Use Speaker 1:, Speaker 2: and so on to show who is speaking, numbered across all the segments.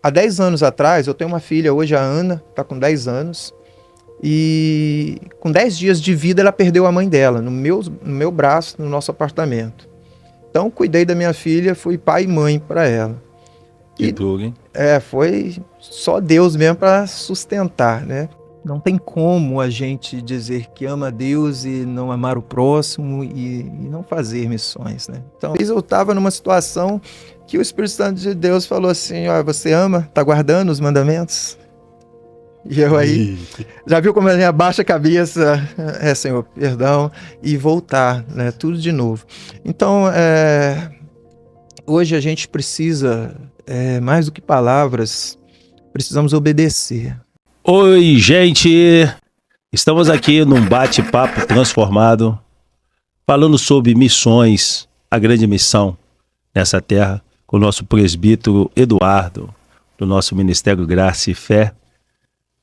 Speaker 1: Há 10 anos atrás, eu tenho uma filha hoje, a Ana, está com 10 anos, e com 10 dias de vida ela perdeu a mãe dela, no meu braço, no nosso apartamento. Então, cuidei da minha filha, fui pai e mãe para ela.
Speaker 2: Que
Speaker 1: E
Speaker 2: duro, hein?
Speaker 1: foi só Deus mesmo para sustentar, né? Não tem como a gente dizer que ama a Deus e não amar o próximo e não fazer missões, né? Então, eu estava numa situação que o Espírito Santo de Deus falou assim, ó, você ama? Tá guardando os mandamentos? E eu aí, já viu como ele abaixa a cabeça, Senhor, perdão, e voltar, né? Tudo de novo. Então, hoje a gente precisa, mais do que palavras, precisamos obedecer.
Speaker 2: Oi, gente! Estamos aqui num bate-papo transformado, falando sobre missões, a grande missão nessa terra, com o nosso presbítero Eduardo, do nosso Ministério Graça e Fé,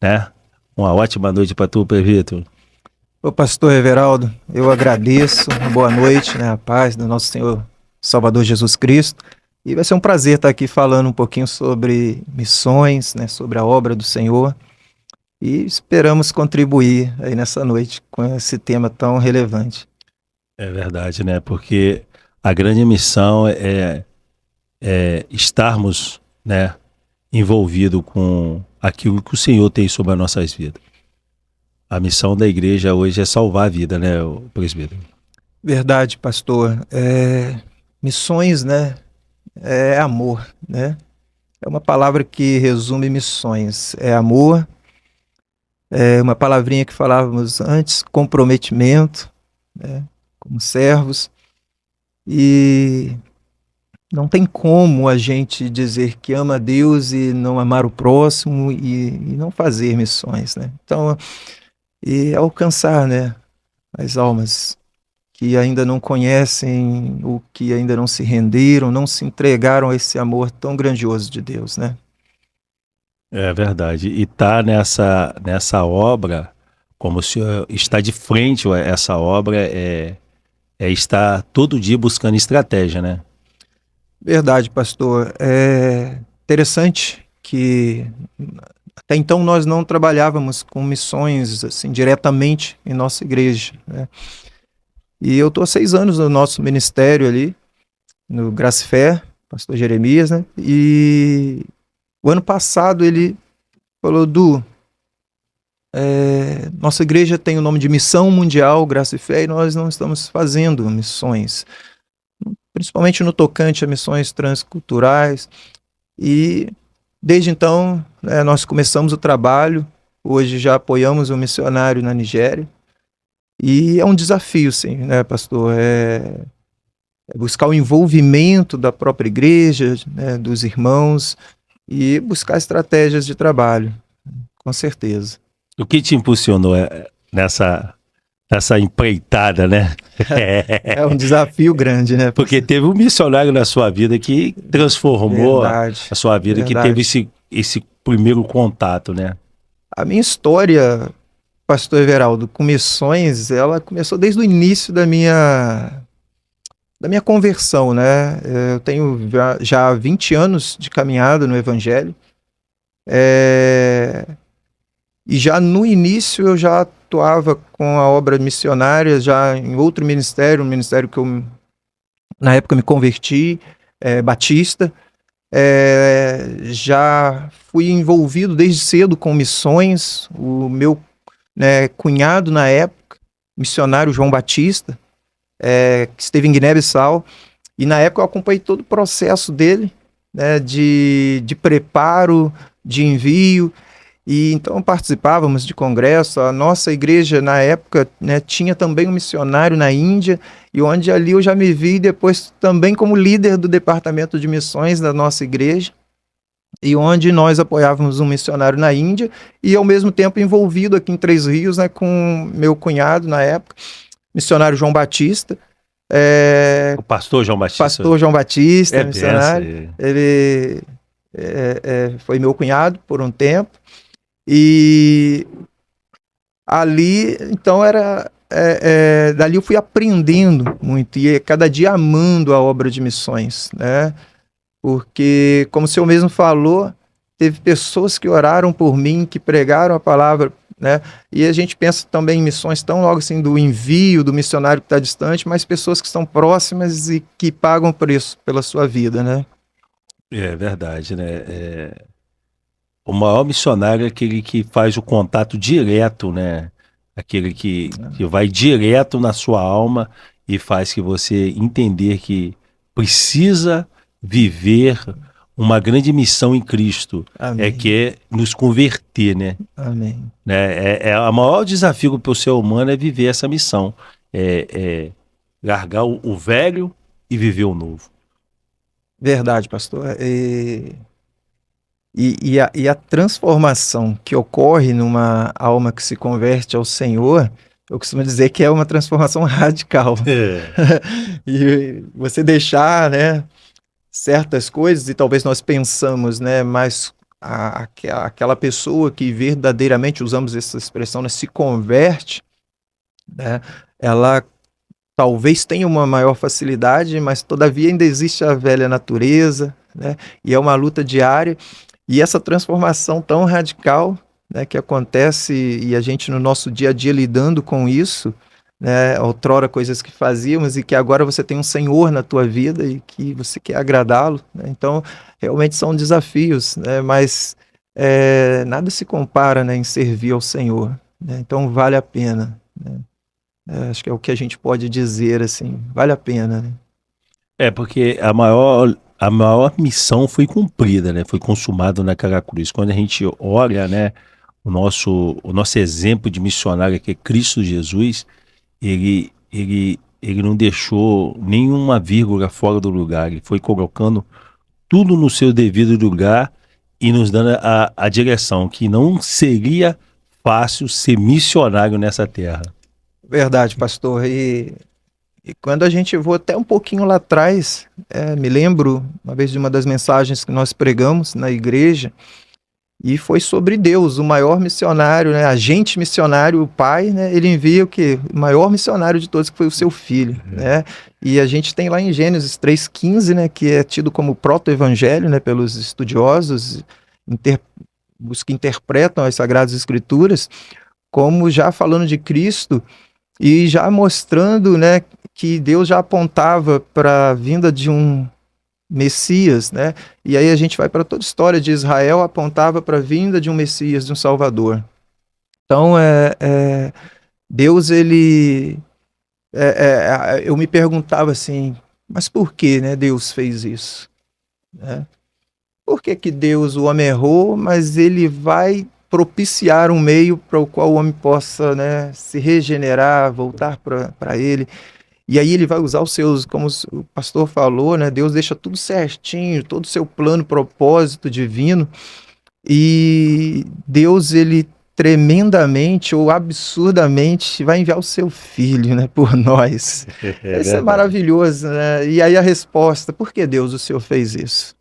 Speaker 2: né? Uma ótima noite para tu, presbítero.
Speaker 1: Ô pastor Everaldo, eu agradeço, uma boa noite, né, a paz do nosso Senhor Salvador Jesus Cristo, e vai ser um prazer estar aqui falando um pouquinho sobre missões, né, sobre a obra do Senhor, e esperamos contribuir aí nessa noite com esse tema tão relevante.
Speaker 2: É verdade, né? Porque a grande missão é estarmos, né, envolvidos com aquilo que o Senhor tem sobre as nossas vidas. A missão da igreja hoje é salvar a vida, né, o presbítero?
Speaker 1: Verdade, pastor. Missões, né, é amor, né? É uma palavra que resume missões. É amor, é uma palavrinha que falávamos antes, comprometimento, né, como servos. E não tem como a gente dizer que ama a Deus e não amar o próximo e não fazer missões, né? Então, e alcançar, né, as almas que ainda não conhecem, o que ainda não se renderam, não se entregaram a esse amor tão grandioso de Deus, né?
Speaker 2: É verdade. E tá nessa obra, como o senhor está de frente a essa obra, é estar todo dia buscando estratégia, né?
Speaker 1: Verdade, pastor. É interessante que até então nós não trabalhávamos com missões assim diretamente em nossa igreja, né? E eu estou há 6 anos no nosso ministério ali, no Graça e Fé, pastor Jeremias, né? E o ano passado ele falou, nossa igreja tem o nome de Missão Mundial Graça e Fé e nós não estamos fazendo missões, principalmente no tocante a missões transculturais. E desde então, né, nós começamos o trabalho. Hoje já apoiamos um missionário na Nigéria. E é um desafio, sim, né, pastor? É buscar o envolvimento da própria igreja, né, dos irmãos, e buscar estratégias de trabalho, com certeza.
Speaker 2: O que te impulsionou nessa empreitada, né?
Speaker 1: É um desafio grande, né?
Speaker 2: Porque teve um missionário na sua vida que transformou
Speaker 1: Verdade,
Speaker 2: a sua vida,
Speaker 1: verdade.
Speaker 2: que teve esse primeiro contato, né?
Speaker 1: A minha história, pastor Everaldo, com missões, ela começou desde o início da minha conversão, né? Eu tenho já 20 anos de caminhada no Evangelho. E já no início eu já atuava com a obra missionária, já em outro ministério, um ministério que eu, na época, me converti, batista. Já fui envolvido desde cedo com missões. O meu cunhado, na época, missionário João Batista, que esteve em Guiné-Bissau, e na época eu acompanhei todo o processo dele, né, de preparo, de envio, e então participávamos de congresso. A nossa igreja na época, né, tinha também um missionário na Índia, e onde ali eu já me vi depois também como líder do departamento de missões da nossa igreja, e onde nós apoiávamos um missionário na Índia, e ao mesmo tempo envolvido aqui em Três Rios, né, com meu cunhado na época, missionário João Batista.
Speaker 2: O pastor João Batista.
Speaker 1: Pastor João Batista, missionário.
Speaker 2: Benção.
Speaker 1: Ele foi meu cunhado por um tempo. E ali, então, dali eu fui aprendendo muito e cada dia amando a obra de missões, né? porque, como o senhor mesmo falou, teve pessoas que oraram por mim, que pregaram a palavra, né? E a gente pensa também em missões tão logo assim do envio do missionário que está distante, mas pessoas que estão próximas e que pagam preço pela sua vida, né?
Speaker 2: É verdade, né? O maior missionário é aquele que faz o contato direto, né? Aquele que vai direto na sua alma e faz que você entender que precisa viver uma grande missão em Cristo,
Speaker 1: Amém.
Speaker 2: que é nos converter, né?
Speaker 1: Amém.
Speaker 2: O maior desafio para o ser humano é viver essa missão, é largar o velho e viver o novo.
Speaker 1: Verdade, pastor. E a transformação que ocorre numa alma que se converte ao Senhor, eu costumo dizer que é uma transformação radical. E você deixar, né, certas coisas, e talvez nós pensamos, né, mas aquela pessoa que verdadeiramente, usamos essa expressão, né, se converte, né, ela talvez tenha uma maior facilidade, mas todavia ainda existe a velha natureza, né, e é uma luta diária. E essa transformação tão radical, né, que acontece e a gente no nosso dia a dia lidando com isso, né, outrora coisas que fazíamos e que agora você tem um Senhor na tua vida e que você quer agradá-lo, né? Então realmente são desafios, né, mas nada se compara, né, em servir ao Senhor, né? Então vale a pena, né? Acho que é o que a gente pode dizer assim, vale a pena, né?
Speaker 2: Porque a maior missão foi cumprida, né? Foi consumado naquela cruz. Quando a gente olha, né, o nosso exemplo de missionário, que é Cristo Jesus, ele não deixou nenhuma vírgula fora do lugar. Ele foi colocando tudo no seu devido lugar e nos dando a direção, que não seria fácil ser missionário nessa terra.
Speaker 1: Verdade, pastor. E quando a gente voa até um pouquinho lá atrás, me lembro uma vez de uma das mensagens que nós pregamos na igreja, e foi sobre Deus, o maior missionário, né, agente missionário, o Pai, né, ele envia o quê? O maior missionário de todos, que foi o seu filho, né? E a gente tem lá em Gênesis 3,15, né, que é tido como proto-evangelho, né, pelos estudiosos, os que interpretam as Sagradas Escrituras, como já falando de Cristo e já mostrando, né, que Deus já apontava para a vinda de um Messias, né? E aí a gente vai para toda a história de Israel, apontava para a vinda de um Messias, de um Salvador. Então, Deus, ele... eu me perguntava assim, mas por que, né, Deus fez isso? Né? Por que que Deus, o homem errou, mas ele vai propiciar um meio para o qual o homem possa, né, se regenerar, voltar para ele? E aí ele vai usar os seus, como o pastor falou, né? Deus deixa tudo certinho, todo o seu plano, propósito divino. E Deus, ele tremendamente ou absurdamente vai enviar o seu filho, né, por nós. Isso é
Speaker 2: Verdade.
Speaker 1: maravilhoso, né? E aí a resposta, por que Deus, o Senhor fez isso?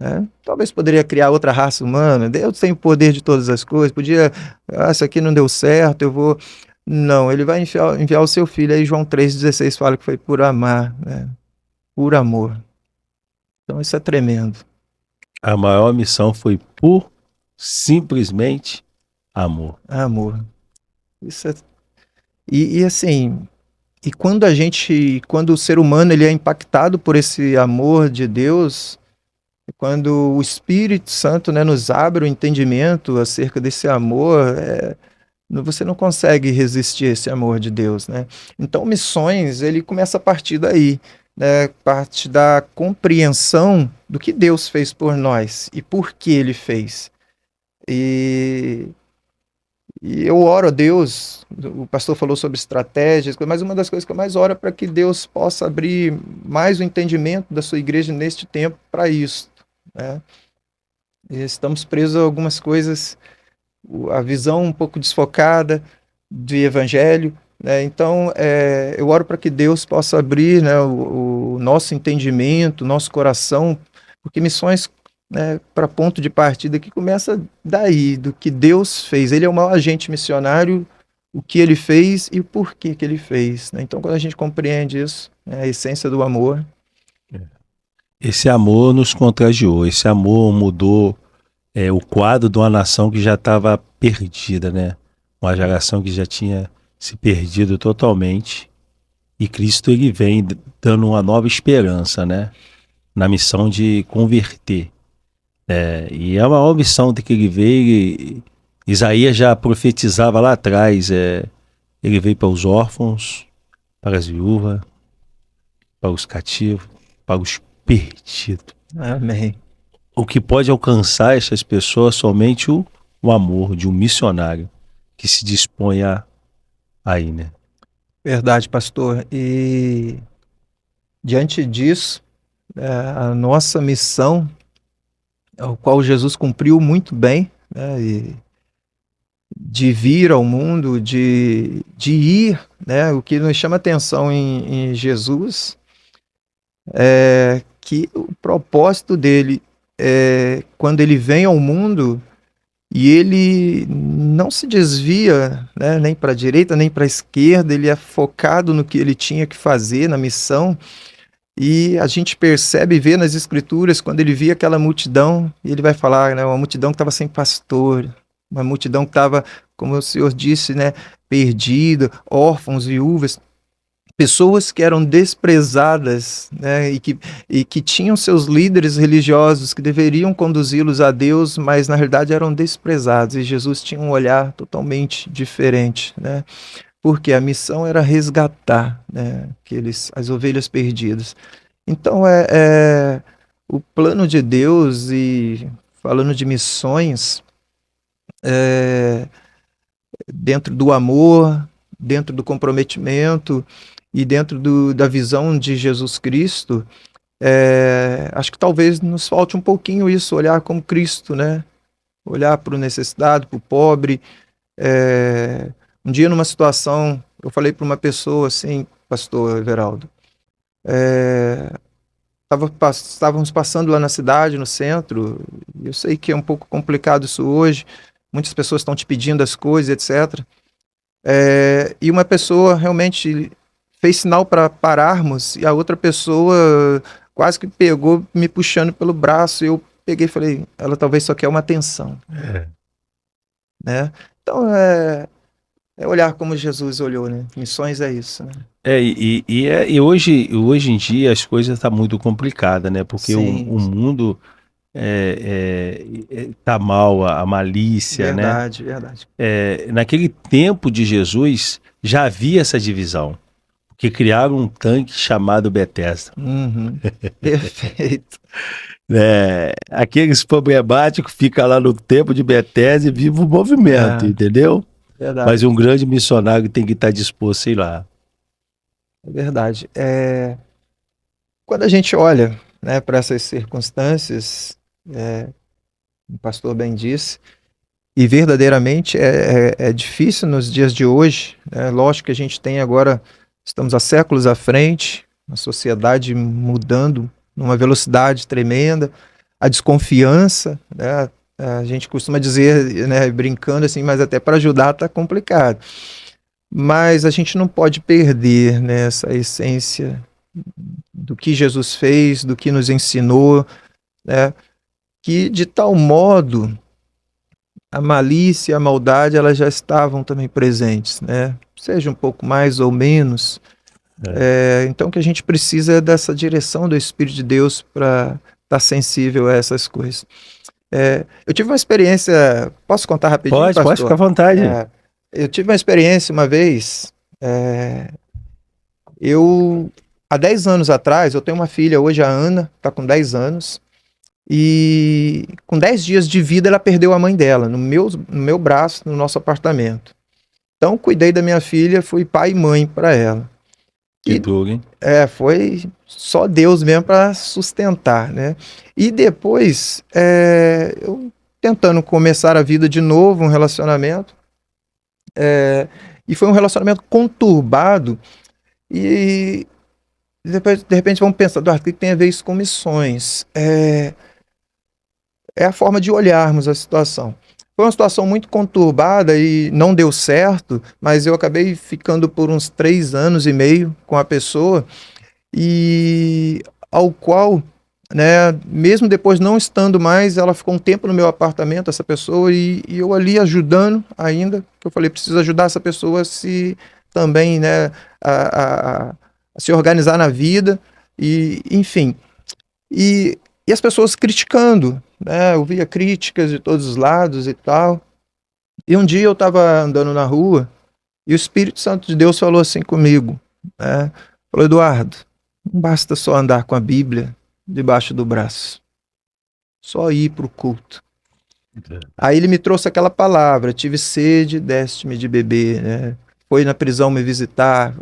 Speaker 1: Né? Talvez poderia criar outra raça humana. Deus tem o poder de todas as coisas. Podia, isso aqui não deu certo, eu vou... Não, ele vai enviar o seu filho. Aí João 3,16 fala que foi por amar, né? Por amor. Então isso é tremendo.
Speaker 2: A maior missão foi por simplesmente amor.
Speaker 1: Amor. Isso é... E assim, e quando o ser humano ele é impactado por esse amor de Deus, quando o Espírito Santo, né, nos abre o entendimento acerca desse amor, você não consegue resistir a esse amor de Deus, né? Então, missões, ele começa a partir daí, né? Parte da compreensão do que Deus fez por nós e por que ele fez. E eu oro a Deus, o pastor falou sobre estratégias, mas uma das coisas que eu mais oro é para que Deus possa abrir mais o entendimento da sua igreja neste tempo para isso, né? E estamos presos a algumas coisas, a visão um pouco desfocada do evangelho, né? Então, eu oro para que Deus possa abrir, né, o nosso entendimento, o nosso coração, porque missões, né, para ponto de partida que começa daí, do que Deus fez. Ele é o maior agente missionário, o que ele fez e o porquê que ele fez, né? Então, quando a gente compreende isso, né, a essência do amor.
Speaker 2: Esse amor nos contagiou, esse amor mudou o quadro de uma nação que já estava perdida, né? Uma geração que já tinha se perdido totalmente. E Cristo ele vem dando uma nova esperança, né? Na missão de converter. E é uma missão de que ele veio. Isaías já profetizava lá atrás. Ele veio para os órfãos, para as viúvas, para os cativos, para os perdidos.
Speaker 1: Amém.
Speaker 2: O que pode alcançar essas pessoas somente o amor de um missionário que se dispõe a ir, né?
Speaker 1: Verdade, pastor. E diante disso, a nossa missão, o qual Jesus cumpriu muito bem, né, de vir ao mundo, de ir, né, o que nos chama atenção em Jesus é que o propósito dele é quando ele vem ao mundo e ele não se desvia, né, nem para a direita nem para a esquerda, ele é focado no que ele tinha que fazer, na missão. E a gente percebe e vê nas escrituras, quando ele via aquela multidão, e ele vai falar, né, uma multidão que estava sem pastor, uma multidão que estava, como o Senhor disse, né, perdida, órfãos, viúvas, pessoas que eram desprezadas, né, e que tinham seus líderes religiosos que deveriam conduzi-los a Deus, mas na realidade eram desprezados, e Jesus tinha um olhar totalmente diferente, né? Porque a missão era resgatar, né, as ovelhas perdidas. Então, o plano de Deus, e falando de missões, dentro do amor, dentro do comprometimento e dentro da visão de Jesus Cristo, acho que talvez nos falte um pouquinho isso, olhar como Cristo, né? Olhar para o necessitado, para o pobre. Um dia, numa situação, eu falei para uma pessoa assim, pastor Everaldo, estávamos passando lá na cidade, no centro, eu sei que é um pouco complicado isso hoje, muitas pessoas estão te pedindo as coisas, etc. E uma pessoa realmente fez sinal para pararmos, e a outra pessoa quase que pegou me puxando pelo braço, e eu peguei e falei, ela talvez só quer uma atenção. Né? Então, é olhar como Jesus olhou, né? Missões é isso, né?
Speaker 2: E hoje em dia as coisas estão muito complicadas, né? Porque
Speaker 1: Sim,
Speaker 2: o mundo tá mal, a malícia, né?
Speaker 1: verdade, verdade.
Speaker 2: Naquele tempo de Jesus já havia essa divisão, porque criaram um tanque chamado Betesda.
Speaker 1: Uhum. Perfeito.
Speaker 2: Aqueles problemáticos ficam lá no tempo de Betesda e vivem o movimento, entendeu?
Speaker 1: Verdade.
Speaker 2: Mas um grande missionário tem que estar disposto, sei lá.
Speaker 1: É verdade. Quando a gente olha, né, para essas circunstâncias, o pastor bem disse, e verdadeiramente é difícil nos dias de hoje, né? Lógico que a gente tem agora, estamos há séculos à frente, a sociedade mudando numa velocidade tremenda, a desconfiança, né? A gente costuma dizer, né, brincando assim, mas até para ajudar está complicado. Mas a gente não pode perder, né, essa essência do que Jesus fez, do que nos ensinou, né, que de tal modo a malícia e a maldade elas já estavam também presentes, né, seja um pouco mais ou menos. Então que a gente precisa dessa direção do Espírito de Deus para estar sensível a essas coisas. Eu tive uma experiência, posso contar rapidinho, pastor?
Speaker 2: Pode ficar à vontade.
Speaker 1: Eu tive uma experiência uma vez, há 10 anos atrás, eu tenho uma filha hoje, a Ana, está com 10 anos, e com 10 dias de vida ela perdeu a mãe dela, no meu braço, no nosso apartamento. Então cuidei da minha filha, fui pai e mãe para ela.
Speaker 2: Que duro, hein?
Speaker 1: Foi só Deus mesmo para sustentar, né? E depois, eu tentando começar a vida de novo, um relacionamento, e foi um relacionamento conturbado, e depois, de repente, vamos pensar, Eduardo, o que tem a ver isso com missões? É a forma de olharmos a situação. Foi uma situação muito conturbada e não deu certo, mas eu acabei ficando por uns 3 anos e meio com a pessoa, e ao qual né, mesmo depois não estando mais, ela ficou um tempo no meu apartamento, essa pessoa, e eu ali ajudando ainda, que eu falei, preciso ajudar essa pessoa a se também, né, a se organizar na vida, e enfim. E as pessoas criticando, né, eu via críticas de todos os lados e tal. E um dia eu estava andando na rua, e o Espírito Santo de Deus falou assim comigo, né, falou, Eduardo, não basta só andar com a Bíblia debaixo do braço, só ir para o culto. Aí ele me trouxe aquela palavra, tive sede, deste-me de beber, né? Foi na prisão me visitar.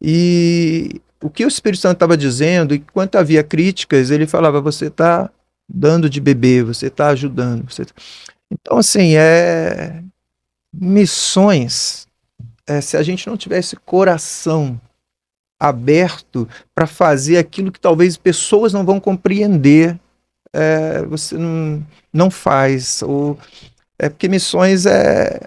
Speaker 1: E o que o Espírito Santo estava dizendo, e quando havia críticas, ele falava, você está dando de beber, você está ajudando. Então, assim, missões, se a gente não tiver esse coração aberto para fazer aquilo que talvez pessoas não vão compreender, você não faz. Porque missões é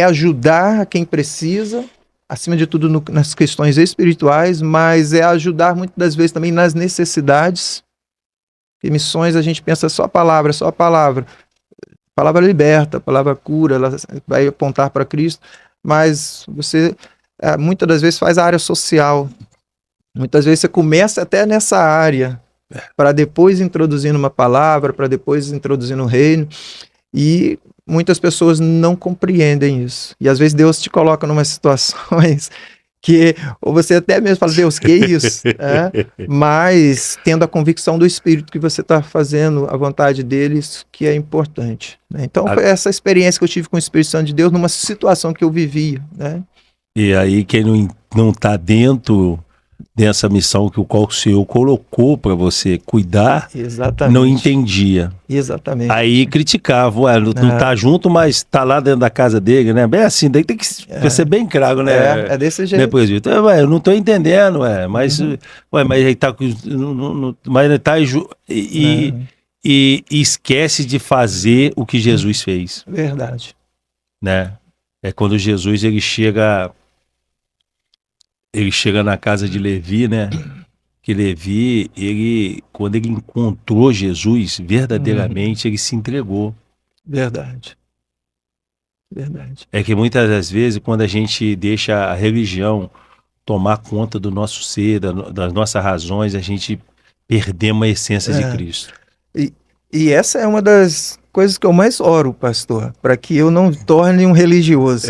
Speaker 1: ajudar quem precisa, acima de tudo nas questões espirituais, mas é ajudar muitas das vezes também nas necessidades. Porque missões a gente pensa só a palavra, só a palavra. A palavra liberta, a palavra cura, ela vai apontar para Cristo, mas você muitas das vezes faz a área social. Muitas vezes você começa até nessa área, para depois introduzir uma palavra, para depois introduzir no reino, e muitas pessoas não compreendem isso. E às vezes Deus te coloca em umas situações que, ou você até mesmo fala, Deus, que isso? Mas tendo a convicção do Espírito que você está fazendo a vontade deles, que é importante. Né? Então foi essa experiência que eu tive com o Espírito Santo de Deus numa situação que eu vivia. Né?
Speaker 2: E aí quem não está dentro dessa missão que o Senhor colocou para você cuidar,
Speaker 1: exatamente,
Speaker 2: não entendia.
Speaker 1: Exatamente.
Speaker 2: Aí criticava, ué, não tá junto, mas tá lá dentro da casa dele, né? Bem assim, daí tem que ser bem claro, né?
Speaker 1: É desse jeito.
Speaker 2: Depois, eu não tô entendendo, mas ele tá mas ele tá e esquece de fazer o que Jesus fez.
Speaker 1: Verdade.
Speaker 2: Né? É quando Jesus ele chega na casa de Levi, né? Que Levi, quando ele encontrou Jesus, verdadeiramente ele se entregou.
Speaker 1: Verdade. Verdade.
Speaker 2: É que muitas das vezes, quando a gente deixa a religião tomar conta do nosso ser, das nossas razões, a gente perdemos a essência de Cristo.
Speaker 1: E essa é uma das coisas que eu mais oro, pastor, para que eu não torne um religioso.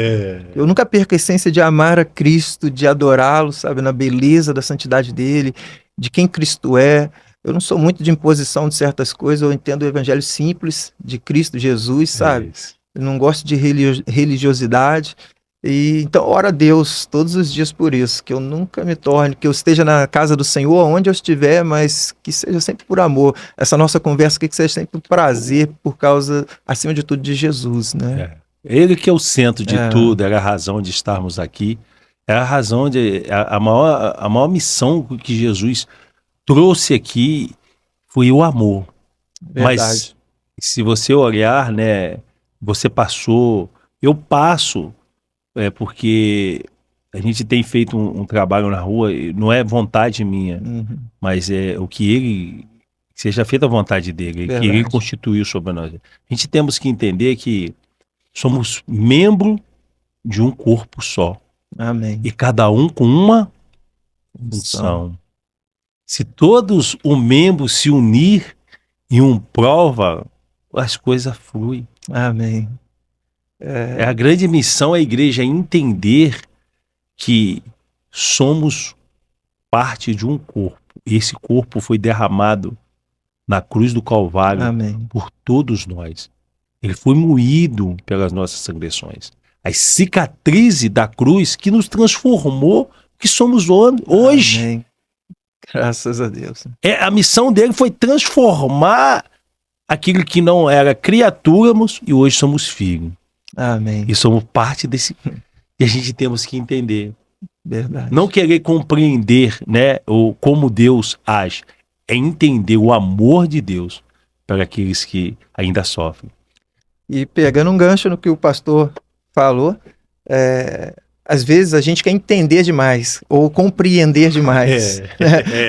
Speaker 1: Eu nunca perco a essência de amar a Cristo, de adorá-lo, sabe, na beleza da santidade dele, de quem Cristo é. Eu não sou muito de imposição de certas coisas, eu entendo o evangelho simples de Cristo Jesus, sabe? Eu não gosto de religiosidade. E então, oro a Deus todos os dias por isso, que eu nunca me torne, que eu esteja na casa do Senhor, onde eu estiver, mas que seja sempre por amor. Essa nossa conversa que seja sempre por prazer, por causa, acima de tudo, de Jesus, né?
Speaker 2: Ele que é o centro de tudo, era a razão de estarmos aqui, é a razão a maior missão que Jesus trouxe aqui foi o amor.
Speaker 1: Verdade.
Speaker 2: Mas se você olhar, né, você passou, eu passo, porque a gente tem feito um trabalho na rua, não é vontade minha, mas é o que seja feita a vontade dele, que ele constituiu sobre nós. A gente temos que entender que somos membro de um corpo só.
Speaker 1: Amém.
Speaker 2: E cada um com uma função. Se todos os membros se unir em um prova, as coisas fluem.
Speaker 1: Amém.
Speaker 2: A grande missão é a igreja entender que somos parte de um corpo. Esse corpo foi derramado na cruz do Calvário.
Speaker 1: Amém.
Speaker 2: Por todos nós. Ele foi moído pelas nossas transgressões. As cicatrizes da cruz que nos transformou, que somos hoje.
Speaker 1: Amém. Graças a Deus.
Speaker 2: A missão dele foi transformar aquilo que não era criaturas e hoje somos filhos.
Speaker 1: Amém.
Speaker 2: E somos parte desse. E a gente temos que entender.
Speaker 1: Verdade.
Speaker 2: Não querer compreender, né, como Deus age. É entender o amor de Deus para aqueles que ainda sofrem.
Speaker 1: E pegando um gancho no que o pastor falou, às vezes a gente quer entender demais ou compreender demais.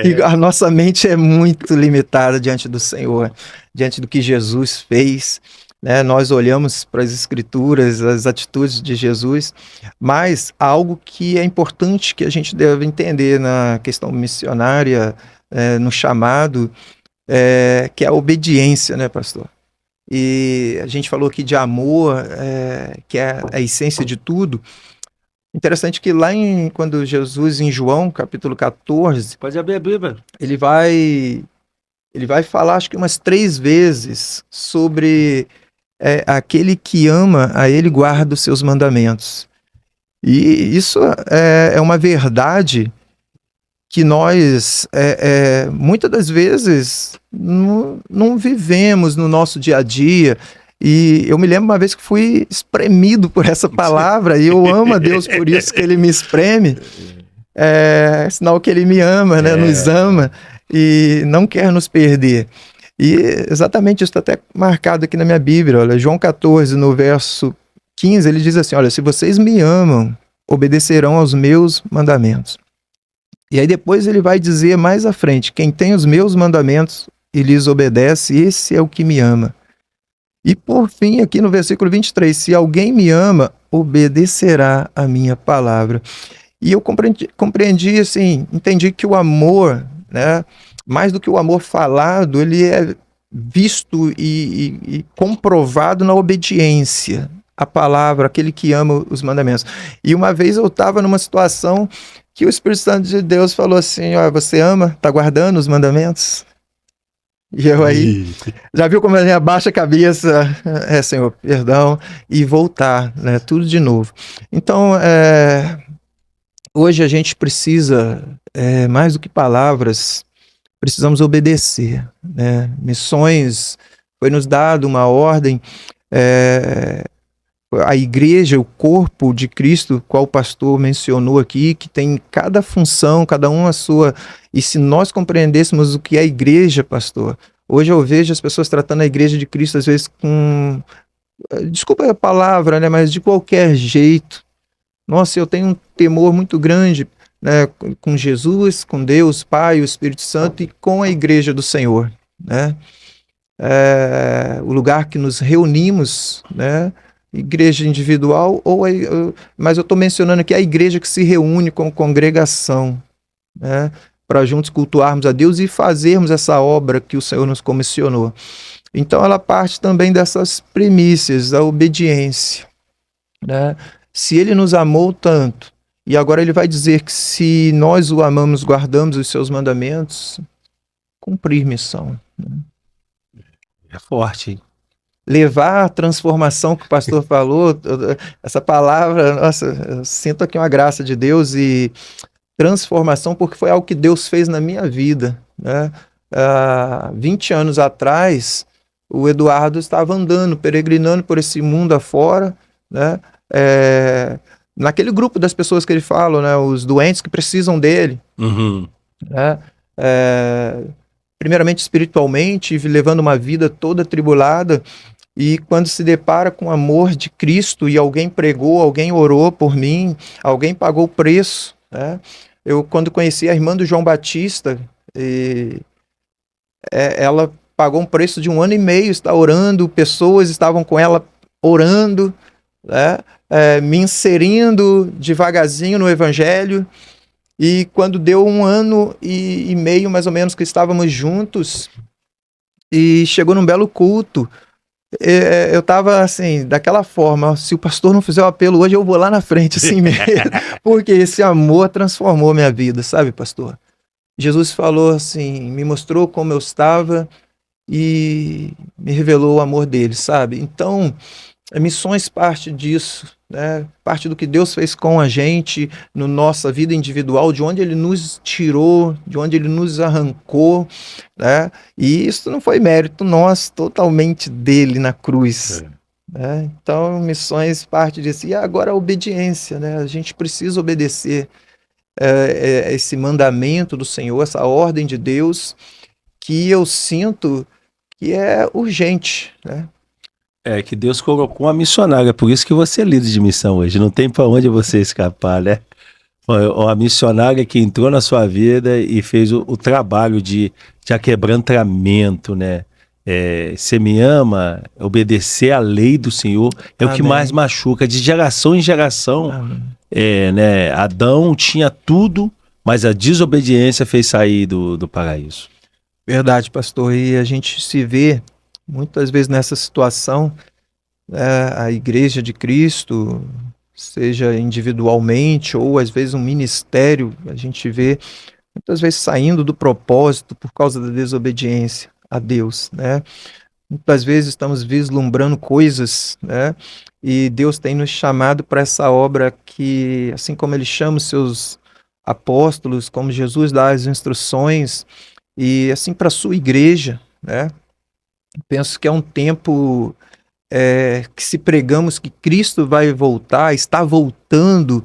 Speaker 1: E a nossa mente é muito limitada diante do Senhor, diante do que Jesus fez. Né? Nós olhamos para as Escrituras, as atitudes de Jesus, mas algo que é importante que a gente deve entender na questão missionária, no chamado, que é a obediência, né, pastor? E a gente falou aqui de amor, que é a essência de tudo. Interessante que quando Jesus, em João, capítulo 14,
Speaker 2: Pode abrir a Bíblia.
Speaker 1: ele vai falar, acho que umas 3 vezes, sobre aquele que ama a ele guarda os seus mandamentos. E isso é uma verdade que nós, muitas das vezes, não vivemos no nosso dia a dia. E eu me lembro uma vez que fui espremido por essa palavra, e eu amo a Deus por isso que ele me espreme. É sinal que ele me ama, né? Nos ama e não quer nos perder. E exatamente isso está até marcado aqui na minha Bíblia. Olha, João 14, no verso 15, ele diz assim: olha, se vocês me amam, obedecerão aos meus mandamentos. E aí depois ele vai dizer mais à frente: quem tem os meus mandamentos e lhes obedece, esse é o que me ama. E por fim, aqui no versículo 23, se alguém me ama, obedecerá a minha palavra. E eu compreendi assim, entendi que o amor, né, mais do que o amor falado, ele é visto e comprovado na obediência à palavra, aquele que ama os mandamentos. E uma vez eu estava numa situação que o Espírito Santo de Deus falou assim: ó, você ama, está guardando os mandamentos? E eu aí, já viu como ele abaixa a cabeça, Senhor, perdão, e voltar, né, tudo de novo. Então, hoje a gente precisa, mais do que palavras, precisamos obedecer, né? Missões, foi nos dado uma ordem, a igreja, o corpo de Cristo, qual o pastor mencionou aqui, que tem cada função, cada um a sua. E se nós compreendêssemos o que é a igreja, pastor, hoje eu vejo as pessoas tratando a igreja de Cristo às vezes com, desculpa a palavra, né, mas de qualquer jeito. Nossa, eu tenho um temor muito grande, né, com Jesus, com Deus, Pai, o Espírito Santo e com a igreja do Senhor, né? O lugar que nos reunimos, né? Igreja individual, mas eu estou mencionando aqui a igreja que se reúne como congregação, né, para juntos cultuarmos a Deus e fazermos essa obra que o Senhor nos comissionou. Então ela parte também dessas primícias, da obediência, né? Se ele nos amou tanto, e agora ele vai dizer que se nós o amamos, guardamos os seus mandamentos, cumprir missão, né?
Speaker 2: É forte, hein?
Speaker 1: Levar a transformação que o pastor falou, essa palavra, nossa, eu sinto aqui uma graça de Deus e transformação, porque foi algo que Deus fez na minha vida, né? 20 anos atrás, o Eduardo estava andando, peregrinando por esse mundo afora, né? Naquele grupo das pessoas que ele fala, né? Os doentes que precisam dele, né? Primeiramente espiritualmente, levando uma vida toda atribulada. E quando se depara com o amor de Cristo e alguém pregou, alguém orou por mim, alguém pagou o preço, né? Eu, quando conheci a irmã do João Batista, ela pagou um preço de 1 ano e meio, está orando, pessoas estavam com ela orando, né? Me inserindo devagarzinho no Evangelho. E quando deu 1 ano e meio, mais ou menos, que estávamos juntos, e chegou num belo culto, eu estava assim, daquela forma: se o pastor não fizer o apelo hoje, eu vou lá na frente, assim mesmo. Porque esse amor transformou minha vida, sabe, pastor? Jesus falou assim, me mostrou como eu estava e me revelou o amor dele, sabe? Então, missões parte disso, né? Parte do que Deus fez com a gente, na nossa vida individual, de onde ele nos tirou, de onde ele nos arrancou, né? E isso não foi mérito nosso, totalmente dele na cruz. Né? Então, missões parte disso. E agora a obediência, né? A gente precisa obedecer esse mandamento do Senhor, essa ordem de Deus, que eu sinto que é urgente, né?
Speaker 2: É que Deus colocou uma missionária, por isso que você é líder de missão hoje, não tem para onde você escapar, né? Foi uma missionária que entrou na sua vida e fez o trabalho de aquebrantamento, né? Você me ama, obedecer à lei do Senhor é o que
Speaker 1: Amém.
Speaker 2: mais machuca, de geração em geração.
Speaker 1: Amém.
Speaker 2: Né? Adão tinha tudo, mas a desobediência fez sair do paraíso.
Speaker 1: Verdade, pastor. E a gente se vê muitas vezes nessa situação, a Igreja de Cristo, seja individualmente ou às vezes um ministério, a gente vê muitas vezes saindo do propósito por causa da desobediência a Deus, né? Muitas vezes estamos vislumbrando coisas, né? E Deus tem nos chamado para essa obra que, assim como Ele chama os seus apóstolos, como Jesus dá as instruções, e assim para a sua igreja, né? Penso que é um tempo que se pregamos que Cristo vai voltar, está voltando,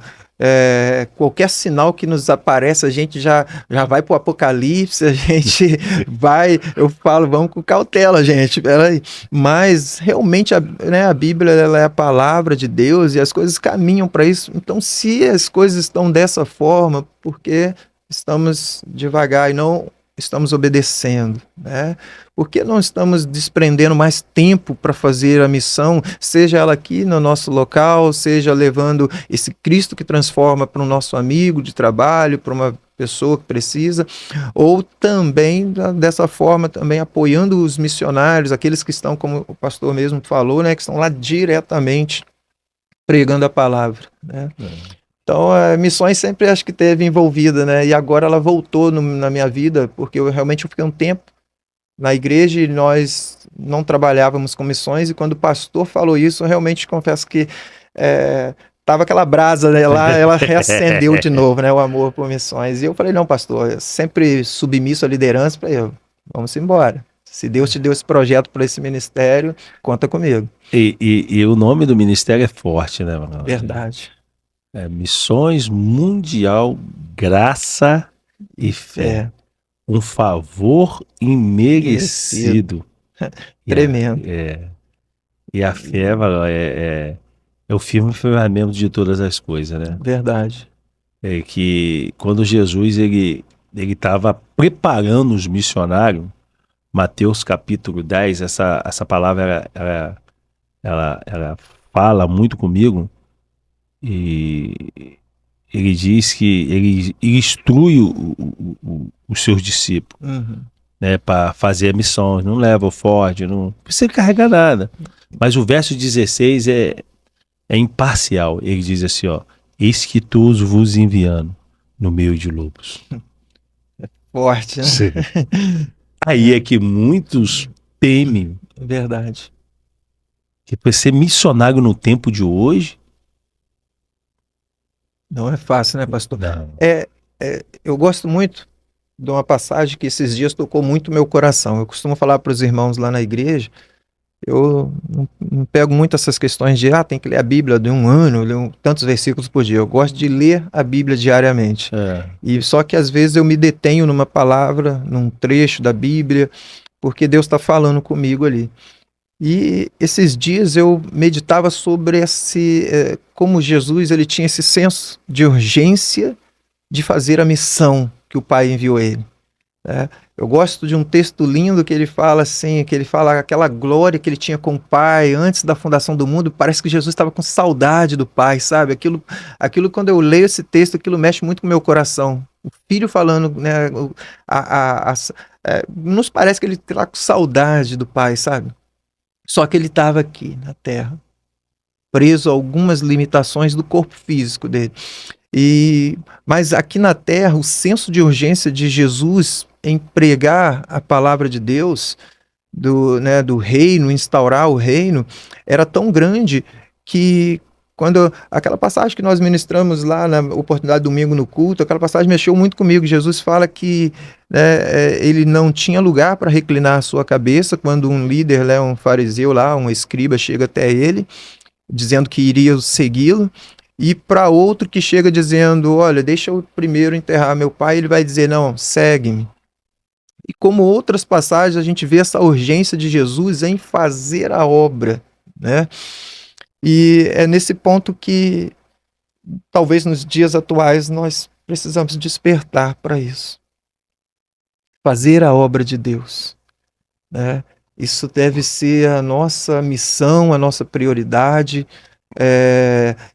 Speaker 1: qualquer sinal que nos aparece, a gente já vai para o Apocalipse, a gente vai, eu falo, vamos com cautela, gente, peraí. Mas realmente a Bíblia ela é a palavra de Deus e as coisas caminham para isso. Então, se as coisas estão dessa forma, porque estamos devagar e não estamos obedecendo, né? Por que não estamos desprendendo mais tempo para fazer a missão, seja ela aqui no nosso local, seja levando esse Cristo que transforma para um nosso amigo de trabalho, para uma pessoa que precisa, ou também dessa forma também apoiando os missionários, aqueles que estão, como o pastor mesmo falou, né, que estão lá diretamente pregando a palavra, né? Então, missões sempre acho que teve envolvida, né? E agora ela voltou na minha vida, porque eu fiquei um tempo na igreja e nós não trabalhávamos com missões, e quando o pastor falou isso, eu realmente confesso que tava aquela brasa, né, lá, ela reacendeu de novo, né, o amor por missões. E eu falei, não, pastor, sempre submisso à liderança, falei, vamos embora. Se Deus te deu esse projeto para esse ministério, conta comigo.
Speaker 2: E o nome do ministério é forte, né, Manuel?
Speaker 1: Verdade.
Speaker 2: Missões Mundial, Graça e Fé. Um favor imerecido.
Speaker 1: Tremendo.
Speaker 2: E a fé, Manuel, é o firme fundamento de todas as coisas, né?
Speaker 1: Verdade.
Speaker 2: É que quando Jesus ele estava preparando os missionários, Mateus capítulo 10, essa palavra ela fala muito comigo, e ele diz que ele instrui os seus discípulos, né, para fazer a missão. Não leva o Ford, não precisa carregar nada. Mas o verso 16 é imparcial. Ele diz assim, ó: eis que tu vos enviando no meio de lobos.
Speaker 1: Forte, né?
Speaker 2: Sim. Aí é que muitos temem.
Speaker 1: Verdade.
Speaker 2: Que para ser missionário no tempo de hoje
Speaker 1: não é fácil, né, pastor?
Speaker 2: Não.
Speaker 1: Eu gosto muito de uma passagem que esses dias tocou muito meu coração. Eu costumo falar para os irmãos lá na igreja, eu não pego muito essas questões de tem que ler a Bíblia de um ano, ler tantos versículos por dia. Eu gosto de ler a Bíblia diariamente. E só que às vezes eu me detenho numa palavra, num trecho da Bíblia, porque Deus está falando comigo ali. E esses dias eu meditava sobre como Jesus ele tinha esse senso de urgência de fazer a missão que o Pai enviou ele. Eu gosto de um texto lindo que ele fala assim, que ele fala aquela glória que ele tinha com o Pai antes da fundação do mundo. Parece que Jesus estava com saudade do Pai, sabe? Aquilo quando eu leio esse texto, aquilo mexe muito com o meu coração. O filho falando, né? Nos parece que ele está com saudade do Pai, sabe? Só que ele estava aqui na Terra, preso a algumas limitações do corpo físico dele. Mas aqui na Terra, o senso de urgência de Jesus em pregar a palavra de Deus, do reino, instaurar o reino, era tão grande que quando aquela passagem que nós ministramos lá na oportunidade domingo no culto, aquela passagem mexeu muito comigo. Jesus fala que ele não tinha lugar para reclinar a sua cabeça quando um líder, um fariseu lá, um escriba, chega até ele, dizendo que iria segui-lo, e para outro que chega dizendo, olha, deixa eu primeiro enterrar meu pai, ele vai dizer, não, segue-me. E como outras passagens, a gente vê essa urgência de Jesus em fazer a obra né? E é nesse ponto que talvez nos dias atuais nós precisamos despertar para isso. Fazer a obra de Deus, né? Isso deve ser a nossa missão, a nossa prioridade.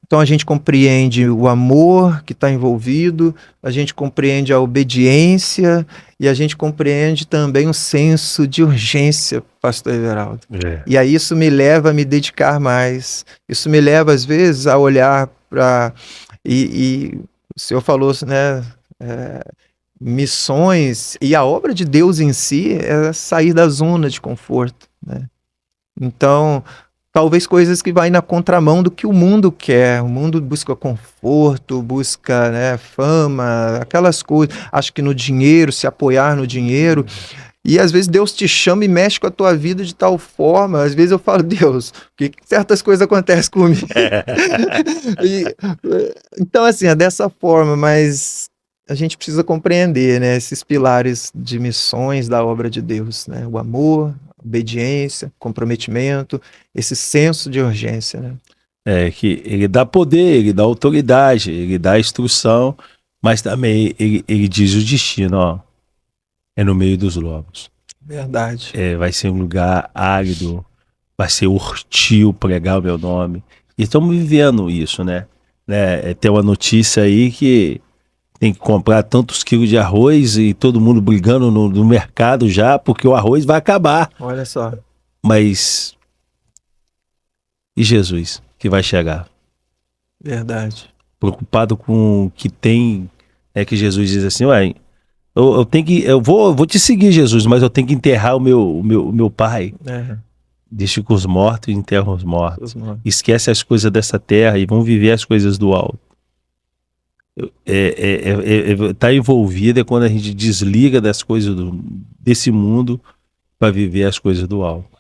Speaker 1: Então a gente compreende o amor que está envolvido, a gente compreende a obediência e a gente compreende também um senso de urgência, pastor Everaldo. E aí isso me leva a me dedicar mais, isso me leva às vezes a olhar para... E o senhor falou, né, missões, e a obra de Deus em si é sair da zona de conforto, né? Então, talvez coisas que vai na contramão do que o mundo quer. O mundo busca conforto, busca, né, fama, aquelas coisas. Acho que no dinheiro, se apoiar no dinheiro. E às vezes Deus te chama e mexe com a tua vida de tal forma. Às vezes eu falo, Deus, por que certas coisas acontecem comigo? Então, assim, é dessa forma, mas a gente precisa compreender, né, esses pilares de missões da obra de Deus, né? O amor, obediência, comprometimento, esse senso de urgência, né?
Speaker 2: Que ele dá poder, ele dá autoridade, ele dá instrução, mas também ele diz o destino, ó, é no meio dos lobos.
Speaker 1: Verdade.
Speaker 2: Vai ser um lugar árido, vai ser hostil pregar o meu nome. E estamos vivendo isso, né? Tem uma notícia aí que tem que comprar tantos quilos de arroz e todo mundo brigando no mercado já, porque o arroz vai acabar.
Speaker 1: Olha só.
Speaker 2: Mas e Jesus, que vai chegar?
Speaker 1: Verdade.
Speaker 2: Preocupado com o que tem, que Jesus diz assim, ué, eu vou te seguir, Jesus, mas eu tenho que enterrar o meu pai. Deixa com os mortos e enterra os mortos. Esquece as coisas dessa terra e vão viver as coisas do alto. Tá envolvida quando a gente desliga das coisas desse mundo para viver as coisas do alto.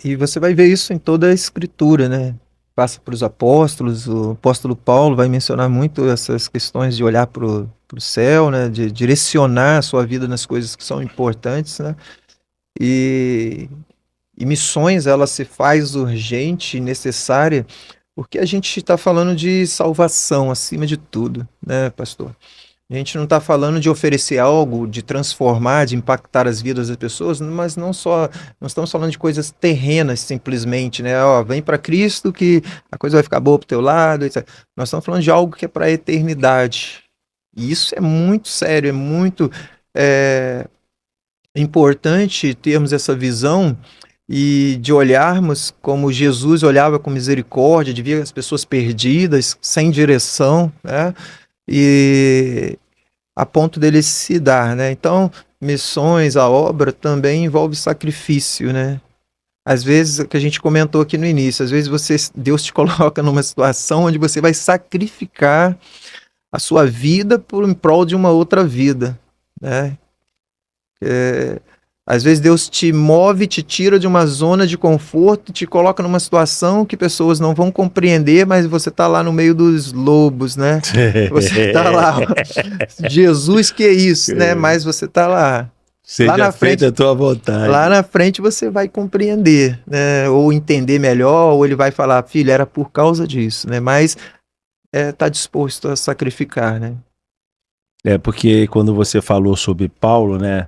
Speaker 1: E você vai ver isso em toda a escritura, né? Passa para os apóstolos, o apóstolo Paulo vai mencionar muito essas questões de olhar para o céu, né? De direcionar a sua vida nas coisas que são importantes, né? E missões, ela se faz urgente e necessária porque a gente está falando de salvação acima de tudo, né, pastor? A gente não está falando de oferecer algo, de transformar, de impactar as vidas das pessoas, mas não estamos falando de coisas terrenas simplesmente, né? Ó, vem para Cristo que a coisa vai ficar boa pro teu lado, etc. Nós estamos falando de algo que é para a eternidade. E isso é muito sério, é muito importante termos essa visão e de olharmos como Jesus olhava com misericórdia, de ver as pessoas perdidas, sem direção, né? E a ponto dele se dar, né? Então, missões, a obra também envolve sacrifício, né? Às vezes, o que a gente comentou aqui no início, às vezes Deus te coloca numa situação onde você vai sacrificar a sua vida em prol de uma outra vida, né? Às vezes Deus te move, te tira de uma zona de conforto, te coloca numa situação que pessoas não vão compreender, mas você está lá no meio dos lobos, né? Você está lá, Jesus, que é isso, né? Mas você está lá.
Speaker 2: Seja
Speaker 1: lá na frente,
Speaker 2: feita a tua vontade.
Speaker 1: Lá na frente você vai compreender, né? Ou entender melhor, ou ele vai falar, filho, era por causa disso, né? Mas tá disposto a sacrificar, né?
Speaker 2: Porque quando você falou sobre Paulo, né?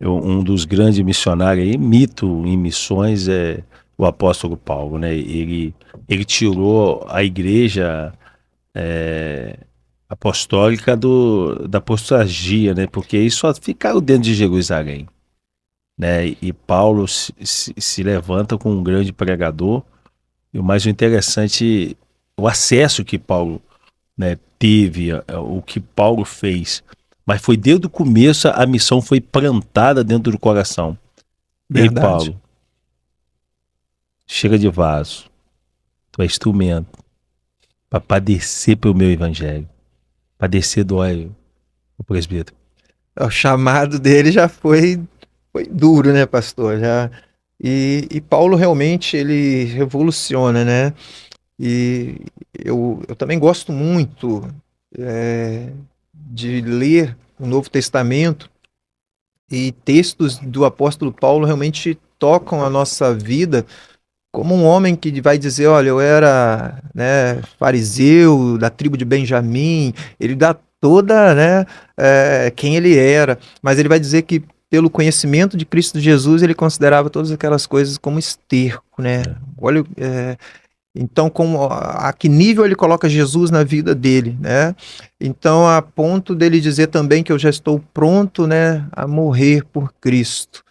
Speaker 2: Um dos grandes missionários aí, mito em missões é o apóstolo Paulo, né? Ele tirou a igreja apostólica da apostasia, né? Porque eles só ficaram dentro de Jerusalém, né? E Paulo se levanta como um grande pregador. E o mais interessante, o acesso que Paulo, né, teve, o que Paulo fez. Mas foi desde o começo, a missão foi plantada dentro do coração. Verdade. Ei, Paulo, chega de vaso. Tu é instrumento para padecer pelo meu evangelho. Padecer dói o presbítero.
Speaker 1: O chamado dele já foi duro, né, pastor? E Paulo realmente, ele revoluciona, né? E eu também gosto muito de ler o Novo Testamento, e textos do apóstolo Paulo realmente tocam a nossa vida como um homem que vai dizer, olha, eu era, né, fariseu da tribo de Benjamim, ele dá toda, né, quem ele era, mas ele vai dizer que pelo conhecimento de Cristo Jesus, ele considerava todas aquelas coisas como esterco, né? Olha, então, a que nível ele coloca Jesus na vida dele, né? Então, a ponto dele dizer também que eu já estou pronto, né, a morrer por Cristo.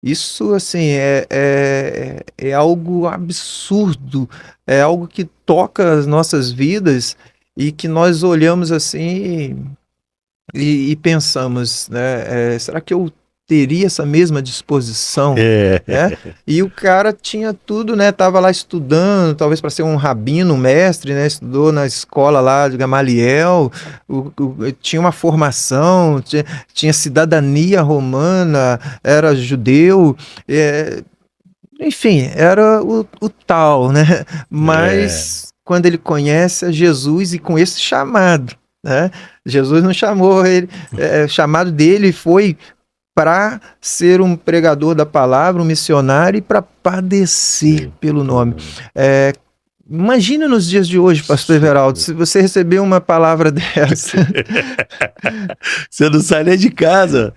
Speaker 1: Isso, assim, é algo absurdo, é algo que toca as nossas vidas e que nós olhamos assim e pensamos, né, será que eu teria essa mesma disposição, né? E o cara tinha tudo, né? Tava lá estudando, talvez para ser um rabino, um mestre, né? Estudou na escola lá de Gamaliel, tinha uma formação, tinha cidadania romana, era judeu, enfim, era o tal, né? Mas quando ele conhece a Jesus e com esse chamado, né? Jesus não chamou ele, o chamado dele foi para ser um pregador da palavra, um missionário e para padecer pelo nome. Imagina nos dias de hoje, pastor Everaldo, se você receber uma palavra dessa.
Speaker 2: Você não sai nem de casa.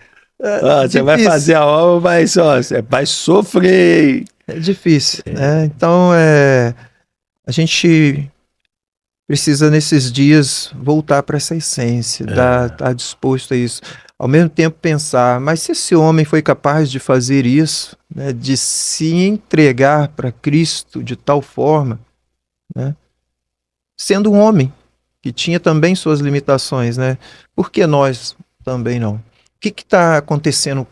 Speaker 2: Você vai fazer a obra, mas você vai sofrer.
Speaker 1: É difícil, né? Então, a gente precisa nesses dias voltar para essa essência, estar disposto a isso. Ao mesmo tempo pensar, mas se esse homem foi capaz de fazer isso, né, de se entregar para Cristo de tal forma, né, sendo um homem que tinha também suas limitações, né, por que nós também não? O que está acontecendo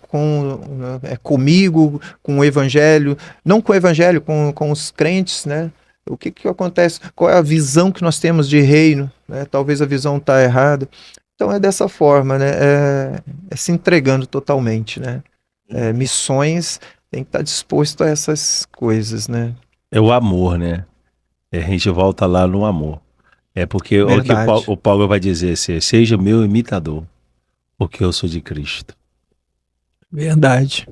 Speaker 1: comigo, com o evangelho, não com o evangelho, com os crentes, né? O que acontece? Qual é a visão que nós temos de reino? Né? Talvez a visão está errada. Então é dessa forma, né? É se entregando totalmente, né? Missões tem que estar disposto a essas coisas, né?
Speaker 2: É o amor, né? A gente volta lá no amor. É porque o que o Paulo vai dizer assim, seja meu imitador, porque eu sou de Cristo.
Speaker 1: Verdade.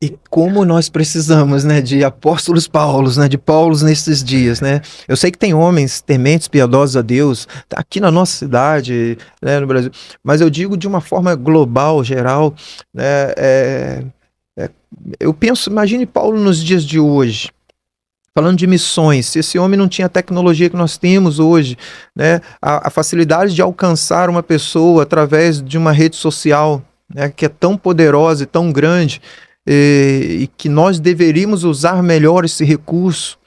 Speaker 1: E como nós precisamos, né, de apóstolos Paulos, né, de Paulos nesses dias, né? Eu sei que tem homens tementes, piedosos a Deus, aqui na nossa cidade, né, no Brasil, mas eu digo de uma forma global, geral, né, eu penso, imagine Paulo nos dias de hoje, falando de missões, se esse homem não tinha a tecnologia que nós temos hoje, né, a facilidade de alcançar uma pessoa através de uma rede social, né, que é tão poderosa e tão grande, e que nós deveríamos usar melhor esse recurso.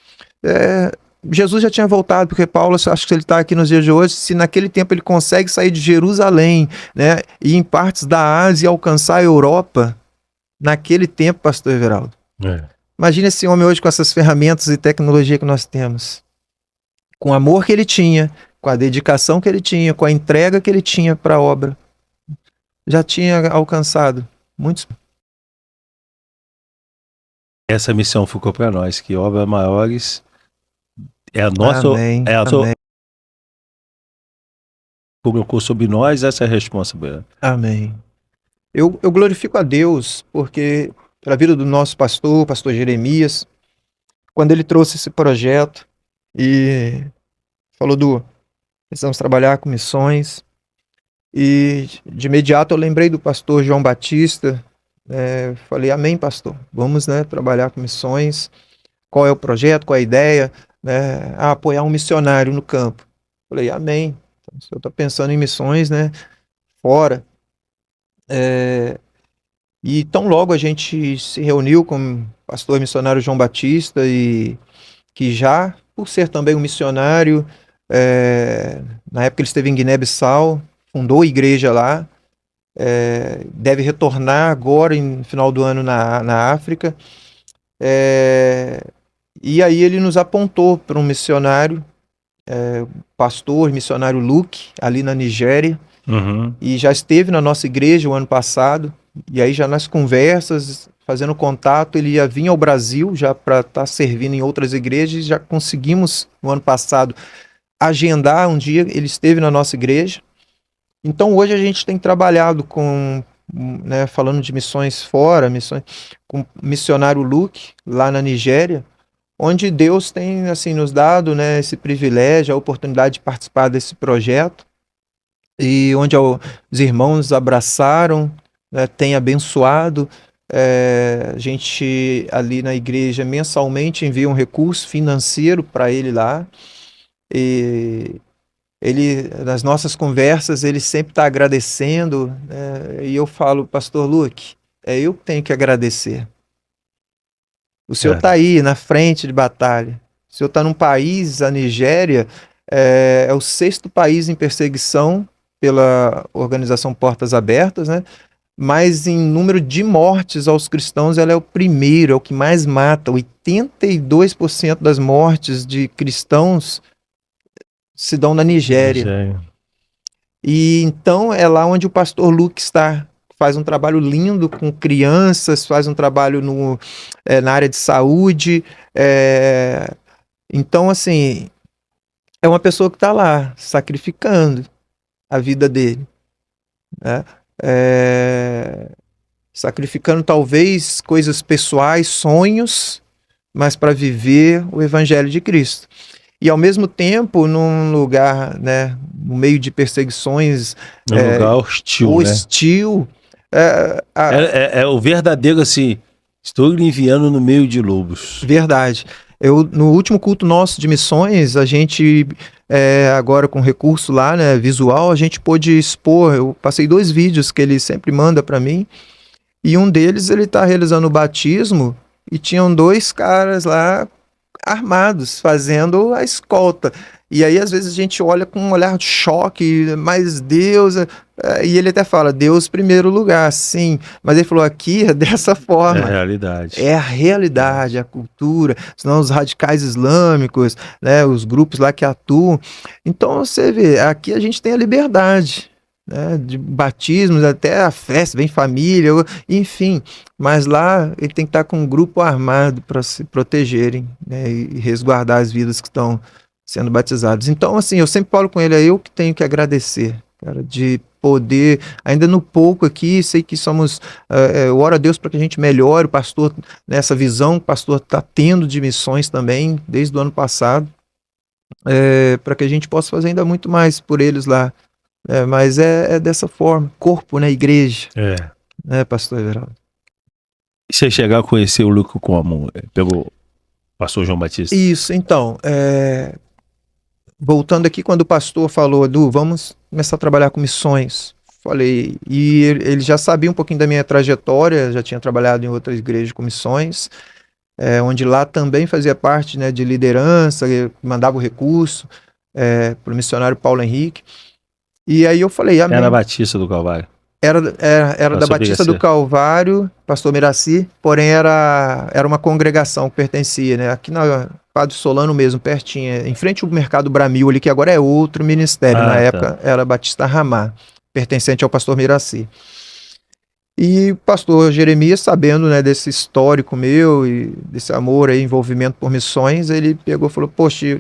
Speaker 1: Jesus já tinha voltado, porque Paulo, acho que ele está aqui nos dias de hoje, se naquele tempo ele consegue sair de Jerusalém, né, e em partes da Ásia alcançar a Europa, naquele tempo, pastor Everaldo. Imagina esse homem hoje com essas ferramentas e tecnologia que nós temos, com o amor que ele tinha, com a dedicação que ele tinha, com a entrega que ele tinha para a obra. Já tinha alcançado muitos.
Speaker 2: Essa missão ficou para nós, que obras maiores é a nossa.
Speaker 1: Amém, amém.
Speaker 2: Colocou sobre nós essa responsabilidade.
Speaker 1: Amém. Eu glorifico a Deus, porque pela vida do nosso pastor Jeremias, quando ele trouxe esse projeto e falou precisamos trabalhar com missões, e de imediato eu lembrei do pastor João Batista. Falei, amém, pastor, vamos, né, trabalhar com missões. Qual é o projeto, qual é a ideia? Né? Apoiar um missionário no campo. Falei, amém. Então, se eu estou pensando em missões, né, fora. E tão logo a gente se reuniu com o pastor missionário João Batista, e que já, por ser também um missionário, na época ele esteve em Guiné-Bissau, fundou a igreja lá, deve retornar agora no final do ano na África, e aí ele nos apontou para um missionário, pastor, missionário Luke, ali na Nigéria, e já esteve na nossa igreja o ano passado, e aí já nas conversas, fazendo contato, ele ia vir ao Brasil já para estar servindo em outras igrejas, já conseguimos no ano passado agendar um dia, ele esteve na nossa igreja. Então hoje a gente tem trabalhado com né, falando de missões fora, missões com o missionário Luke, lá na Nigéria, onde Deus tem assim nos dado, né, esse privilégio, a oportunidade de participar desse projeto, e onde os irmãos abraçaram, né, tem abençoado. A gente ali na igreja mensalmente envia um recurso financeiro para ele lá, e ele, nas nossas conversas, ele sempre está agradecendo, né, e eu falo, Pastor Luke, é eu que tenho que agradecer. O senhor está aí na frente de batalha. O senhor está num país, a Nigéria, é o 6º país em perseguição pela organização Portas Abertas, né? Mas em número de mortes aos cristãos, ela é o primeiro, é o que mais mata. 82% das mortes de cristãos se dão na Nigéria. E então é lá onde o pastor Luke está. Faz um trabalho lindo com crianças, faz um trabalho na área de saúde. Então, assim, é uma pessoa que está lá, sacrificando a vida dele, né? Sacrificando talvez coisas pessoais, sonhos, mas para viver o Evangelho de Cristo. E ao mesmo tempo, num lugar, né, no meio de perseguições,
Speaker 2: num lugar hostil,
Speaker 1: né?
Speaker 2: É o verdadeiro assim, estou lhe enviando no meio de lobos.
Speaker 1: Verdade. No último culto nosso de missões, a gente, agora com recurso lá, né, visual, a gente pôde expor. Eu passei 2 vídeos que ele sempre manda para mim, e um deles ele está realizando o batismo, e tinham 2 caras lá armados, fazendo a escolta. E aí, às vezes, a gente olha com um olhar de choque, mas Deus... E ele até fala, Deus primeiro lugar, sim. Mas ele falou, aqui é dessa forma.
Speaker 2: É a realidade.
Speaker 1: É a realidade, a cultura, senão os radicais islâmicos, né, os grupos lá que atuam. Então, você vê, aqui a gente tem a liberdade, né, de batismos, até a festa, vem família, enfim, mas lá ele tem que estar com um grupo armado para se protegerem, né, e resguardar as vidas que estão sendo batizadas. Então, assim, eu sempre falo com ele, é eu que tenho que agradecer, cara, de poder, ainda no pouco aqui, sei que somos, eu oro a Deus para que a gente melhore, o pastor, nessa visão, o pastor está tendo de missões também, desde o ano passado, para que a gente possa fazer ainda muito mais por eles lá. Mas é dessa forma, corpo, né, igreja. Pastor Everaldo.
Speaker 2: E você chegar a conhecer o Luke como? Pelo pastor João Batista?
Speaker 1: Isso, então, voltando aqui, quando o pastor falou, Edu, vamos começar a trabalhar com missões, falei, e ele já sabia um pouquinho da minha trajetória, já tinha trabalhado em outras igrejas com missões, onde lá também fazia parte, né, de liderança, mandava o recurso para o missionário Paulo Henrique. E aí eu falei, amém.
Speaker 2: Era Batista do Calvário.
Speaker 1: Era da Batista do Calvário, pastor Miraci, porém era uma congregação que pertencia, né? Aqui na Padre Solano mesmo, pertinho, em frente ao Mercado Bramil ali, que agora é outro ministério. Na época era Batista Ramá, pertencente ao pastor Miraci. E o pastor Jeremias, sabendo, né, desse histórico meu e desse amor aí, envolvimento por missões, ele pegou e falou, poxa,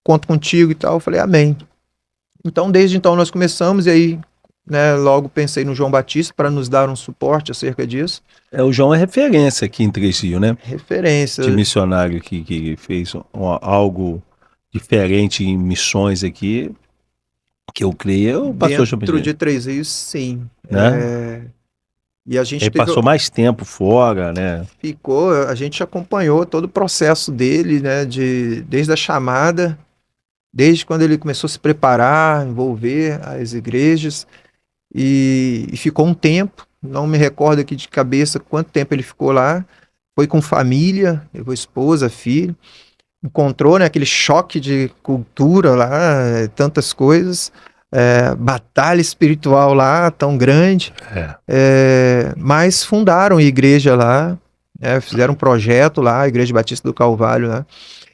Speaker 1: conto contigo e tal. Eu falei, amém. Então, desde então nós começamos, e aí, né, logo pensei no João Batista para nos dar um suporte acerca disso.
Speaker 2: O João é referência aqui em Três Rios, né?
Speaker 1: Referência.
Speaker 2: De missionário que fez algo diferente em missões aqui, que eu creio, o pastor João Batista.
Speaker 1: Dentro de Três Rios, sim.
Speaker 2: Né?
Speaker 1: E a gente
Speaker 2: passou mais tempo fora, né?
Speaker 1: Ficou, a gente acompanhou todo o processo dele, né, desde a chamada, desde quando ele começou a se preparar, envolver as igrejas, e ficou um tempo, não me recordo aqui de cabeça quanto tempo ele ficou lá, foi com família, levou esposa, filho, encontrou, né, aquele choque de cultura lá, tantas coisas, batalha espiritual lá, tão grande, mas fundaram igreja lá, fizeram um projeto lá, a Igreja Batista do Calvário lá.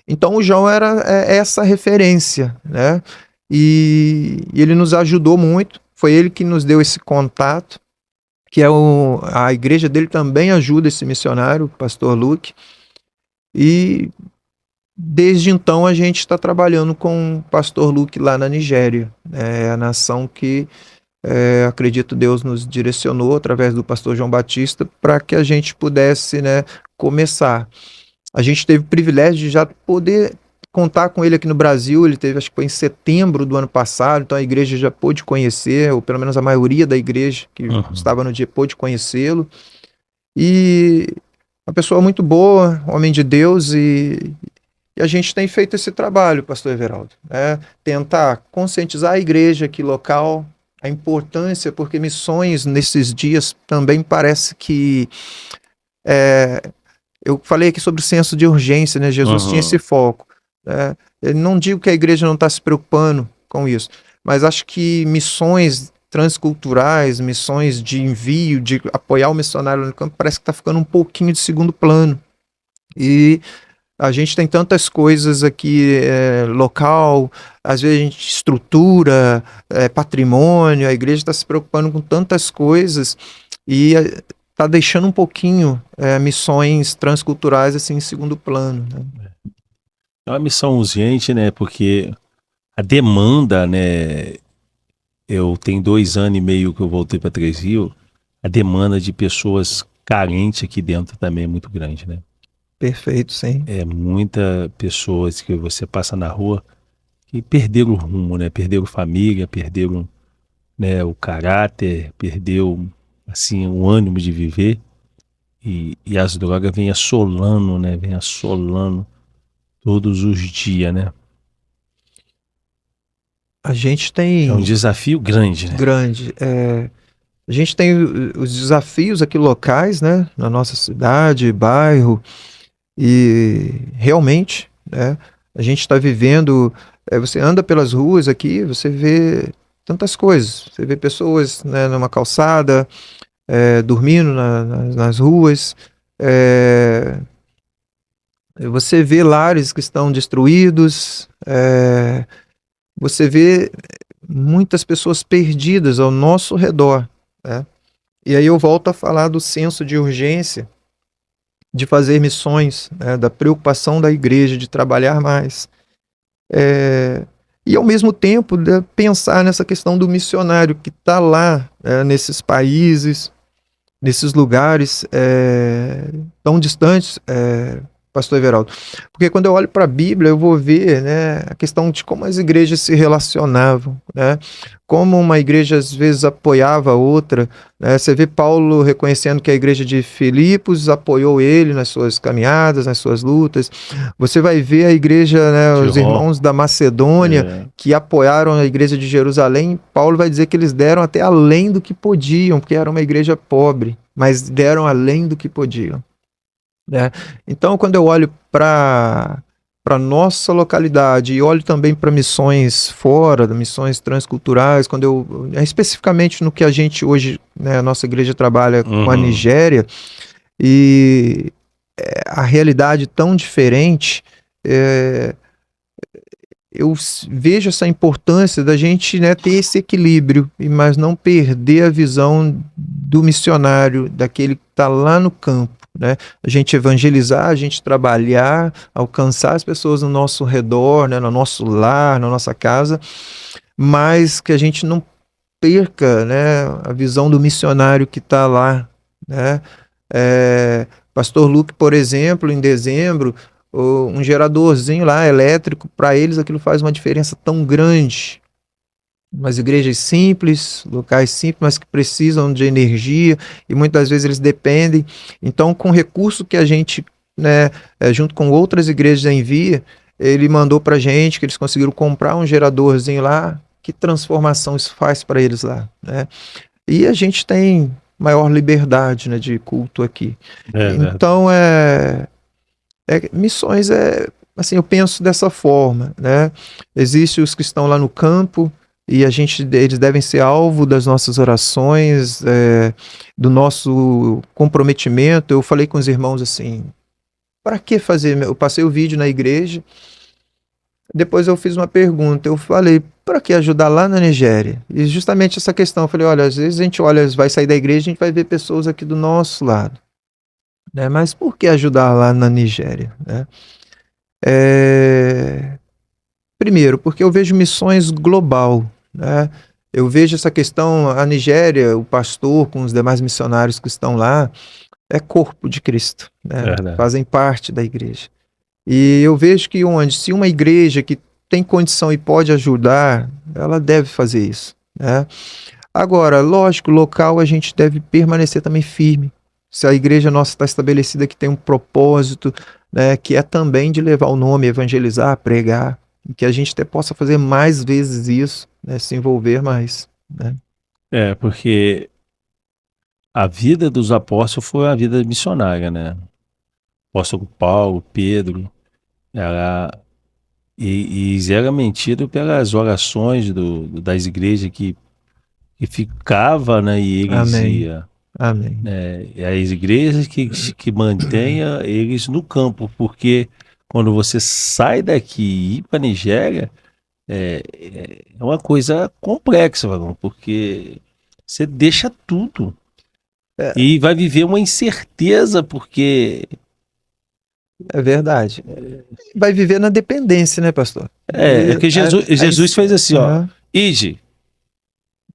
Speaker 1: Então o João era essa referência, né? E ele nos ajudou muito, foi ele que nos deu esse contato, que a igreja dele também ajuda esse missionário, o pastor Luke, e desde então a gente está trabalhando com o pastor Luke lá na Nigéria, a nação que Acredito Deus nos direcionou através do pastor João Batista para que a gente pudesse, né, começar. A gente teve o privilégio de já poder contar com ele aqui no Brasil. Ele teve, acho que foi em setembro do ano passado, então a igreja já pôde conhecer, ou pelo menos a maioria da igreja que estava no dia pôde conhecê-lo. E uma pessoa muito boa, homem de Deus, e a gente tem feito esse trabalho, pastor Everaldo, né? Tentar conscientizar a igreja aqui local, a importância, porque missões nesses dias também parece que eu falei aqui sobre o senso de urgência, né? Jesus tinha esse foco, né? Eu não digo que a igreja não está se preocupando com isso, mas acho que missões transculturais, missões de envio, de apoiar o missionário no campo, parece que está ficando um pouquinho de segundo plano. E a gente tem tantas coisas aqui local, às vezes a gente estrutura, patrimônio, a igreja está se preocupando com tantas coisas e está deixando um pouquinho missões transculturais assim em segundo plano, né?
Speaker 2: É uma missão urgente, né? Porque a demanda, né? Eu tenho 2 anos e meio que eu voltei para Três Rios, a demanda de pessoas carentes aqui dentro também é muito grande, né?
Speaker 1: Perfeito, sim.
Speaker 2: É muita pessoas que você passa na rua que perderam o rumo, né? Perderam família, perderam, né, o caráter, perdeu assim o ânimo de viver e as drogas vêm assolando, né? Vêm assolando todos os dias, né?
Speaker 1: A gente tem
Speaker 2: É um desafio grande, né?
Speaker 1: grande. A gente tem os desafios aqui locais, né? Na nossa cidade, bairro, e realmente, né? A gente está vivendo. Você anda pelas ruas aqui, você vê tantas coisas. Você vê pessoas, né, numa calçada, dormindo nas ruas. Você vê lares que estão destruídos. Você vê muitas pessoas perdidas ao nosso redor, né? E aí eu volto a falar do senso de urgência, de fazer missões, né, da preocupação da igreja, de trabalhar mais. E ao mesmo tempo pensar nessa questão do missionário que está lá, nesses países, nesses lugares tão distantes, pastor Everaldo. Porque quando eu olho para a Bíblia, eu vou ver, né, a questão de como as igrejas se relacionavam, né? Como uma igreja às vezes apoiava a outra, né? Você vê Paulo reconhecendo que a igreja de Filipos apoiou ele nas suas caminhadas, nas suas lutas. Você vai ver a igreja, né, os irmãos da Macedônia que apoiaram a igreja de Jerusalém. Paulo vai dizer que eles deram até além do que podiam, porque era uma igreja pobre, mas deram além do que podiam, né? Então, quando eu olho para nossa localidade e olho também para missões fora, missões transculturais, quando especificamente no que a gente hoje, né, a nossa igreja trabalha com a Nigéria, e a realidade tão diferente, eu vejo essa importância da gente, né, ter esse equilíbrio, mas não perder a visão do missionário, daquele que está lá no campo, né? A gente evangelizar, a gente trabalhar, alcançar as pessoas no nosso redor, né, no nosso lar, na nossa casa, mas que a gente não perca, né, a visão do missionário que está lá, né? Pastor Luke, por exemplo, em dezembro, um geradorzinho lá elétrico, para eles aquilo faz uma diferença tão grande. Umas igrejas simples, locais simples, mas que precisam de energia e muitas vezes eles dependem. Então, com o recurso que a gente, né, junto com outras igrejas envia, ele mandou para a gente que eles conseguiram comprar um geradorzinho lá. Que transformação isso faz para eles lá, né? E a gente tem maior liberdade, né, de culto aqui. Então, missões assim, eu penso dessa forma, né? Existem os que estão lá no campo e eles devem ser alvo das nossas orações, do nosso comprometimento. Eu falei com os irmãos assim, para que fazer? Eu passei o vídeo na igreja, depois eu fiz uma pergunta, eu falei, para que ajudar lá na Nigéria? E justamente essa questão, eu falei, olha, às vezes a gente vai sair da igreja, a gente vai ver pessoas aqui do nosso lado, né? Mas por que ajudar lá na Nigéria, né? Primeiro, porque eu vejo missões global, né? Eu vejo essa questão, a Nigéria, o pastor com os demais missionários que estão lá, é corpo de Cristo, né?
Speaker 2: Verdade.
Speaker 1: Fazem parte da igreja. E eu vejo que se uma igreja que tem condição e pode ajudar, ela deve fazer isso, né? Agora, lógico, local a gente deve permanecer também firme. Se a igreja nossa está estabelecida que tem um propósito, né, que é também de levar o nome, evangelizar, pregar, e que a gente até possa fazer mais vezes isso, né, se envolver mais, né?
Speaker 2: Porque a vida dos apóstolos foi a vida missionária, né? Apóstolo Paulo, Pedro, e eles eram mentidos pelas orações das igrejas que ficava, né? E eles
Speaker 1: Amém.
Speaker 2: iam.
Speaker 1: Amém.
Speaker 2: E as igrejas que mantenha eles no campo, porque quando você sai daqui e ir para a Nigéria, é uma coisa complexa, Varão, porque você deixa tudo
Speaker 1: É,
Speaker 2: e vai viver uma incerteza, porque
Speaker 1: é verdade. Vai viver na dependência, né, pastor?
Speaker 2: é que Jesus fez assim, ó,
Speaker 1: Aham.
Speaker 2: ide,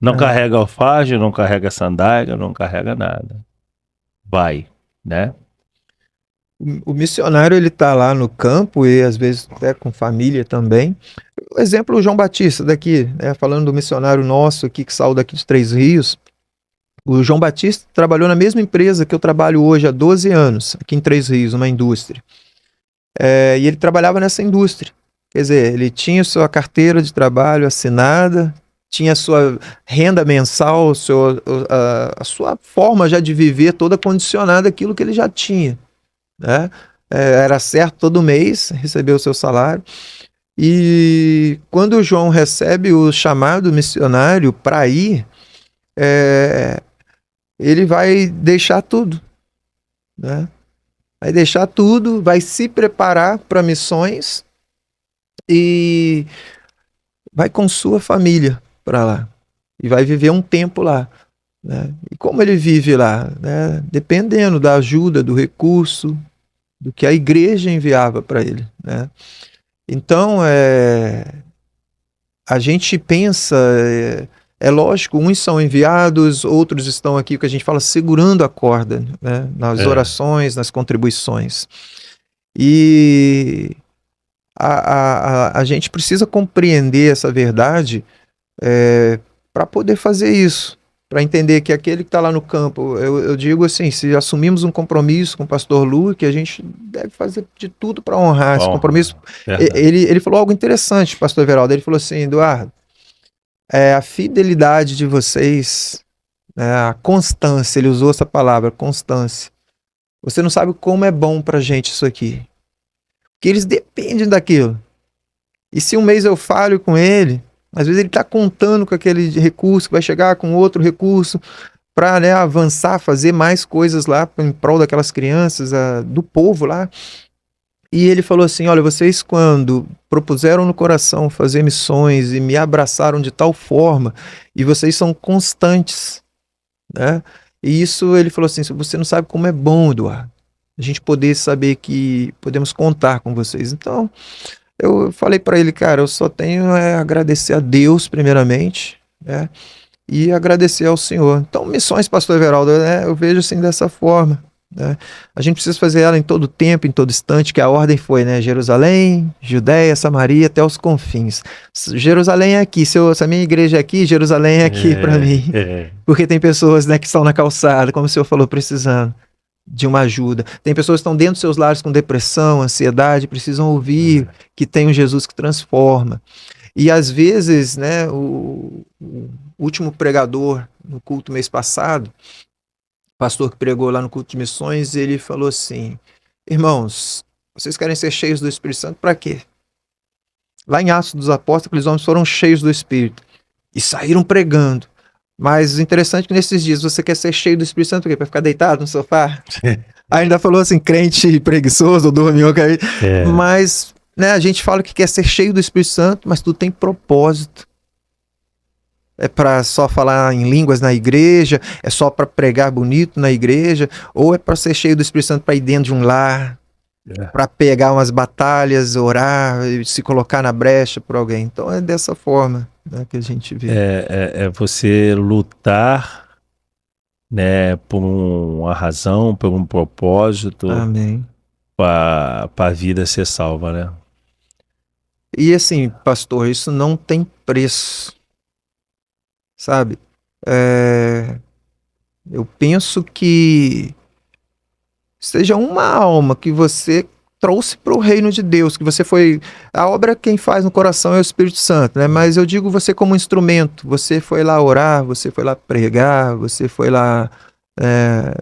Speaker 2: não
Speaker 1: É.
Speaker 2: carrega alfaiate, não carrega sandália, não carrega nada, vai, né?
Speaker 1: O missionário, ele tá lá no campo e às vezes até com família também. O exemplo, o João Batista daqui, né, falando do missionário nosso aqui que saiu daqui de Três Rios. O João Batista trabalhou na mesma empresa que eu trabalho hoje há 12 anos, aqui em Três Rios, uma indústria. E ele trabalhava nessa indústria. Quer dizer, ele tinha sua carteira de trabalho assinada, tinha sua renda mensal, a sua forma já de viver toda condicionada àquilo que ele já tinha, né? Era certo todo mês receber o seu salário. E quando o João recebe o chamado missionário para ir, ele vai deixar tudo, né? Vai deixar tudo, vai se preparar para missões e vai com sua família para lá. E vai viver um tempo lá, né? E como ele vive lá, né? Dependendo da ajuda, do recurso, do que a igreja enviava para ele, né? Então, a gente pensa, é lógico, uns são enviados, outros estão aqui, o que a gente fala, segurando a corda, né? Nas orações, nas contribuições. E a gente precisa compreender essa verdade para poder fazer isso, para entender que aquele que está lá no campo, eu digo assim, se assumimos um compromisso com o pastor Lu, que a gente deve fazer de tudo para honrar esse compromisso. Ele falou algo interessante, pastor Everaldo, ele falou assim, Eduardo, a fidelidade de vocês, a constância, ele usou essa palavra, constância. Você não sabe como é bom pra gente isso aqui. Porque eles dependem daquilo. E se um mês eu falho com ele, às vezes ele está contando com aquele recurso, que vai chegar com outro recurso para, né, avançar, fazer mais coisas lá em prol daquelas crianças, do povo lá. E ele falou assim, olha, vocês quando propuseram no coração fazer missões e me abraçaram de tal forma, e vocês são constantes, né? E isso, ele falou assim, você não sabe como é bom, Eduardo, a gente poder saber que podemos contar com vocês. Então, eu falei para ele, cara, eu só tenho a agradecer a Deus primeiramente, né? E agradecer ao Senhor. Então, missões, pastor Everaldo, né, eu vejo assim dessa forma, né? A gente precisa fazer ela em todo tempo, em todo instante, que a ordem foi, né? Jerusalém, Judéia, Samaria, até os confins. Jerusalém é aqui, se a minha igreja é aqui, Jerusalém é aqui para mim. Porque tem pessoas, né, que estão na calçada, como o senhor falou, precisando de uma ajuda. Tem pessoas que estão dentro dos seus lares com depressão, ansiedade, precisam ouvir que tem um Jesus que transforma. E às vezes, né, o último pregador no culto mês passado, pastor que pregou lá no culto de missões, ele falou assim, irmãos, vocês querem ser cheios do Espírito Santo para quê? Lá em Atos dos Apóstolos, aqueles homens foram cheios do Espírito e saíram pregando. Mas o interessante é que nesses dias você quer ser cheio do Espírito Santo para ficar deitado no sofá? Ainda falou assim, crente preguiçoso, dormiu, mas, né, a gente fala que quer ser cheio do Espírito Santo, mas tudo tem propósito. É para só falar em línguas na igreja, é só para pregar bonito na igreja, ou é para ser cheio do Espírito Santo para ir dentro de um lar, para pegar umas batalhas, orar, e se colocar na brecha por alguém. Então é dessa forma, né, que a gente vê.
Speaker 2: É você lutar, né, por uma razão, por um propósito,
Speaker 1: Amém.
Speaker 2: para a vida ser salva, né?
Speaker 1: E assim, pastor, isso não tem preço, sabe? Eu penso que seja uma alma que você trouxe para o reino de Deus, que você foi. A obra quem faz no coração é o Espírito Santo, né? Mas eu digo você como instrumento. Você foi lá orar, você foi lá pregar, você foi lá é,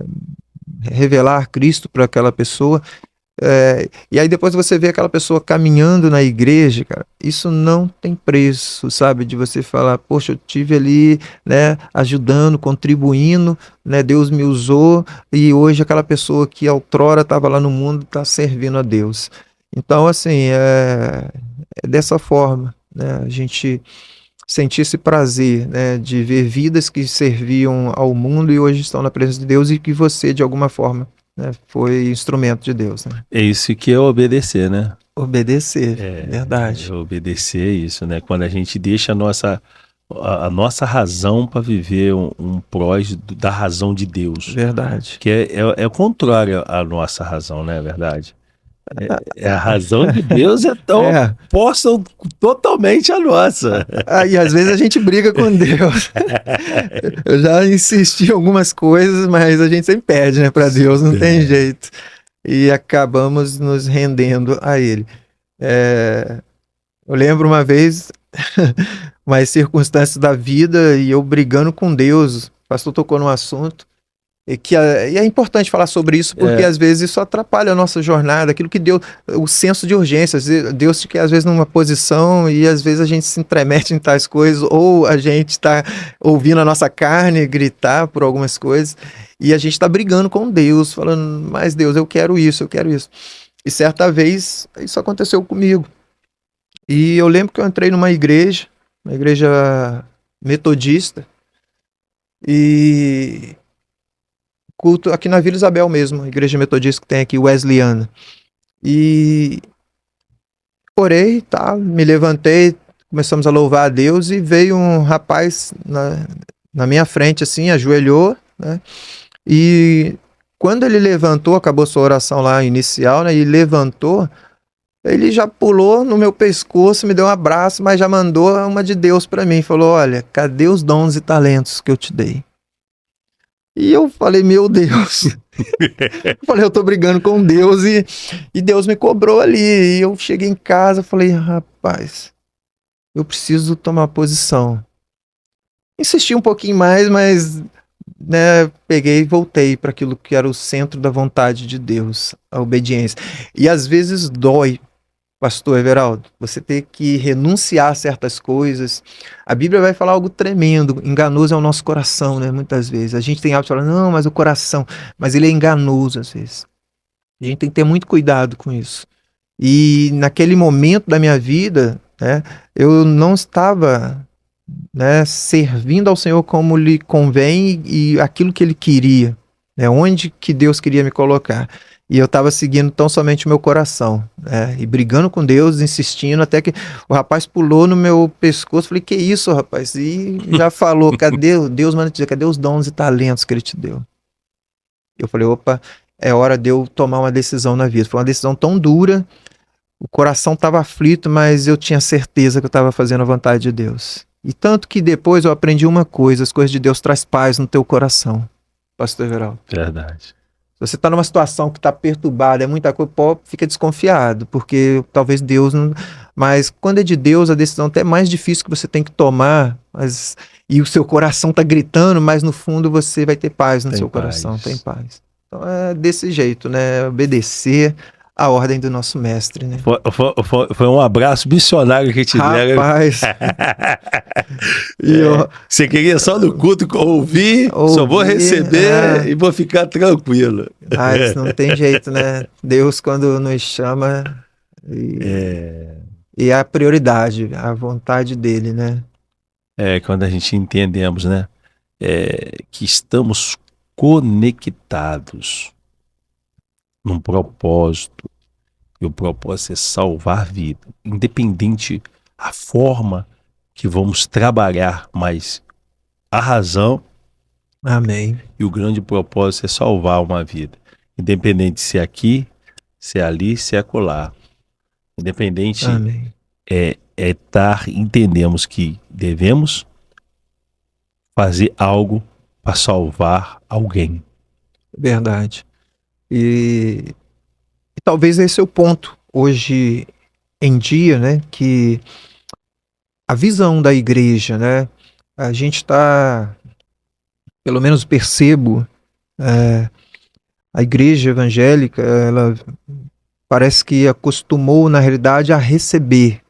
Speaker 1: revelar Cristo para aquela pessoa. E aí depois você vê aquela pessoa caminhando na igreja, cara, isso não tem preço, sabe? De você falar, poxa, eu tive ali, né, ajudando, contribuindo, né, Deus me usou e hoje aquela pessoa que outrora estava lá no mundo está servindo a Deus. Então, assim, é dessa forma, né, a gente sentir esse prazer, né, de ver vidas que serviam ao mundo e hoje estão na presença de Deus e que você, de alguma forma, né, foi instrumento de Deus, né?
Speaker 2: É isso que é obedecer, né?
Speaker 1: Obedecer,
Speaker 2: É
Speaker 1: verdade.
Speaker 2: obedecer isso, né? Quando a gente deixa a nossa razão para viver um prós da razão de Deus,
Speaker 1: Verdade.
Speaker 2: que é o contrário à nossa razão, né? Verdade. A razão de Deus é tão
Speaker 1: É.
Speaker 2: oposta totalmente à nossa.
Speaker 1: E às vezes a gente briga com Deus. Eu já insisti em algumas coisas, mas a gente sempre pede, né, para Deus, não tem jeito. E acabamos nos rendendo a Ele. Eu lembro uma vez, umas circunstâncias da vida, e eu brigando com Deus. O pastor tocou num assunto. E é importante falar sobre isso, porque às vezes isso atrapalha a nossa jornada, aquilo que deu o senso de urgência. Deus te quer, às vezes, numa posição e às vezes a gente se intromete em tais coisas, ou a gente está ouvindo a nossa carne gritar por algumas coisas, e a gente está brigando com Deus, falando, mas Deus, eu quero isso, eu quero isso. E certa vez isso aconteceu comigo. E eu lembro que eu entrei numa igreja, uma igreja metodista, e culto aqui na Vila Isabel mesmo, a igreja metodista que tem aqui, Wesleyana. E orei, tá, me levantei, começamos a louvar a Deus e veio um rapaz na minha frente, assim, ajoelhou, né? E quando ele levantou, acabou sua oração lá inicial, né? E levantou, ele já pulou no meu pescoço, me deu um abraço, mas já mandou uma de Deus para mim. Falou, olha, cadê os dons e talentos que eu te dei? E eu falei, meu Deus. Eu falei, eu tô brigando com Deus e Deus me cobrou ali. E eu cheguei em casa e falei, rapaz, eu preciso tomar posição. Insisti um pouquinho mais, mas né, peguei e voltei para aquilo que era o centro da vontade de Deus, a obediência. E às vezes dói, pastor Everaldo, você ter que renunciar a certas coisas. A Bíblia vai falar algo tremendo, enganoso é o nosso coração, né? Muitas vezes. A gente tem hábito de falar, não, mas o coração, mas ele é enganoso às vezes. A gente tem que ter muito cuidado com isso. E naquele momento da minha vida, né, eu não estava, né, servindo ao Senhor como lhe convém e aquilo que ele queria, né, onde que Deus queria me colocar. E eu estava seguindo tão somente o meu coração, né, e brigando com Deus, insistindo, até que o rapaz pulou no meu pescoço. Falei, que isso, rapaz? E já falou, cadê Deus, manda te dizer, cadê os dons e talentos que ele te deu? Eu falei, opa, é hora de eu tomar uma decisão na vida. Foi uma decisão tão dura, o coração estava aflito, mas eu tinha certeza que eu estava fazendo a vontade de Deus. E tanto que depois eu aprendi uma coisa, as coisas de Deus traz paz no teu coração, pastor Everaldo.
Speaker 2: Verdade.
Speaker 1: Se você está numa situação que está perturbada, é muita coisa, pô, fica desconfiado, porque talvez Deus não... Mas quando é de Deus, a decisão até é mais difícil que você tem que tomar, mas... e o seu coração está gritando, mas no fundo você vai ter paz no
Speaker 2: Tem
Speaker 1: seu
Speaker 2: paz.
Speaker 1: coração, tem paz. Então é desse jeito, né? Obedecer a ordem do nosso mestre, né?
Speaker 2: Foi um abraço missionário que te deram.
Speaker 1: Rapaz,
Speaker 2: Você queria só no culto ouvir, só vou receber e vou ficar tranquilo.
Speaker 1: Mas não tem jeito, né? Deus, quando nos chama, e é a prioridade, a vontade dele, né?
Speaker 2: Quando a gente entendemos, né? Que estamos conectados num propósito, E o propósito é salvar vida, independente a forma que vamos trabalhar, mas a razão
Speaker 1: Amém.
Speaker 2: e o grande propósito é salvar uma vida. Independente se é aqui, se é ali, se é acolá. Independente
Speaker 1: Amém.
Speaker 2: entendemos que devemos fazer algo para salvar alguém.
Speaker 1: Verdade. E talvez esse é o ponto hoje em dia, né? Que a visão da igreja, né? A gente está, pelo menos percebo, a igreja evangélica, ela parece que acostumou, na realidade, a receber.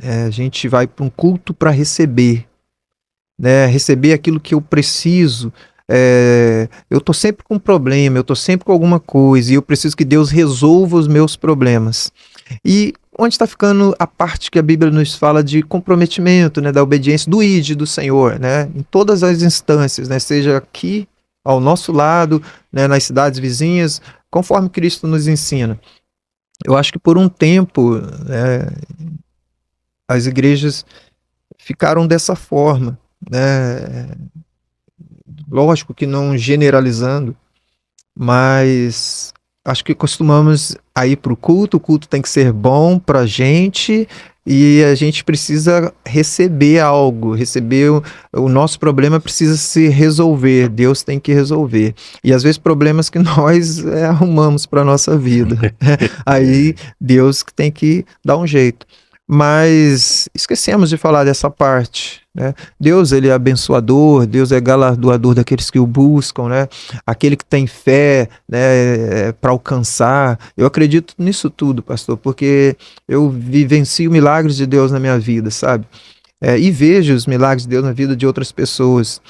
Speaker 1: A gente vai para um culto para receber, né? Receber aquilo que eu preciso. Eu estou sempre com um problema, eu estou sempre com alguma coisa e eu preciso que Deus resolva os meus problemas. E onde está ficando a parte que a Bíblia nos fala de comprometimento, né, da obediência, do ide do Senhor, né, em todas as instâncias, né, seja aqui ao nosso lado, né, nas cidades vizinhas, conforme Cristo nos ensina. Eu acho que por um tempo, né, as igrejas ficaram dessa forma, né? Lógico que não generalizando, mas acho que costumamos a ir para o culto tem que ser bom para a gente e a gente precisa receber algo, o nosso problema precisa se resolver, Deus tem que resolver. E às vezes problemas que nós arrumamos para a nossa vida, aí Deus tem que dar um jeito. Mas esquecemos de falar dessa parte, né? Deus, ele é abençoador, Deus é galardoador daqueles que o buscam, né? Aquele que tem fé, né, para alcançar. Eu acredito nisso tudo, pastor, porque eu vivencio milagres de Deus na minha vida, sabe? E vejo os milagres de Deus na vida de outras pessoas.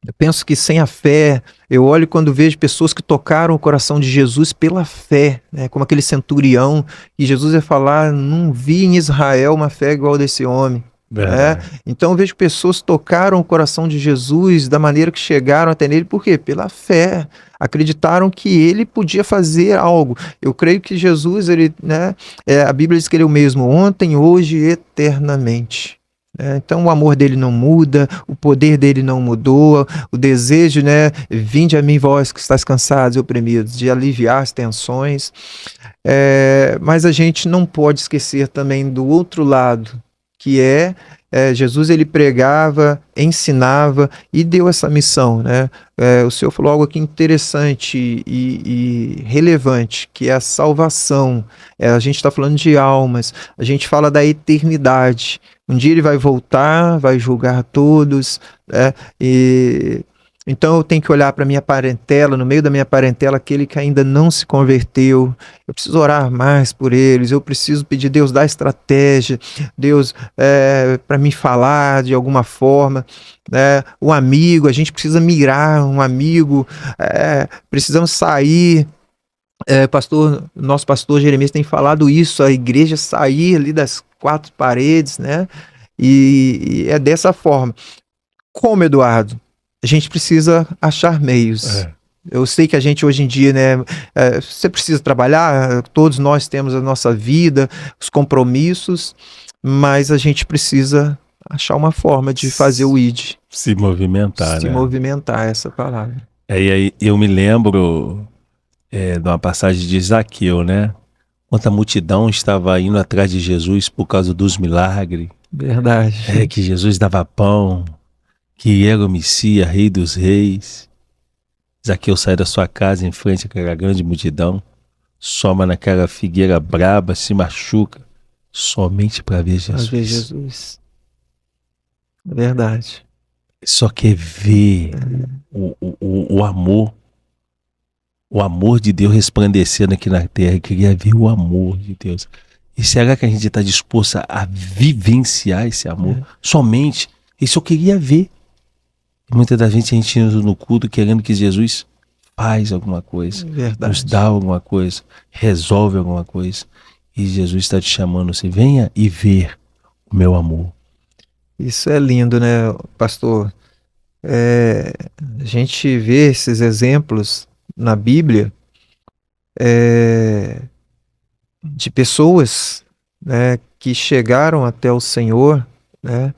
Speaker 1: Eu penso que sem a fé, eu olho quando vejo pessoas que tocaram o coração de Jesus pela fé, né? Como aquele centurião, e Jesus ia falar, não vi em Israel uma fé igual a desse homem. Né? Então eu vejo pessoas que tocaram o coração de Jesus da maneira que chegaram até nele, por quê? Pela fé, acreditaram que ele podia fazer algo. Eu creio que Jesus, ele, né, a Bíblia diz que ele é o mesmo ontem, hoje e eternamente. Então o amor dele não muda, o poder dele não mudou, o desejo, né, vinde a mim vós que estáis cansados e oprimidos, de aliviar as tensões, mas a gente não pode esquecer também do outro lado, que Jesus, ele pregava, ensinava e deu essa missão, né? O Senhor falou algo aqui interessante e relevante, que é a salvação. A gente está falando de almas, a gente fala da eternidade. Um dia ele vai voltar, vai julgar todos, né? Então eu tenho que olhar para a minha parentela, no meio da minha parentela, aquele que ainda não se converteu. Eu preciso orar mais por eles, eu preciso pedir, Deus, dá estratégia, Deus, para me falar de alguma forma. Um amigo, a gente precisa mirar um amigo, precisamos sair. Nosso pastor Jeremias tem falado isso, a igreja sair ali das quatro paredes, né? E é dessa forma. Como, Eduardo? A gente precisa achar meios. Eu sei que a gente hoje em dia, né, você precisa trabalhar, todos nós temos a nossa vida, os compromissos, mas a gente precisa achar uma forma de fazer o ID.
Speaker 2: Se movimentar,
Speaker 1: Se
Speaker 2: né?
Speaker 1: movimentar, essa palavra.
Speaker 2: E aí eu me lembro de uma passagem de Zaqueu, né? Quanta multidão estava indo atrás de Jesus por causa dos milagres.
Speaker 1: Verdade.
Speaker 2: Que Jesus dava pão, que era o Messias, rei dos reis. Zaqueu sai da sua casa em frente àquela grande multidão, soma naquela figueira braba, se machuca, somente para ver Jesus.
Speaker 1: Para ver Jesus. Verdade.
Speaker 2: Só quer ver o amor de Deus resplandecendo aqui na terra. Queria ver o amor de Deus. E será que a gente está disposto a vivenciar esse amor? Somente. Isso eu queria ver. Muita da gente, a gente indo no culto querendo que Jesus faz alguma coisa, nos dá alguma coisa, resolve alguma coisa. E Jesus está te chamando assim, venha e ver o meu amor.
Speaker 1: Isso é lindo, né, pastor? A gente vê esses exemplos na Bíblia de pessoas, né, que chegaram até o Senhor, né,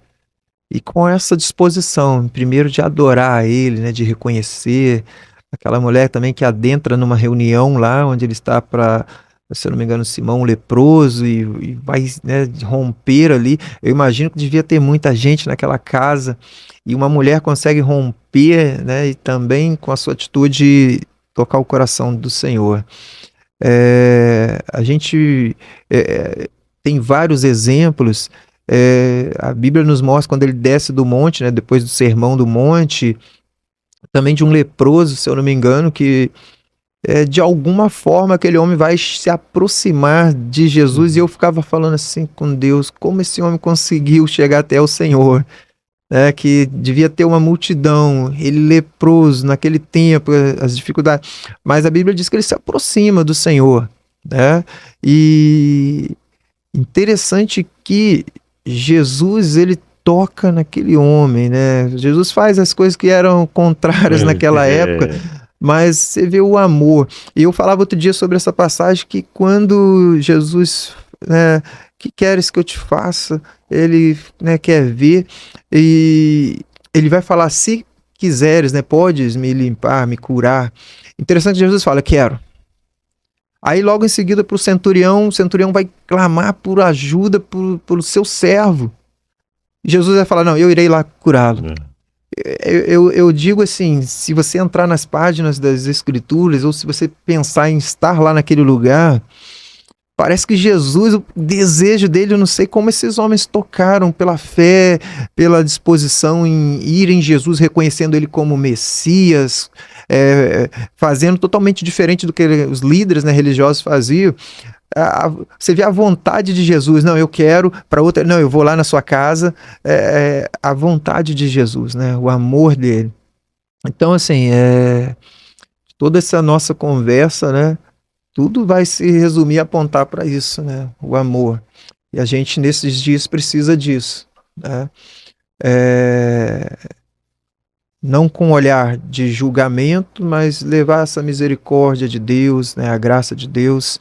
Speaker 1: e com essa disposição, primeiro de adorar a Ele, né, de reconhecer. Aquela mulher também que adentra numa reunião lá onde ele está para, se eu não me engano, Simão leproso e vai, né, romper ali. Eu imagino que devia ter muita gente naquela casa e uma mulher consegue romper, né, e também com a sua atitude tocar o coração do Senhor. A gente tem vários exemplos. A Bíblia nos mostra quando ele desce do monte, né, depois do sermão do monte, também de um leproso, se eu não me engano, que de alguma forma aquele homem vai se aproximar de Jesus. E eu ficava falando assim com Deus, como esse homem conseguiu chegar até o Senhor, né, que devia ter uma multidão, ele leproso naquele tempo, as dificuldades, mas a Bíblia diz que ele se aproxima do Senhor, né? E interessante que Jesus, ele toca naquele homem, né? Jesus faz as coisas que eram contrárias naquela época, mas você vê o amor. E eu falava outro dia sobre essa passagem que quando Jesus, né, que queres que eu te faça? Ele, né, quer ver e ele vai falar, se quiseres, né, podes me limpar, me curar. Interessante que Jesus fala, quero. Aí logo em seguida para o centurião vai clamar por ajuda pelo seu servo. Jesus vai falar, não, eu irei lá curá-lo. Eu digo assim, se você entrar nas páginas das Escrituras, ou se você pensar em estar lá naquele lugar, parece que Jesus, o desejo dele, eu não sei como esses homens tocaram pela fé, pela disposição em ir em Jesus, reconhecendo ele como Messias, fazendo totalmente diferente do que os líderes, né, religiosos faziam. Você vê a vontade de Jesus, não, eu quero, para outra, não, eu vou lá na sua casa, a vontade de Jesus, né, o amor dele. Então, assim, toda essa nossa conversa, né, tudo vai se resumir a apontar para isso, né, o amor. E a gente, nesses dias, precisa disso, né? Não com um olhar de julgamento, mas levar essa misericórdia de Deus, né, a graça de Deus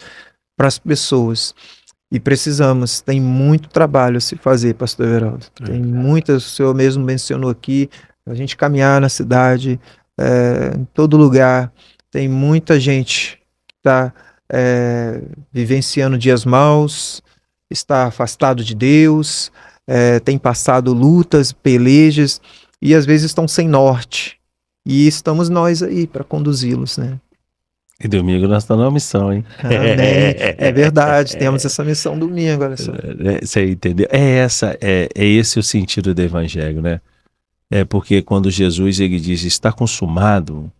Speaker 1: para as pessoas. E precisamos, tem muito trabalho a se fazer, pastor Everaldo. Tem muitas, o senhor mesmo mencionou aqui, a gente caminhar na cidade, em todo lugar, tem muita gente que está vivenciando dias maus, está afastado de Deus, tem passado lutas, pelejas, e às vezes estão sem norte. E estamos nós aí para conduzi-los, né?
Speaker 2: E domingo nós estamos numa missão, hein?
Speaker 1: Amém. É verdade, temos essa missão domingo, olha só.
Speaker 2: Você entendeu? Esse o sentido do evangelho, né? Porque quando Jesus ele diz, está consumado,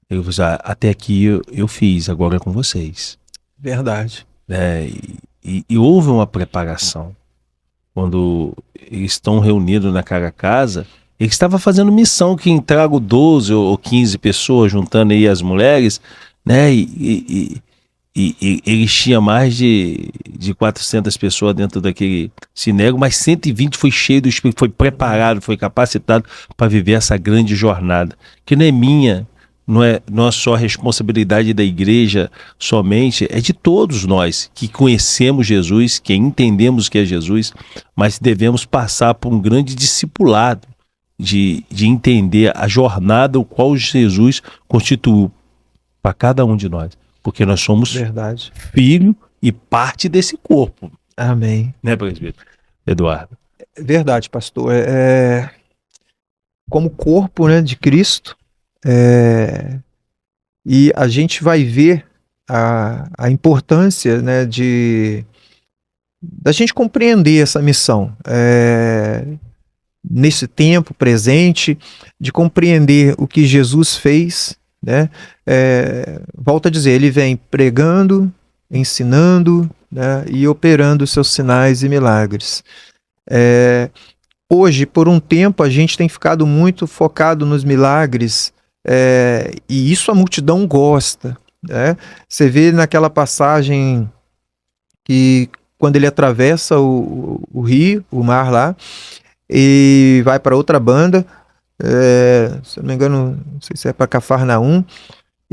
Speaker 2: ele diz, até aqui eu fiz, agora é com vocês.
Speaker 1: Verdade.
Speaker 2: E houve uma preparação. Quando eles estão reunidos naquela casa, ele estava fazendo missão que entraram 12 ou 15 pessoas, juntando aí as mulheres, né? E ele tinha mais de 400 pessoas dentro daquele sinédrio, mas 120 foi cheio do Espírito, foi preparado, foi capacitado para viver essa grande jornada, que não é minha, não é só a responsabilidade da igreja somente, é de todos nós que conhecemos Jesus, que entendemos que é Jesus, mas devemos passar por um grande discipulado de entender a jornada o qual Jesus constituiu para cada um de nós, porque nós somos filho e parte desse corpo.
Speaker 1: Amém.
Speaker 2: Né, presbítero Eduardo?
Speaker 1: Verdade, pastor. Como corpo, né, de Cristo, e a gente vai ver a importância, né, da gente compreender essa missão. Nesse tempo presente, de compreender o que Jesus fez, né? Volto a dizer, ele vem pregando, ensinando, né, e operando seus sinais e milagres. Hoje, por um tempo, a gente tem ficado muito focado nos milagres, e isso a multidão gosta, né? Você vê naquela passagem que quando ele atravessa o rio, o mar lá, e vai para outra banda, se eu não me engano, não sei se é para Cafarnaum,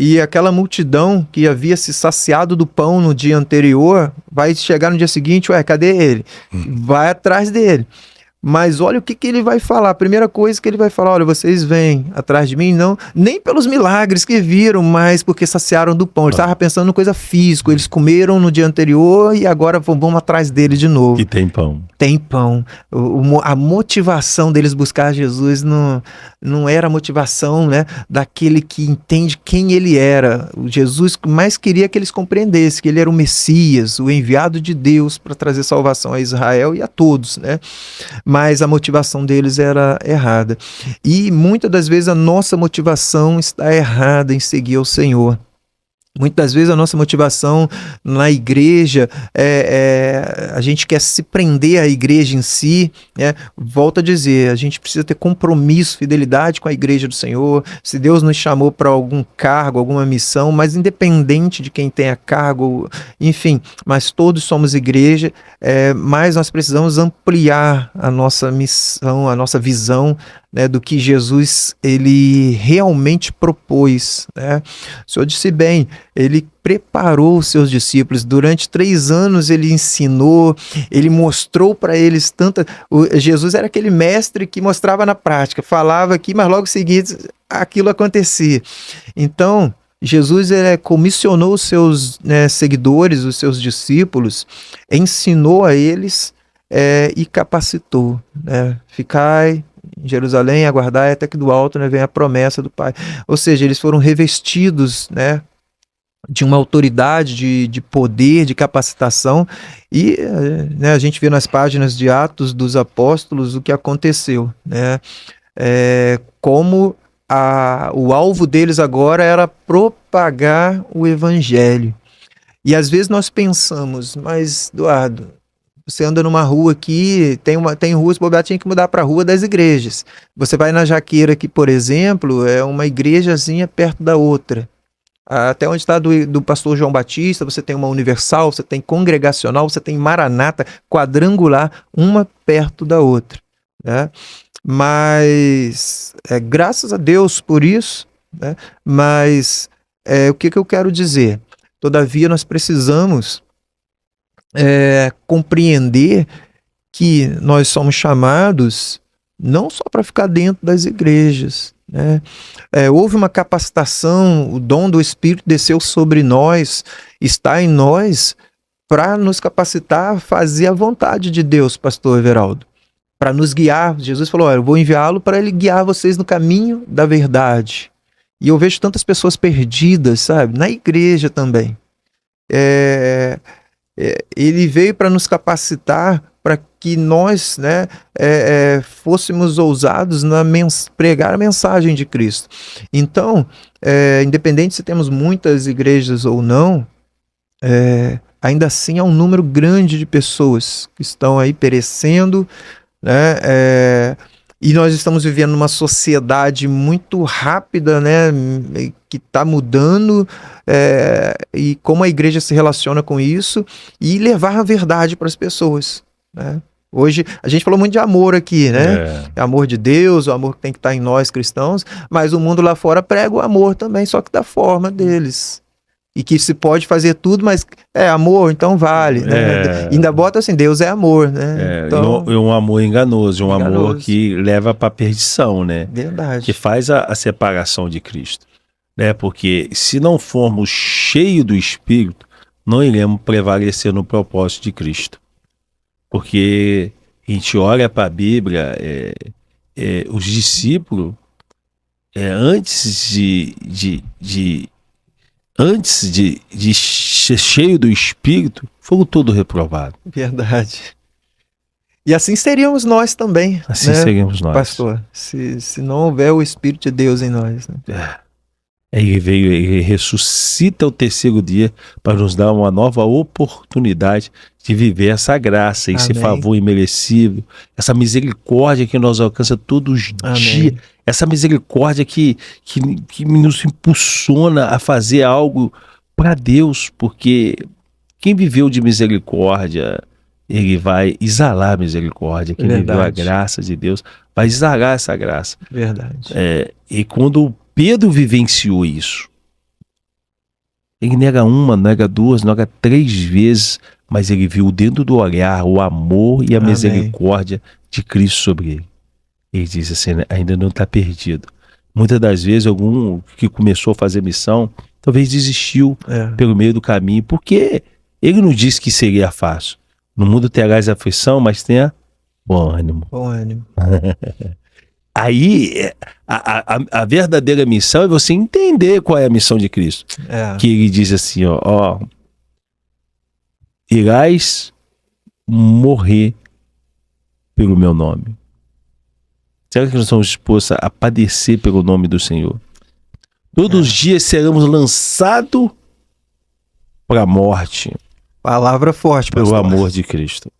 Speaker 1: E aquela multidão que havia se saciado do pão no dia anterior, vai chegar no dia seguinte, ué, cadê ele? Vai atrás dele. Mas olha o que ele vai falar. A primeira coisa que ele vai falar: olha, vocês vêm atrás de mim, não nem pelos milagres que viram, mas porque saciaram do pão. Ele estava pensando em coisa física. Eles comeram no dia anterior e agora vamos atrás dele de novo.
Speaker 2: E tem pão.
Speaker 1: Tem pão. A motivação deles buscar Jesus não era a motivação, né, daquele que entende quem ele era. O Jesus mais queria que eles compreendessem que ele era o Messias, o enviado de Deus para trazer salvação a Israel e a todos, né? Mas a motivação deles era errada. E muitas das vezes a nossa motivação está errada em seguir ao Senhor. Muitas vezes a nossa motivação na igreja, a gente quer se prender à igreja em si, né? Volto a dizer, a gente precisa ter compromisso, fidelidade com a igreja do Senhor. Se Deus nos chamou para algum cargo, alguma missão, mas independente de quem tenha cargo, enfim, mas todos somos igreja, mas nós precisamos ampliar a nossa missão, a nossa visão, né, do que Jesus ele realmente propôs, né? O Senhor disse bem, ele preparou os seus discípulos, durante 3 anos ele ensinou, ele mostrou para eles Jesus era aquele mestre que mostrava na prática, falava aqui, mas logo em seguida aquilo acontecia. Então Jesus comissionou os seus, né, seguidores, os seus discípulos, ensinou a eles e capacitou, né? Ficai em Jerusalém, aguardai até que do alto, né, venha a promessa do Pai. Ou seja, eles foram revestidos, né, de uma autoridade, de poder, de capacitação, e né, a gente vê nas páginas de Atos dos Apóstolos o que aconteceu, né? Como o alvo deles agora era propagar o Evangelho. E às vezes nós pensamos, mas Eduardo, você anda numa rua aqui, tem ruas, bobear, tinha que mudar para a rua das igrejas. Você vai na Jaqueira aqui, por exemplo, é uma igrejazinha perto da outra. Até onde está do pastor João Batista, você tem uma Universal, você tem Congregacional, você tem Maranata, quadrangular, uma perto da outra, né? Mas, graças a Deus por isso, né? Mas o que eu quero dizer? Todavia, nós precisamos compreender que nós somos chamados não só para ficar dentro das igrejas, né? Houve uma capacitação, o dom do Espírito desceu sobre nós, está em nós, para nos capacitar a fazer a vontade de Deus, pastor Everaldo, para nos guiar. Jesus falou: eu vou enviá-lo para ele guiar vocês no caminho da verdade. E eu vejo tantas pessoas perdidas, sabe, na igreja também. Ele veio para nos capacitar para que nós, né, fôssemos ousados na pregar a mensagem de Cristo. Então, independente se temos muitas igrejas ou não, ainda assim há um número grande de pessoas que estão aí perecendo, né, e nós estamos vivendo numa sociedade muito rápida, né, que está mudando, e como a igreja se relaciona com isso, e levar a verdade para as pessoas, né? Hoje, a gente falou muito de amor aqui, né? Amor de Deus, o amor que tem que estar em nós cristãos, mas o mundo lá fora prega o amor também, só que da forma deles. E que se pode fazer tudo, mas amor, então vale, né? Ainda bota assim, Deus é amor, né?
Speaker 2: Então, um amor enganoso, amor que leva para a perdição, né?
Speaker 1: Verdade.
Speaker 2: Que faz a separação de Cristo, né? Porque se não formos cheios do Espírito, não iremos prevalecer no propósito de Cristo. Porque a gente olha para a Bíblia, os discípulos, antes de ser cheio do Espírito, foram todos reprovados.
Speaker 1: Verdade. E assim seríamos nós também.
Speaker 2: Assim,
Speaker 1: né,
Speaker 2: seríamos nós.
Speaker 1: pastor? Se não houver o Espírito de Deus em nós, né?
Speaker 2: Ele ressuscita ao 3º dia para nos dar uma nova oportunidade de viver essa graça, esse favor imerecido, essa misericórdia que nos alcança todos os dias, essa misericórdia que nos impulsiona a fazer algo para Deus, porque quem viveu de misericórdia, ele vai exalar a misericórdia, quem viveu a graça de Deus vai exalar essa graça.
Speaker 1: Verdade.
Speaker 2: E quando Pedro vivenciou isso, Ele nega uma, nega duas, nega 3 vezes, mas ele viu dentro do olhar o amor e a
Speaker 1: Amém.
Speaker 2: misericórdia de Cristo sobre ele. Ele diz assim, ainda não está perdido. Muitas das vezes, algum que começou a fazer missão, talvez desistiu pelo meio do caminho, porque ele não disse que seria fácil. No mundo terás aflição, mas tenha bom ânimo.
Speaker 1: Bom ânimo.
Speaker 2: Aí, a verdadeira missão é você entender qual é a missão de Cristo. Que ele diz assim, ó, irás morrer pelo meu nome. Será que nós estamos dispostos a padecer pelo nome do Senhor? Todos os dias seremos lançados para a morte.
Speaker 1: Palavra forte,
Speaker 2: pelo
Speaker 1: pastor.
Speaker 2: amor de Cristo.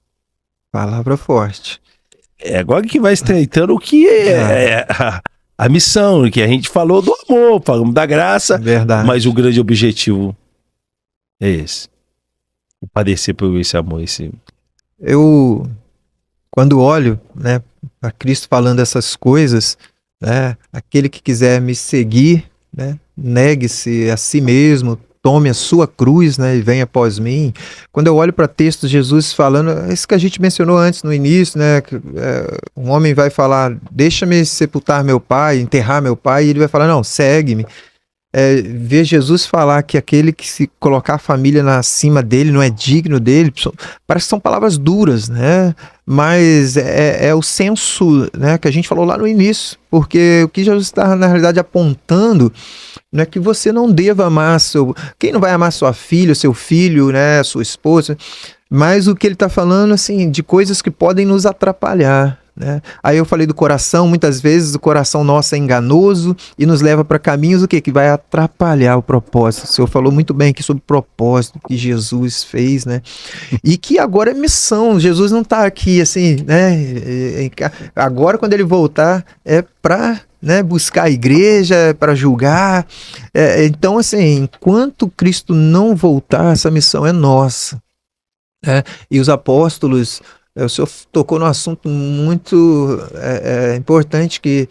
Speaker 1: Palavra forte.
Speaker 2: É agora que vai estreitando o que é a missão, que a gente falou do amor, falamos da graça,
Speaker 1: Verdade.
Speaker 2: Mas o grande objetivo é esse. O padecer por esse amor.
Speaker 1: Eu, quando olho, né, para Cristo falando essas coisas, né, aquele que quiser me seguir, né, negue-se a si mesmo, tome a sua cruz, né, e venha após mim. Quando eu olho para textos de Jesus falando, isso que a gente mencionou antes no início, né, que, um homem vai falar, deixa-me sepultar meu pai, enterrar meu pai, e ele vai falar, não, segue-me. Ver Jesus falar que aquele que se colocar a família acima dele não é digno dele, parece que são palavras duras, né? Mas é o senso, né, que a gente falou lá no início, porque o que Jesus está na realidade apontando não é que você não deva amar quem não vai amar sua filha, seu filho, né, sua esposa, mas o que ele está falando assim de coisas que podem nos atrapalhar. Né? Aí eu falei do coração, muitas vezes o coração nosso é enganoso e nos leva para caminhos que vai atrapalhar o propósito. O senhor falou muito bem aqui sobre o propósito que Jesus fez, né? E que agora é missão. Jesus não está aqui assim, né? Agora quando ele voltar é para, né, buscar a igreja, para julgar. Então assim, enquanto Cristo não voltar, essa missão é nossa. E os apóstolos, o senhor tocou num assunto muito importante que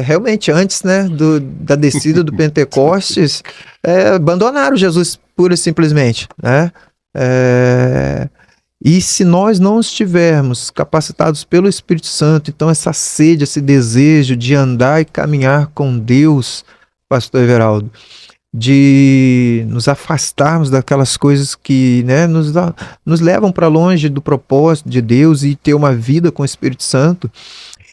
Speaker 1: realmente antes, né, da descida do Pentecostes, abandonaram Jesus pura e simplesmente, né? E se nós não estivermos capacitados pelo Espírito Santo, então essa sede, esse desejo de andar e caminhar com Deus, pastor Everaldo, de nos afastarmos daquelas coisas que, né, nos levam para longe do propósito de Deus e ter uma vida com o Espírito Santo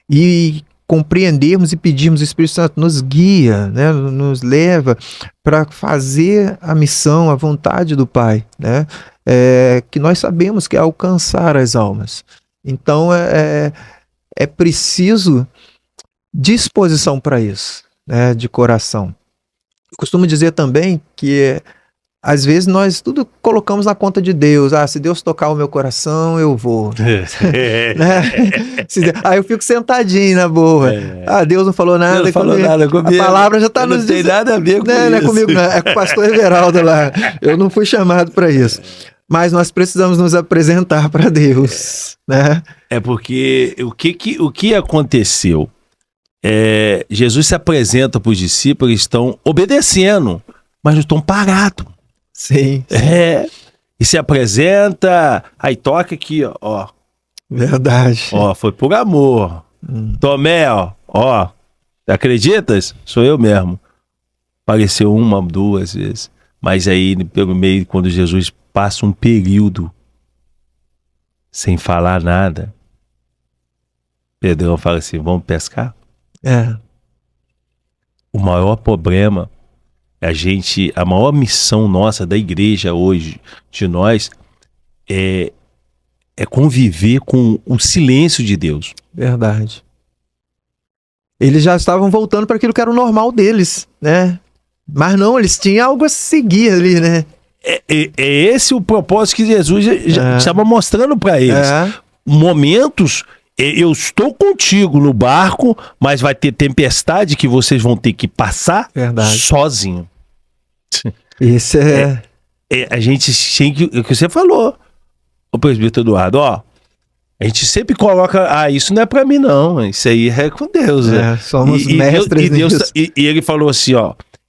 Speaker 1: e compreendermos e pedirmos o Espírito Santo nos guia, né, nos leva para fazer a missão, a vontade do Pai, né, que nós sabemos que é alcançar as almas. Então é preciso disposição para isso, né, de coração. Eu costumo dizer também que às vezes nós tudo colocamos na conta de Deus. Se Deus tocar o meu coração, eu vou. Né? Aí eu fico sentadinho na boa. Deus não falou nada.
Speaker 2: Não falou nada comigo.
Speaker 1: A palavra já está nos
Speaker 2: Não tem nada a ver com isso.
Speaker 1: Não é comigo, não. É com o pastor Everaldo lá. Eu não fui chamado para isso. Mas nós precisamos nos apresentar para Deus. Né?
Speaker 2: Porque o que aconteceu? Jesus se apresenta para os discípulos, eles estão obedecendo, mas não estão parados.
Speaker 1: Sim.
Speaker 2: E se apresenta, aí toca aqui, ó.
Speaker 1: Verdade.
Speaker 2: Ó, foi por amor. Tomé, ó. Acreditas? Sou eu mesmo. Apareceu 1, 2 vezes. Mas aí, pelo meio, quando Jesus passa um período sem falar nada, Pedrão fala assim, vamos pescar? O maior problema, a maior missão nossa da igreja hoje, de nós, é conviver com o silêncio de Deus.
Speaker 1: Verdade. Eles já estavam voltando para aquilo que era o normal deles, né? Mas não, eles tinham algo a seguir ali, né?
Speaker 2: É esse o propósito que Jesus já estava mostrando para eles. Momentos... Eu estou contigo no barco, mas vai ter tempestade que vocês vão ter que passar sozinho.
Speaker 1: Isso
Speaker 2: a gente tem que... O que você falou, o presbítero Eduardo, a gente sempre coloca, isso não é pra mim não, isso aí é com Deus.
Speaker 1: Somos mestres nisso.
Speaker 2: E ele falou assim,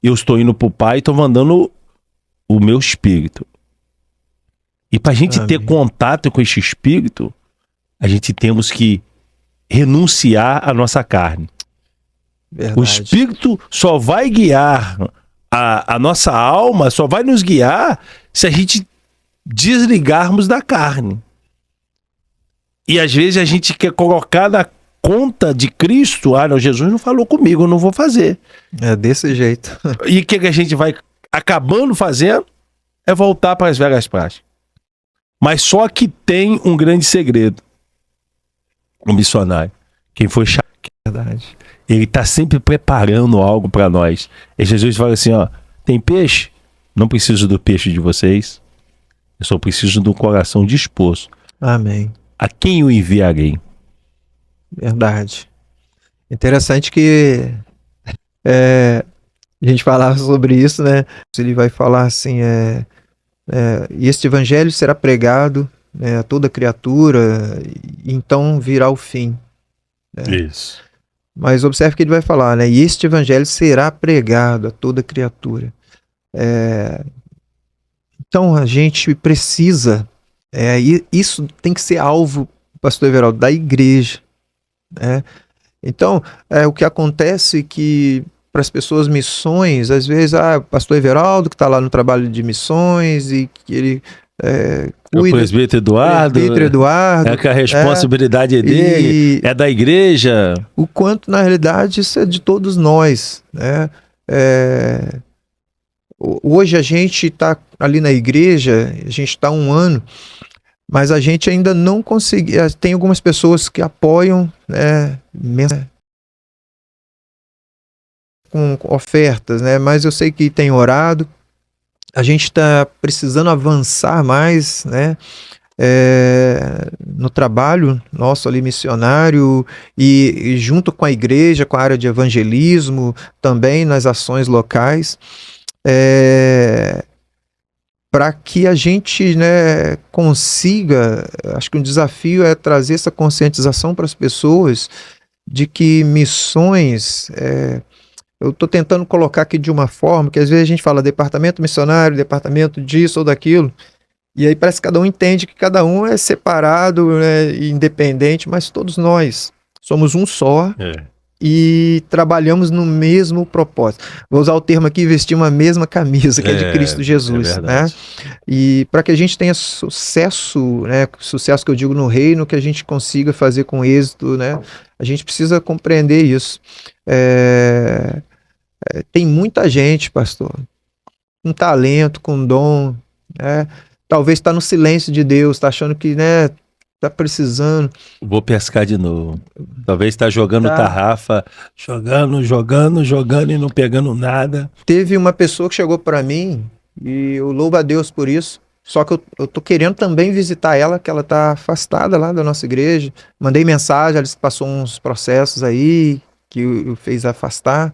Speaker 2: eu estou indo pro Pai e estou mandando o meu espírito. E para a gente ter
Speaker 1: Amém.
Speaker 2: contato com esse espírito, a gente temos que renunciar à nossa carne.
Speaker 1: Verdade.
Speaker 2: O espírito só vai guiar a nossa alma, só vai nos guiar se a gente desligarmos da carne. E às vezes a gente quer colocar na conta de Cristo, não, Jesus não falou comigo, eu não vou fazer.
Speaker 1: É desse jeito.
Speaker 2: E o que a gente vai acabando fazendo é voltar para as velhas práticas. Mas só que tem um grande segredo. O missionário, quem foi chamado,
Speaker 1: Verdade.
Speaker 2: ele está sempre preparando algo para nós. E Jesus fala assim, tem peixe? Não preciso do peixe de vocês. Eu só preciso do coração disposto.
Speaker 1: Amém.
Speaker 2: A quem eu enviarei?
Speaker 1: Verdade. Interessante que a gente falava sobre isso, né? Ele vai falar assim, e este evangelho será pregado, né, a toda criatura, e então virá o fim.
Speaker 2: Isso.
Speaker 1: Mas observe que ele vai falar, né? E este evangelho será pregado a toda criatura. Então a gente precisa, e isso tem que ser alvo, pastor Everaldo, da igreja. Né? Então, o que acontece é que para as pessoas missões, às vezes, o pastor Everaldo que está lá no trabalho de missões e que ele cuida.
Speaker 2: O presbítero Eduardo. É que a responsabilidade é dele, é da igreja.
Speaker 1: O quanto, na realidade, isso é de todos nós. Né? Hoje a gente está ali na igreja, a gente está 1 ano, mas a gente ainda não conseguiu. Tem algumas pessoas que apoiam, né, com ofertas, né? Mas eu sei que tem orado. A gente está precisando avançar mais, né? No trabalho nosso ali missionário e junto com a igreja, com a área de evangelismo, também nas ações locais, para que a gente, né, consiga, acho que um desafio é trazer essa conscientização para as pessoas de que missões, eu estou tentando colocar aqui de uma forma que às vezes a gente fala departamento missionário, departamento disso ou daquilo, e aí parece que cada um entende que cada um é separado, né, independente, mas todos nós somos um só. E trabalhamos no mesmo propósito. Vou usar o termo aqui, vestir uma mesma camisa, que é de Cristo Jesus. Né? E para que a gente tenha sucesso, né, sucesso que eu digo no reino, que a gente consiga fazer com êxito, né, a gente precisa compreender isso. Tem muita gente, pastor, com talento, com dom, né, talvez está no silêncio de Deus, está achando que, né, tá precisando.
Speaker 2: Vou pescar de novo. Talvez tá jogando tarrafa, jogando e não pegando nada.
Speaker 1: Teve uma pessoa que chegou para mim e eu louvo a Deus por isso. Só que eu tô querendo também visitar ela, que ela tá afastada lá da nossa igreja. Mandei mensagem, ela passou uns processos aí que o fez afastar.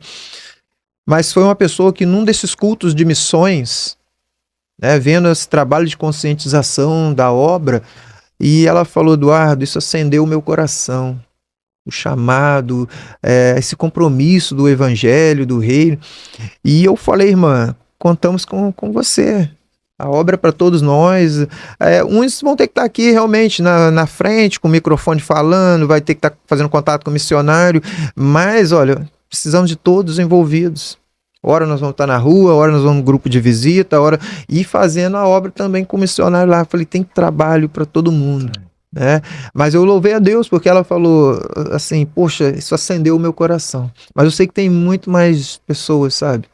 Speaker 1: Mas foi uma pessoa que num desses cultos de missões, né, vendo esse trabalho de conscientização da obra, e ela falou, Eduardo, isso acendeu o meu coração, o chamado, esse compromisso do evangelho, do reino. E eu falei, irmã, contamos com você. A obra é para todos nós. Uns vão ter que estar aqui realmente na frente, com o microfone falando, vai ter que estar fazendo contato com o missionário, mas, olha, precisamos de todos envolvidos. Ora nós vamos estar na rua, ora nós vamos no grupo de visita, ora e fazendo a obra também com o missionário lá. Eu falei, tem trabalho para todo mundo, né? Mas eu louvei a Deus porque ela falou assim, poxa, isso acendeu o meu coração. Mas eu sei que tem muito mais pessoas, sabe?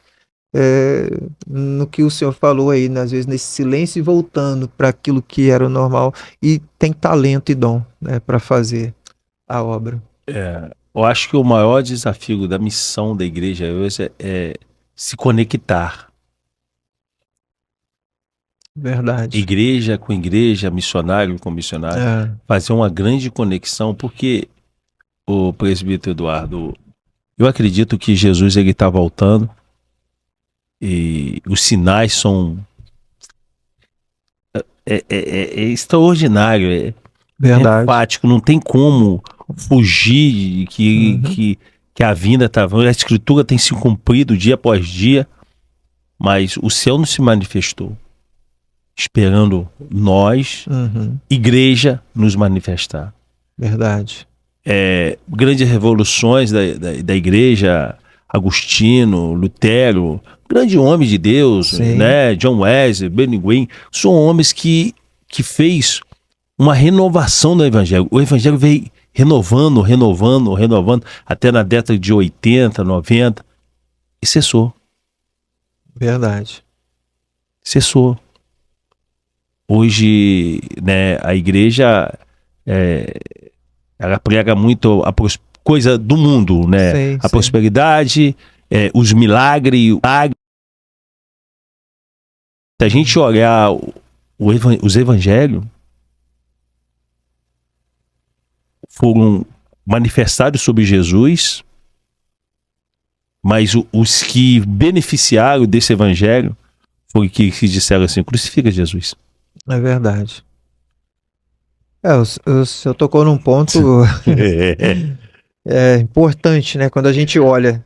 Speaker 1: No que o senhor falou aí, né? Às vezes nesse silêncio e voltando para aquilo que era o normal, e tem talento e dom, né, para fazer a obra.
Speaker 2: Eu acho que o maior desafio da missão da igreja hoje é se conectar.
Speaker 1: Verdade.
Speaker 2: Igreja com igreja, missionário com missionário. Fazer uma grande conexão, porque o presbítero Eduardo, eu acredito que Jesus ele está voltando e os sinais são extraordinário,
Speaker 1: Verdade.
Speaker 2: enfático, não tem como fugir que a vinda está. A escritura tem se cumprido dia após dia, mas o céu não se manifestou, esperando nós, igreja, nos manifestar.
Speaker 1: Verdade.
Speaker 2: Grandes revoluções da igreja, Agostino, Lutero, grande homem de Deus,
Speaker 1: Sim.
Speaker 2: né? John Wesley, Benny Hinn, são homens que fez uma renovação do evangelho. O evangelho veio renovando, até na década de 80, 90, e cessou.
Speaker 1: Verdade.
Speaker 2: Cessou. Hoje, né, a igreja, ela prega muito a coisa do mundo, né?
Speaker 1: Sim,
Speaker 2: A
Speaker 1: sim.
Speaker 2: prosperidade, os milagres. Se a gente olhar os evangelhos, foram manifestados sobre Jesus, mas os que beneficiaram desse evangelho foram que disseram assim: crucifica Jesus.
Speaker 1: É verdade. O senhor tocou num ponto importante, né? Quando a gente olha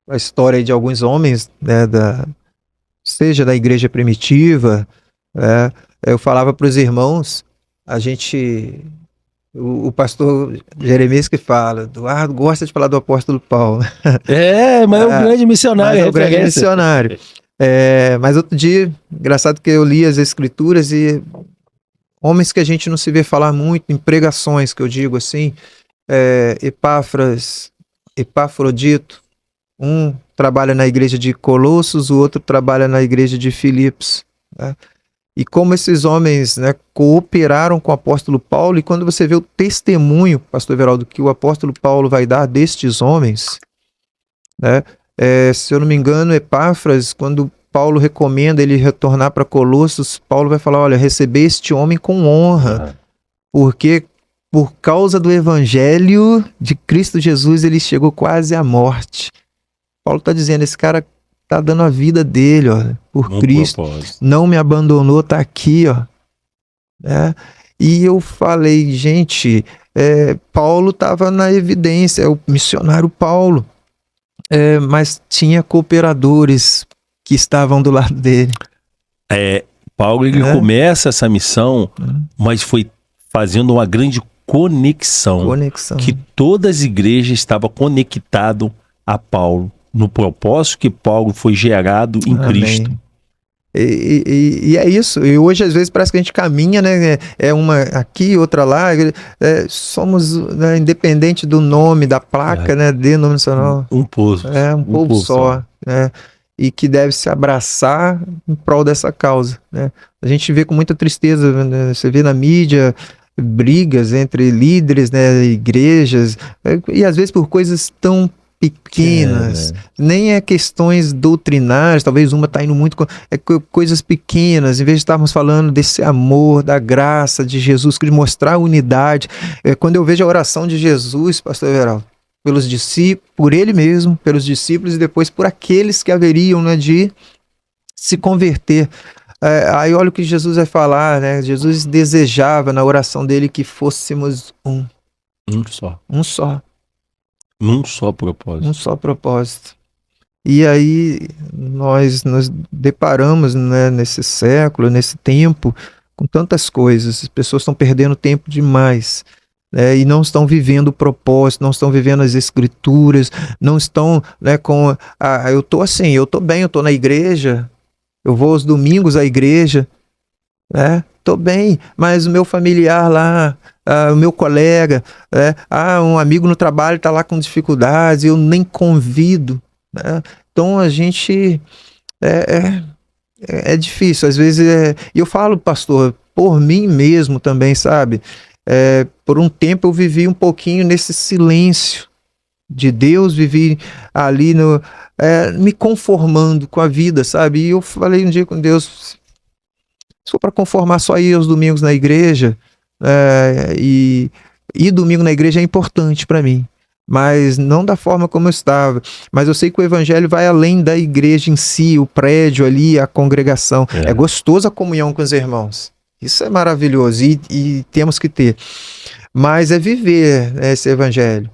Speaker 1: a história de alguns homens, né, seja da igreja primitiva, eu falava para os irmãos, o pastor Jeremias que fala, Eduardo gosta de falar do apóstolo Paulo.
Speaker 2: Mas é um grande missionário,
Speaker 1: Mas é um grande
Speaker 2: referência.
Speaker 1: missionário. Mas outro dia, engraçado que eu li as escrituras e homens que a gente não se vê falar muito, em pregações, que eu digo assim, Epafrodito, um trabalha na igreja de Colossos, o outro trabalha na igreja de Filipos, né? E como esses homens, né, cooperaram com o apóstolo Paulo, e quando você vê o testemunho, pastor Everaldo, que o apóstolo Paulo vai dar destes homens, né, se eu não me engano, Epáfras, quando Paulo recomenda ele retornar para Colossos, Paulo vai falar, olha, receber este homem com honra, porque por causa do evangelho de Cristo Jesus, ele chegou quase à morte. Paulo está dizendo, esse cara está dando a vida dele, ó, por Cristo,
Speaker 2: propósito.
Speaker 1: Não me abandonou, está aqui, ó. E eu falei, gente, Paulo estava na evidência, o missionário Paulo, mas tinha cooperadores que estavam do lado dele.
Speaker 2: Paulo, ele começa essa missão, mas foi fazendo uma grande conexão. Que todas as igrejas estavam conectadas a Paulo, no propósito que Paulo foi gerado em Cristo.
Speaker 1: E é isso. E hoje, às vezes, parece que a gente caminha, né? Uma aqui, outra lá. Somos, né, independente do nome, da placa, né? Denominacional.
Speaker 2: Um povo.
Speaker 1: Um povo só. Né? E que deve se abraçar em prol dessa causa. Né? A gente vê com muita tristeza, né? Você vê na mídia brigas entre líderes, né? Igrejas, e às vezes por coisas tão pequenas, nem é questões doutrinárias, talvez uma está indo muito, coisas pequenas, em vez de estarmos falando desse amor, da graça de Jesus, de mostrar a unidade. Quando eu vejo a oração de Jesus, pastor Everaldo, pelos discípulos, por ele mesmo, pelos discípulos e depois por aqueles que haveriam, né, de se converter. Aí olha o que Jesus vai falar, né? Jesus desejava na oração dele que fôssemos um só.
Speaker 2: Num só propósito.
Speaker 1: Um só propósito. E aí nós nos deparamos, né, nesse século, nesse tempo, com tantas coisas. As pessoas estão perdendo tempo demais, né, e não estão vivendo o propósito, não estão vivendo as escrituras, não estão, né, com... eu tô assim, eu tô bem, eu tô na igreja, eu vou aos domingos à igreja, né? Tô bem, mas o meu familiar lá, o meu colega, um amigo no trabalho está lá com dificuldades, eu nem convido, né? Então a gente é difícil, às vezes e eu falo, pastor, por mim mesmo também, sabe? Por um tempo eu vivi um pouquinho nesse silêncio de Deus, vivi ali me conformando com a vida, sabe? E eu falei um dia com Deus, se for para conformar só ir aos domingos na igreja, e domingo na igreja é importante para mim, mas não da forma como eu estava. Mas eu sei que o evangelho vai além da igreja em si, o prédio ali, a congregação. É gostoso a comunhão com os irmãos. Isso é maravilhoso e temos que ter. Mas é viver, né, esse evangelho.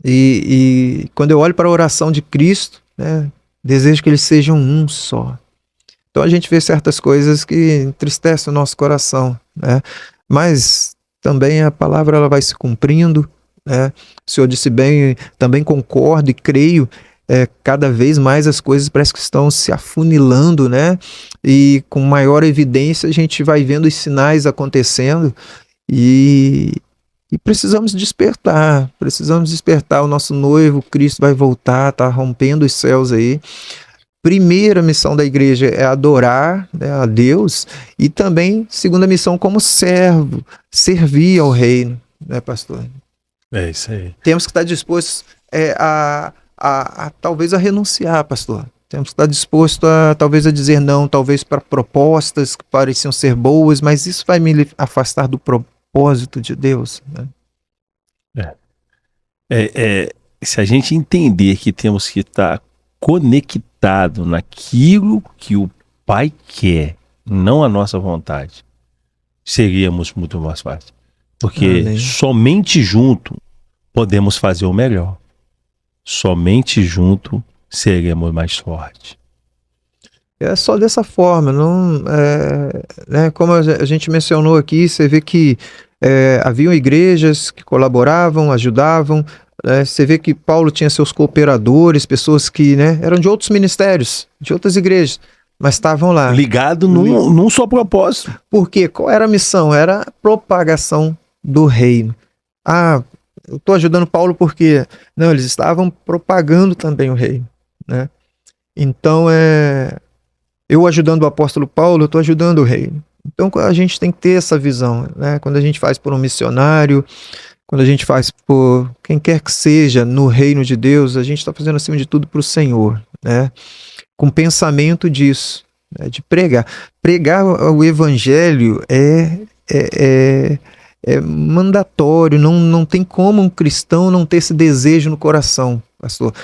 Speaker 1: E quando eu olho para a oração de Cristo, né, Desejo que eles sejam um só. Então a gente vê certas coisas que entristecem o nosso coração, né? Mas também a palavra ela vai se cumprindo, né? O Senhor disse bem, também concordo e creio, cada vez mais as coisas parece que estão se afunilando, né? E com maior evidência a gente vai vendo os sinais acontecendo e precisamos despertar, o nosso noivo, Cristo vai voltar, está rompendo os céus aí. Primeira missão da igreja é adorar, né, a Deus, e também segunda missão como servo, servir ao reino, né, pastor?
Speaker 2: É isso aí.
Speaker 1: Temos que estar dispostos talvez a renunciar, pastor. Temos que estar dispostos talvez a dizer não, talvez para propostas que pareciam ser boas, mas isso vai me afastar do propósito de Deus, né?
Speaker 2: Se a gente entender que temos que estar conectado naquilo que o Pai quer, não a nossa vontade, seríamos muito mais fáceis. Porque
Speaker 1: Amém.
Speaker 2: somente junto podemos fazer o melhor. Somente junto seremos mais fortes.
Speaker 1: É só dessa forma, não, né, como a gente mencionou aqui, você vê que haviam igrejas que colaboravam, ajudavam, você vê que Paulo tinha seus cooperadores, pessoas que, né, eram de outros ministérios, de outras igrejas, mas estavam lá.
Speaker 2: Ligado num só propósito.
Speaker 1: Por quê? Qual era a missão? Era a propagação do reino. Eu estou ajudando Paulo porque... Não, eles estavam propagando também o reino, né? Então, eu ajudando o apóstolo Paulo, eu estou ajudando o reino. Então, a gente tem que ter essa visão, né? Quando a gente faz por um missionário, quando a gente faz por quem quer que seja no reino de Deus, a gente está fazendo acima de tudo para o Senhor, né? Com pensamento disso, né? De pregar. Pregar o evangelho é mandatório, não tem como um cristão não ter esse desejo no coração, pastor.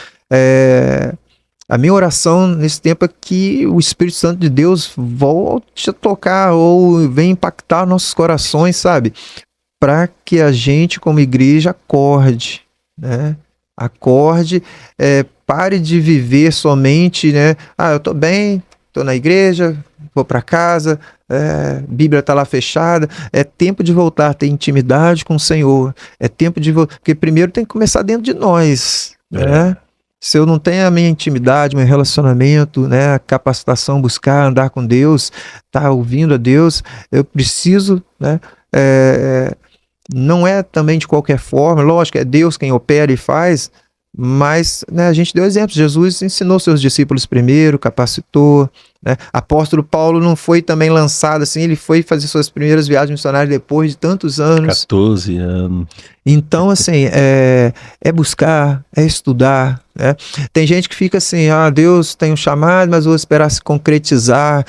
Speaker 1: A minha oração nesse tempo é que o Espírito Santo de Deus volte a tocar ou venha impactar nossos corações, sabe? Para que a gente, como igreja, acorde, né? Acorde, pare de viver somente, né? Eu tô bem, tô na igreja, vou para casa, Bíblia tá lá fechada. É tempo de voltar a ter intimidade com o Senhor. É tempo de voltar, porque primeiro tem que começar dentro de nós, né? Se eu não tenho a minha intimidade, meu relacionamento, né, a capacitação, buscar andar com Deus, tá ouvindo a Deus, eu preciso, né? Não é também de qualquer forma, lógico, é Deus quem opera e faz, mas, né, a gente deu exemplos. Jesus ensinou seus discípulos primeiro, capacitou, né? Apóstolo Paulo não foi também lançado assim, ele foi fazer suas primeiras viagens missionárias depois de tantos anos.
Speaker 2: 14 anos.
Speaker 1: Então, assim, é buscar, é estudar, né? Tem gente que fica assim, Deus tem um chamado, mas vou esperar se concretizar.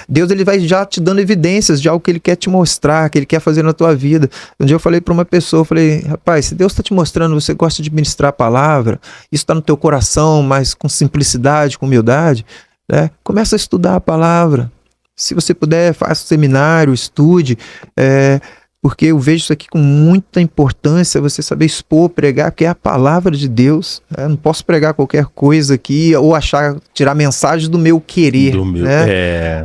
Speaker 1: Deus, ele vai já te dando evidências de algo que ele quer te mostrar, que ele quer fazer na tua vida. Um dia eu falei para uma pessoa, rapaz, se Deus está te mostrando, você gosta de ministrar a palavra, isso está no teu coração, mas com simplicidade, com humildade, né? Começa a estudar a palavra. Se você puder, faça um seminário, estude, porque eu vejo isso aqui com muita importância, você saber expor, pregar, que é a palavra de Deus. Eu não posso pregar qualquer coisa aqui ou tirar mensagem do meu querer. Né?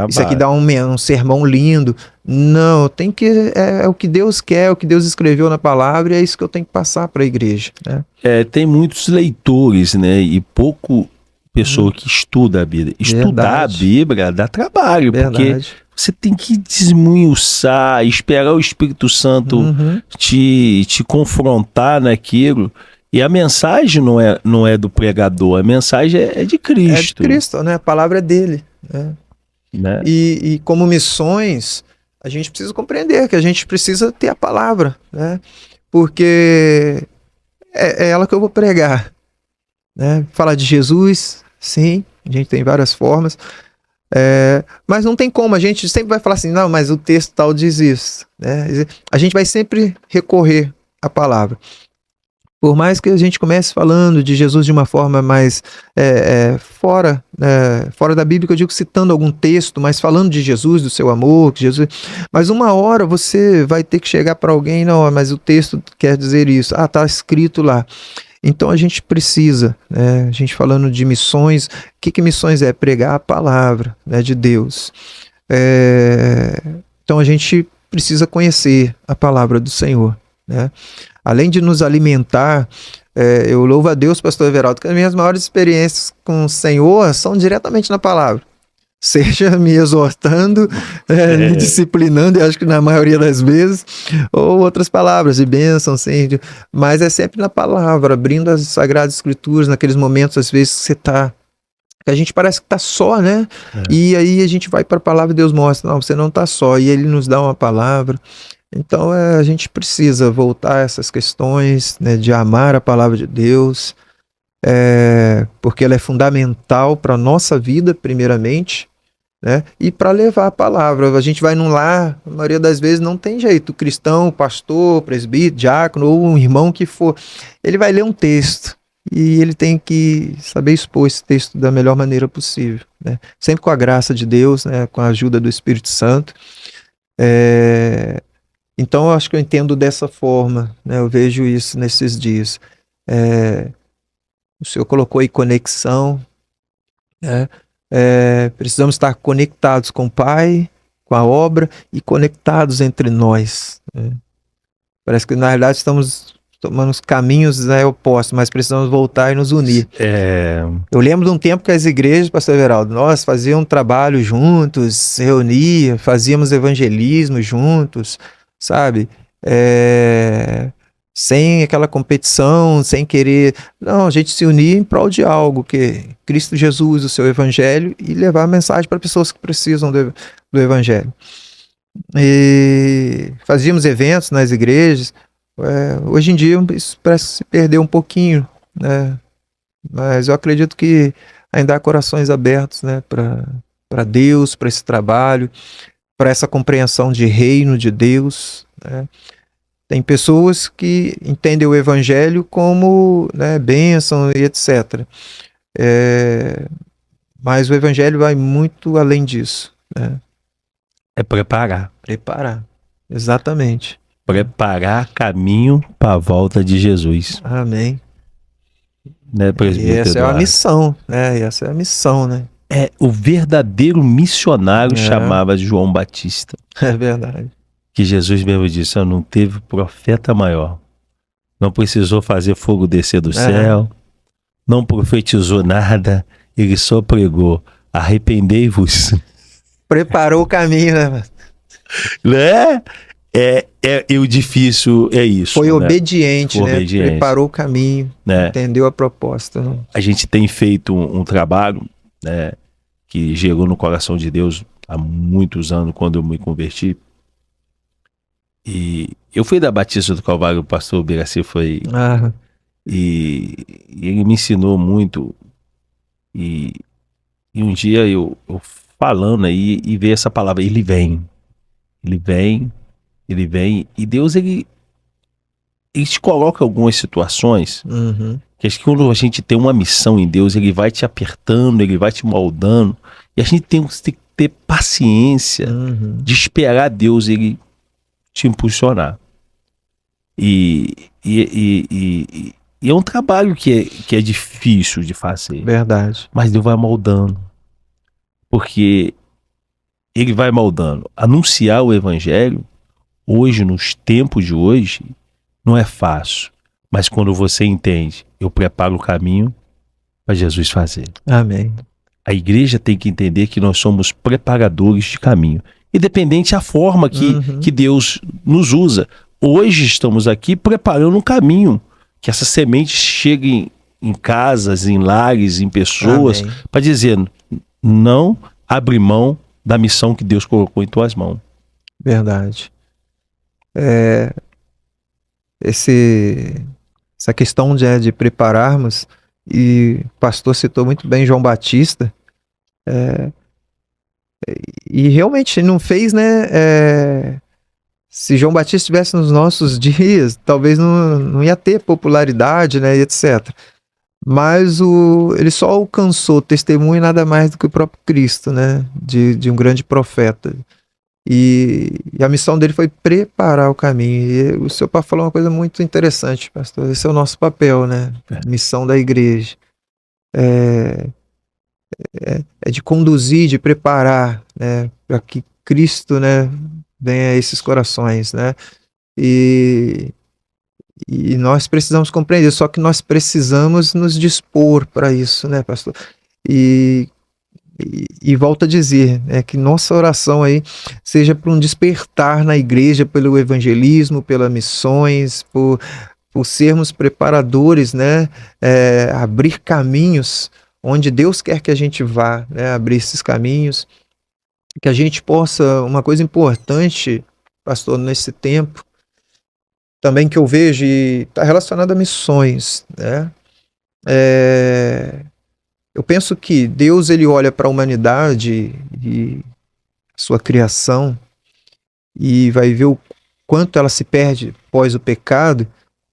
Speaker 1: Isso aqui dá um sermão lindo. Não, tem que é o que Deus quer, o que Deus escreveu na palavra, e é isso que eu tenho que passar para a igreja. Né?
Speaker 2: Tem muitos leitores, né? E pouco pessoa que estuda a Bíblia. Estudar a Bíblia dá trabalho, porque você tem que desmiuçar, esperar o Espírito Santo te confrontar naquilo. E a mensagem não é do pregador, a mensagem é de Cristo.
Speaker 1: É de Cristo, né? A palavra é dele. Né? E como missões, a gente precisa compreender que a gente precisa ter a palavra, né? Porque é ela que eu vou pregar. Né? Falar de Jesus, sim, a gente tem várias formas. Mas não tem como, a gente sempre vai falar assim, não, mas o texto tal diz isso, né? A gente vai sempre recorrer à palavra. Por mais que a gente comece falando de Jesus de uma forma mais fora da Bíblia, que eu digo citando algum texto, mas falando de Jesus, do seu amor, Jesus, mas uma hora você vai ter que chegar para alguém, não, mas o texto quer dizer isso, está escrito lá. Então a gente precisa, né, a gente falando de missões, o que missões é? Pregar a palavra, né, de Deus. Então a gente precisa conhecer a palavra do Senhor, né? Além de nos alimentar, eu louvo a Deus, pastor Everaldo, que as minhas maiores experiências com o Senhor são diretamente na palavra. Seja me exortando, me disciplinando, eu acho que na maioria das vezes, ou outras palavras de bênção, sim, mas é sempre na palavra, abrindo as Sagradas Escrituras, naqueles momentos, às vezes, que você está, que a gente parece que está só, né? E aí a gente vai para a palavra e Deus mostra, não, você não está só, e Ele nos dá uma palavra. Então a gente precisa voltar a essas questões, né, de amar a palavra de Deus, porque ela é fundamental para a nossa vida, primeiramente, né, e para levar a palavra. A gente vai num lar, a maioria das vezes não tem jeito, o cristão, o pastor, o presbítero, diácono ou um irmão que for, ele vai ler um texto e ele tem que saber expor esse texto da melhor maneira possível, né, sempre com a graça de Deus, né, com a ajuda do Espírito Santo. Então eu acho que eu entendo dessa forma, né? Eu vejo isso nesses dias. O Senhor colocou aí conexão, né? Precisamos estar conectados com o Pai, com a obra e conectados entre nós, né? Parece que na realidade estamos tomando os caminhos, né, opostos, mas precisamos voltar e nos unir. Eu lembro de um tempo que as igrejas, pastor Everaldo, nós fazíamos um trabalho juntos, se reunia, fazíamos evangelismo juntos, sabe? Sem aquela competição, sem querer. Não, a gente se unia em prol de algo, que Cristo Jesus, o seu evangelho, e levar a mensagem para pessoas que precisam do evangelho. E fazíamos eventos nas igrejas. Hoje em dia isso parece se perder um pouquinho, né? Mas eu acredito que ainda há corações abertos, né, para Deus, para esse trabalho, para essa compreensão de reino de Deus, né? Tem pessoas que entendem o evangelho como, né, bênção e etc. Mas o evangelho vai muito além disso, né?
Speaker 2: É preparar.
Speaker 1: Preparar, exatamente.
Speaker 2: Preparar caminho para a volta de Jesus.
Speaker 1: Amém.
Speaker 2: Né, presbítero
Speaker 1: E essa
Speaker 2: Eduardo?
Speaker 1: é a missão, né? Essa é a missão, né?
Speaker 2: O verdadeiro missionário chamava João Batista.
Speaker 1: É verdade.
Speaker 2: Que Jesus mesmo disse, não teve profeta maior. Não precisou fazer fogo descer do céu. Não profetizou nada. Ele só pregou, arrependei-vos.
Speaker 1: Preparou o caminho, né?
Speaker 2: Né? E o difícil é isso.
Speaker 1: Foi, né?
Speaker 2: Foi
Speaker 1: obediente. Preparou o caminho, né? Entendeu a proposta. Né?
Speaker 2: A gente tem feito um trabalho, né, que chegou no coração de Deus há muitos anos, quando eu me converti. E eu fui da Batista do Calvário, o pastor Biraci foi. E ele me ensinou muito. E um dia eu falando aí e ver essa palavra, ele vem. E Deus, ele te coloca em algumas situações que acho que quando a gente tem uma missão em Deus, ele vai te apertando, ele vai te moldando, e a gente tem que ter paciência de esperar Deus ele te impulsionar. E é um trabalho que é difícil de fazer.
Speaker 1: Verdade.
Speaker 2: Mas Deus vai moldando. Porque ele vai moldando. Anunciar o evangelho, hoje, nos tempos de hoje, não é fácil. Mas quando você entende, eu preparo o caminho para Jesus fazer.
Speaker 1: Amém.
Speaker 2: A igreja tem que entender que nós somos preparadores de caminho. Independente da forma que Deus nos usa. Hoje estamos aqui preparando um caminho. Que essas sementes cheguem em casas, em lares, em pessoas. Para dizer, não abre mão da missão que Deus colocou em tuas mãos.
Speaker 1: Verdade. Essa questão de prepararmos, e o pastor citou muito bem João Batista, e realmente não fez, né? Se João Batista estivesse nos nossos dias, talvez não ia ter popularidade, né, etc. Mas ele só alcançou testemunho nada mais do que o próprio Cristo, né, de um grande profeta. E a missão dele foi preparar o caminho. E o seu pai falou uma coisa muito interessante, pastor. Esse é o nosso papel, né? Missão da igreja. É de conduzir, de preparar, né? Para que Cristo, né, venha a esses corações, né? E, e nós precisamos compreender, só que nós precisamos nos dispor para isso, né, pastor? E, e volto a dizer, que nossa oração aí seja para um despertar na igreja pelo evangelismo, pelas missões, por sermos preparadores, né? Abrir caminhos onde Deus quer que a gente vá, né? Abrir esses caminhos, que a gente possa, uma coisa importante, pastor, nesse tempo, também que eu vejo e está relacionado a missões, né? Eu penso que Deus, ele olha para a humanidade e sua criação e vai ver o quanto ela se perde após o pecado,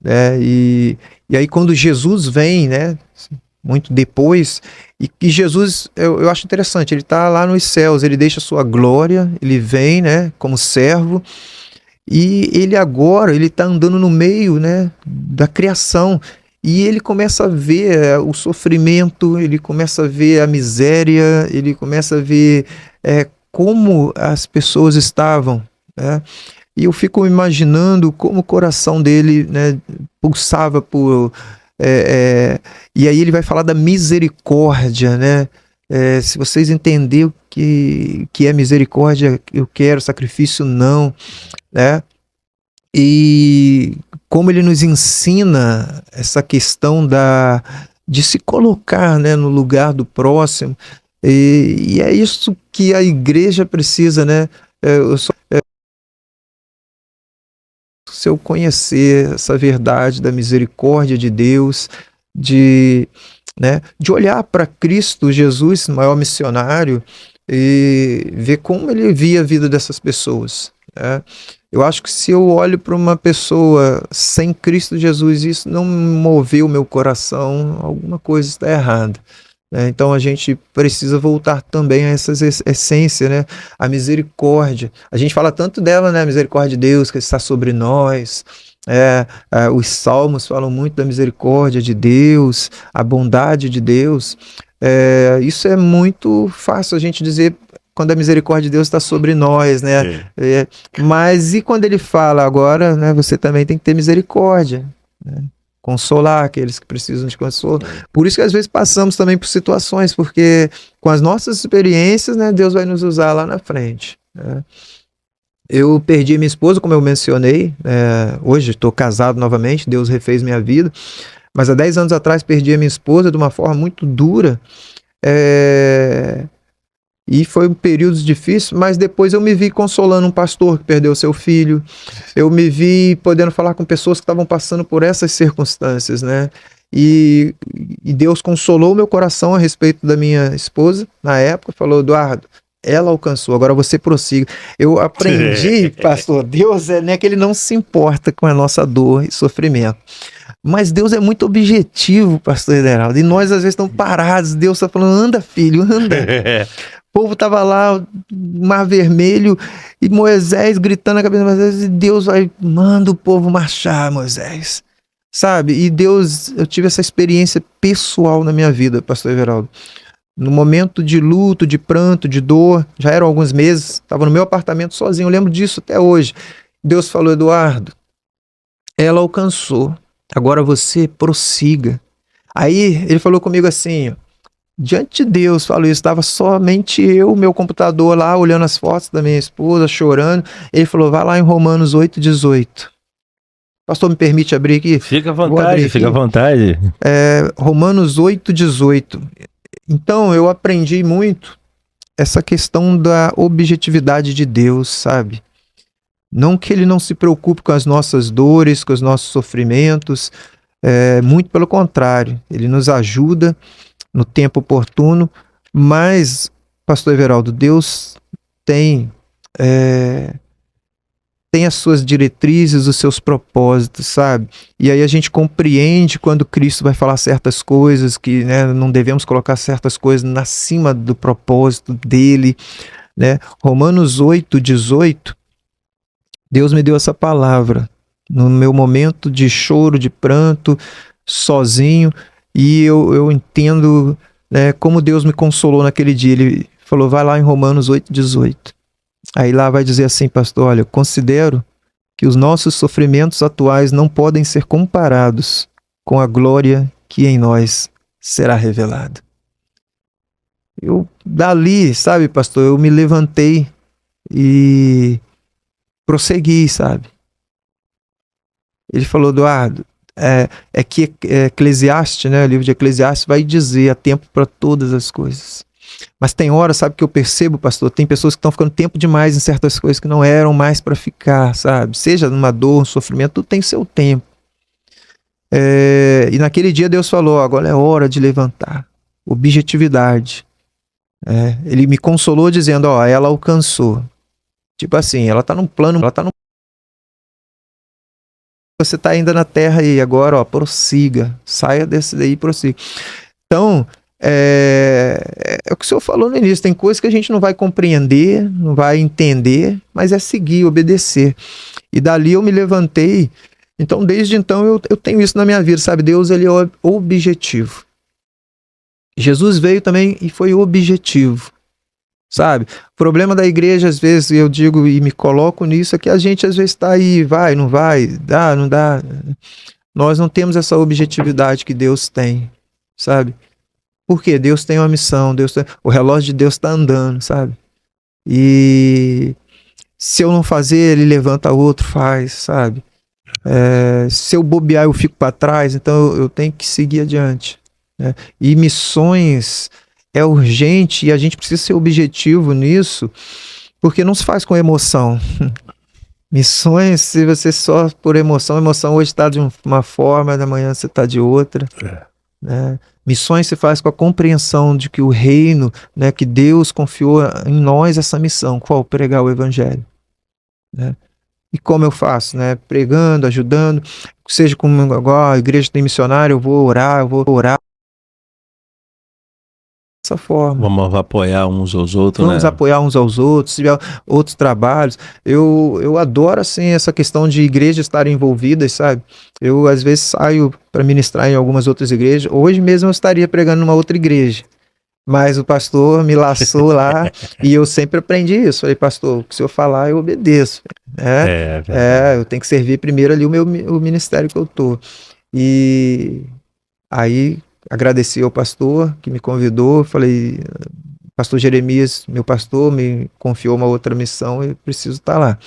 Speaker 1: né? E aí quando Jesus vem, né, muito depois, e que Jesus, eu acho interessante, ele está lá nos céus, ele deixa a sua glória, ele vem, né, como servo, e ele agora, ele está andando no meio, né, da criação, e ele começa a ver o sofrimento, ele começa a ver a miséria, ele começa a ver como as pessoas estavam, né? E eu fico imaginando como o coração dele, né, pulsava por... e aí ele vai falar da misericórdia, né? Se vocês entenderem o que é misericórdia, eu quero, sacrifício não, né? E como ele nos ensina essa questão de se colocar, né, no lugar do próximo, e é isso que a igreja precisa, né? Se eu conhecer essa verdade da misericórdia de Deus, né, de olhar para Cristo Jesus, maior missionário, e ver como ele via a vida dessas pessoas, né? Eu acho que se eu olho para uma pessoa sem Cristo Jesus, isso não moveu o meu coração, alguma coisa está errada, né? Então a gente precisa voltar também a essa essência, né? A misericórdia. A gente fala tanto dela, né? A misericórdia de Deus que está sobre nós. Os salmos falam muito da misericórdia de Deus, a bondade de Deus. Isso é muito fácil a gente dizer quando a misericórdia de Deus está sobre nós, né? Mas e quando ele fala agora, né? Você também tem que ter misericórdia, né? Consolar aqueles que precisam de consolo. Por isso que às vezes passamos também por situações, porque com as nossas experiências, né, Deus vai nos usar lá na frente, né? Eu perdi minha esposa, como eu mencionei, hoje estou casado novamente, Deus refez minha vida, mas há 10 anos atrás perdi a minha esposa de uma forma muito dura, e foi um período difícil, mas depois eu me vi consolando um pastor que perdeu seu filho, eu me vi podendo falar com pessoas que estavam passando por essas circunstâncias, né? E Deus consolou meu coração a respeito da minha esposa, na época, falou: Eduardo, ela alcançou, agora você prossiga. Eu aprendi, pastor, Deus não é que ele não se importa com a nossa dor e sofrimento, mas Deus é muito objetivo, pastor Ederaldo, e nós às vezes estamos parados, Deus está falando: anda filho, anda. O povo estava lá, Mar Vermelho, e Moisés gritando na cabeça de Moisés, e Deus vai, manda o povo marchar, Moisés, sabe? E Deus, eu tive essa experiência pessoal na minha vida, pastor Everaldo. No momento de luto, de pranto, de dor, já eram alguns meses, estava no meu apartamento sozinho, eu lembro disso até hoje. Deus falou: Eduardo, ela alcançou, agora você prossiga. Aí ele falou comigo assim, diante de Deus, falou isso, estava somente eu, meu computador lá, olhando as fotos da minha esposa, chorando. Ele falou: vai lá em Romanos 8,18. Pastor, me permite abrir aqui?
Speaker 2: Fica à vontade, fica à vontade.
Speaker 1: Romanos 8,18. Então, eu aprendi muito essa questão da objetividade de Deus, sabe? Não que ele não se preocupe com as nossas dores, com os nossos sofrimentos, muito pelo contrário, ele nos ajuda no tempo oportuno, mas, pastor Everaldo, Deus tem as suas diretrizes, os seus propósitos, sabe? E aí a gente compreende quando Cristo vai falar certas coisas, que, né, não devemos colocar certas coisas acima do propósito dele, né? Romanos 8:18, Deus me deu essa palavra no meu momento de choro, de pranto, sozinho, e eu entendo, né, como Deus me consolou naquele dia. Ele falou, vai lá em Romanos 8:18. Aí lá vai dizer assim, pastor, olha, eu considero que os nossos sofrimentos atuais não podem ser comparados com a glória que em nós será revelada. Eu, dali, sabe, pastor, eu me levantei e prossegui, sabe? Ele falou, Eduardo, que Eclesiastes, né, o livro de Eclesiastes vai dizer, há tempo para todas as coisas. Mas tem horas, sabe, que eu percebo, pastor, tem pessoas que estão ficando tempo demais em certas coisas que não eram mais para ficar, sabe? Seja numa dor, um sofrimento, tudo tem seu tempo. E naquele dia Deus falou, agora é hora de levantar. Objetividade. Ele me consolou dizendo, ó, ela alcançou. Tipo assim, ela tá num plano, você tá ainda na terra e agora, ó, prossiga. Saia desse daí e prossiga. Então, é o que o senhor falou no início, tem coisas que a gente não vai compreender, não vai entender, mas é seguir, obedecer. E dali eu me levantei. Então, desde então, eu tenho isso na minha vida, sabe? Deus, ele é objetivo. Jesus veio também e foi objetivo, sabe? O problema da igreja, às vezes, eu digo e me coloco nisso, é que a gente às vezes está aí, vai, não vai, dá, não dá. Nós não temos essa objetividade que Deus tem, sabe? Porque Deus tem uma missão, o relógio de Deus está andando, sabe? E se eu não fazer, ele levanta outro, faz, sabe? Se eu bobear, eu fico para trás, então eu tenho que seguir adiante, né? E missões é urgente e a gente precisa ser objetivo nisso, porque não se faz com emoção. Missões, se você só por emoção hoje está de uma forma, amanhã você está de outra. Né? Missões se faz com a compreensão de que o reino, né, que Deus confiou em nós essa missão, qual? Pregar o evangelho, né? E como eu faço, né? Pregando, ajudando, seja como agora a igreja tem missionário, eu vou orar dessa forma.
Speaker 2: Vamos apoiar uns aos outros,
Speaker 1: Vamos apoiar uns aos outros, se tiver outros trabalhos. Eu adoro, assim, essa questão de igrejas estarem envolvidas, sabe? Eu, às vezes, saio para ministrar em algumas outras igrejas. Hoje mesmo eu estaria pregando numa outra igreja, mas o pastor me laçou lá e eu sempre aprendi isso. Falei, pastor, o que o senhor falar, eu obedeço. Eu tenho que servir primeiro ali o ministério que eu tô. E aí agradeci ao pastor que me convidou, falei, pastor Jeremias, meu pastor, me confiou uma outra missão e eu preciso estar lá.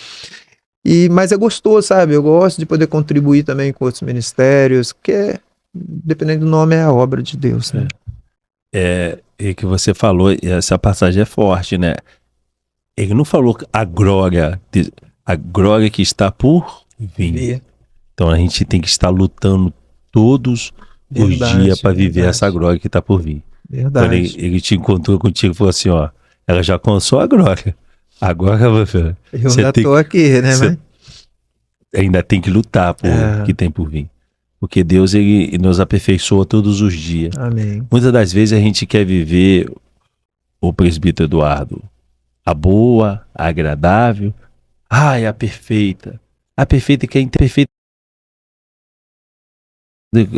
Speaker 1: Mas é gostoso, sabe? Eu gosto de poder contribuir também com outros ministérios, porque dependendo do nome é a obra de Deus, né?
Speaker 2: E que você falou, essa passagem é forte, né? Ele não falou a glória que está por vir. Então a gente tem que estar lutando todos os dias para viver essa glória que está por vir.
Speaker 1: Verdade.
Speaker 2: Então, ele te encontrou contigo e falou assim, ó, ela já alcançou a glória. Agora você
Speaker 1: já estou aqui, né?
Speaker 2: Você ainda tem que lutar por o que tem por vir. Porque Deus, ele nos aperfeiçoa todos os dias.
Speaker 1: Amém.
Speaker 2: Muitas das vezes a gente quer viver, o presbítero Eduardo, a boa, a agradável, a perfeita. A perfeita que é imperfeita.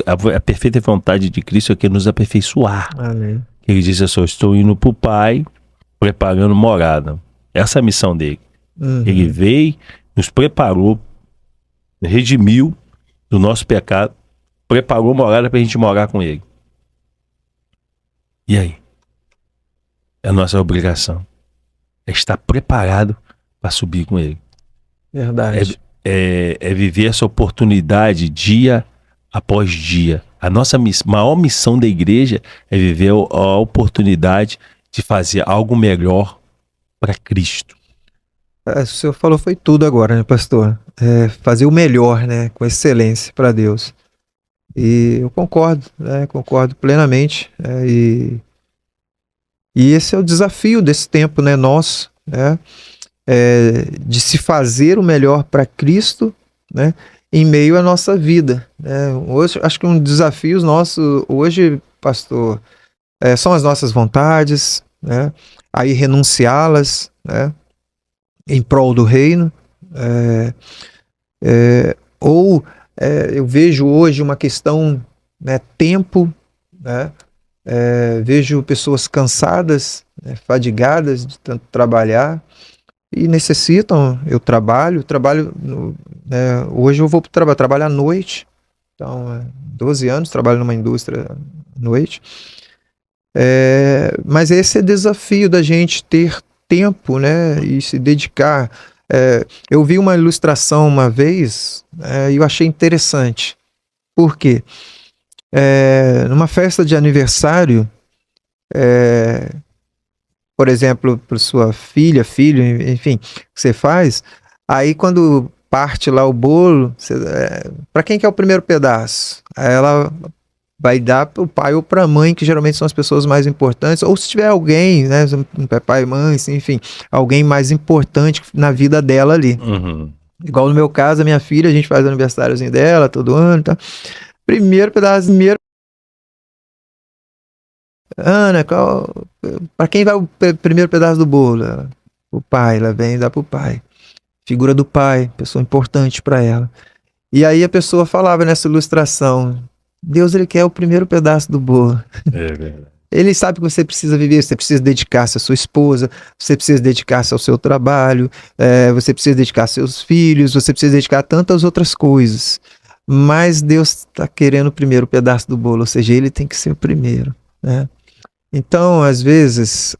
Speaker 2: A perfeita vontade de Cristo é que nos aperfeiçoar.
Speaker 1: Amém.
Speaker 2: Ele diz assim, eu estou indo para o Pai, preparando morada. Essa é a missão dele. Ele veio, nos preparou, redimiu do nosso pecado, preparou morada para a gente morar com ele. E aí? É a nossa obrigação. É estar preparado para subir com ele.
Speaker 1: Verdade.
Speaker 2: É viver essa oportunidade dia após dia. A nossa maior missão da igreja é viver a oportunidade de fazer algo melhor para Cristo.
Speaker 1: O senhor falou foi tudo agora, né, pastor? Fazer o melhor, né, com excelência para Deus. E eu concordo, né, concordo plenamente. E esse é o desafio desse tempo, né, nosso, né, de se fazer o melhor para Cristo, né, em meio à nossa vida, né? Hoje, acho que um desafio nosso hoje, pastor, são as nossas vontades, né? aí renunciá-las, né, em prol do reino, eu vejo hoje uma questão, né, tempo, né, vejo pessoas cansadas, né, fadigadas de tanto trabalhar e necessitam, eu trabalho né, hoje eu vou trabalhar à noite, então 12 anos, trabalho numa indústria à noite, mas esse é o desafio da gente ter tempo, né, e se dedicar. Eu vi uma ilustração uma vez e eu achei interessante. Por quê? Numa festa de aniversário, por exemplo, para sua filha, filho, enfim, que você faz, aí quando parte lá o bolo, para quem que é o primeiro pedaço? Aí ela vai dar para o pai ou para a mãe, que geralmente são as pessoas mais importantes, ou se tiver alguém, né, pai e mãe, enfim, alguém mais importante na vida dela ali.
Speaker 2: Uhum.
Speaker 1: Igual no meu caso, a minha filha, a gente faz o aniversáriozinho dela todo ano, tá? Primeiro pedaço, Ana, para quem vai o primeiro pedaço do bolo? O pai, ela vem dar pro pai. Figura do pai, pessoa importante para ela. E aí a pessoa falava nessa ilustração, Deus, ele quer o primeiro pedaço do bolo.
Speaker 2: É verdade.
Speaker 1: Ele sabe que você precisa viver, você precisa dedicar-se à sua esposa, você precisa dedicar-se ao seu trabalho, você precisa dedicar aos seus filhos, você precisa dedicar a tantas outras coisas. Mas Deus está querendo o primeiro pedaço do bolo, ou seja, ele tem que ser o primeiro, né? Então, às vezes,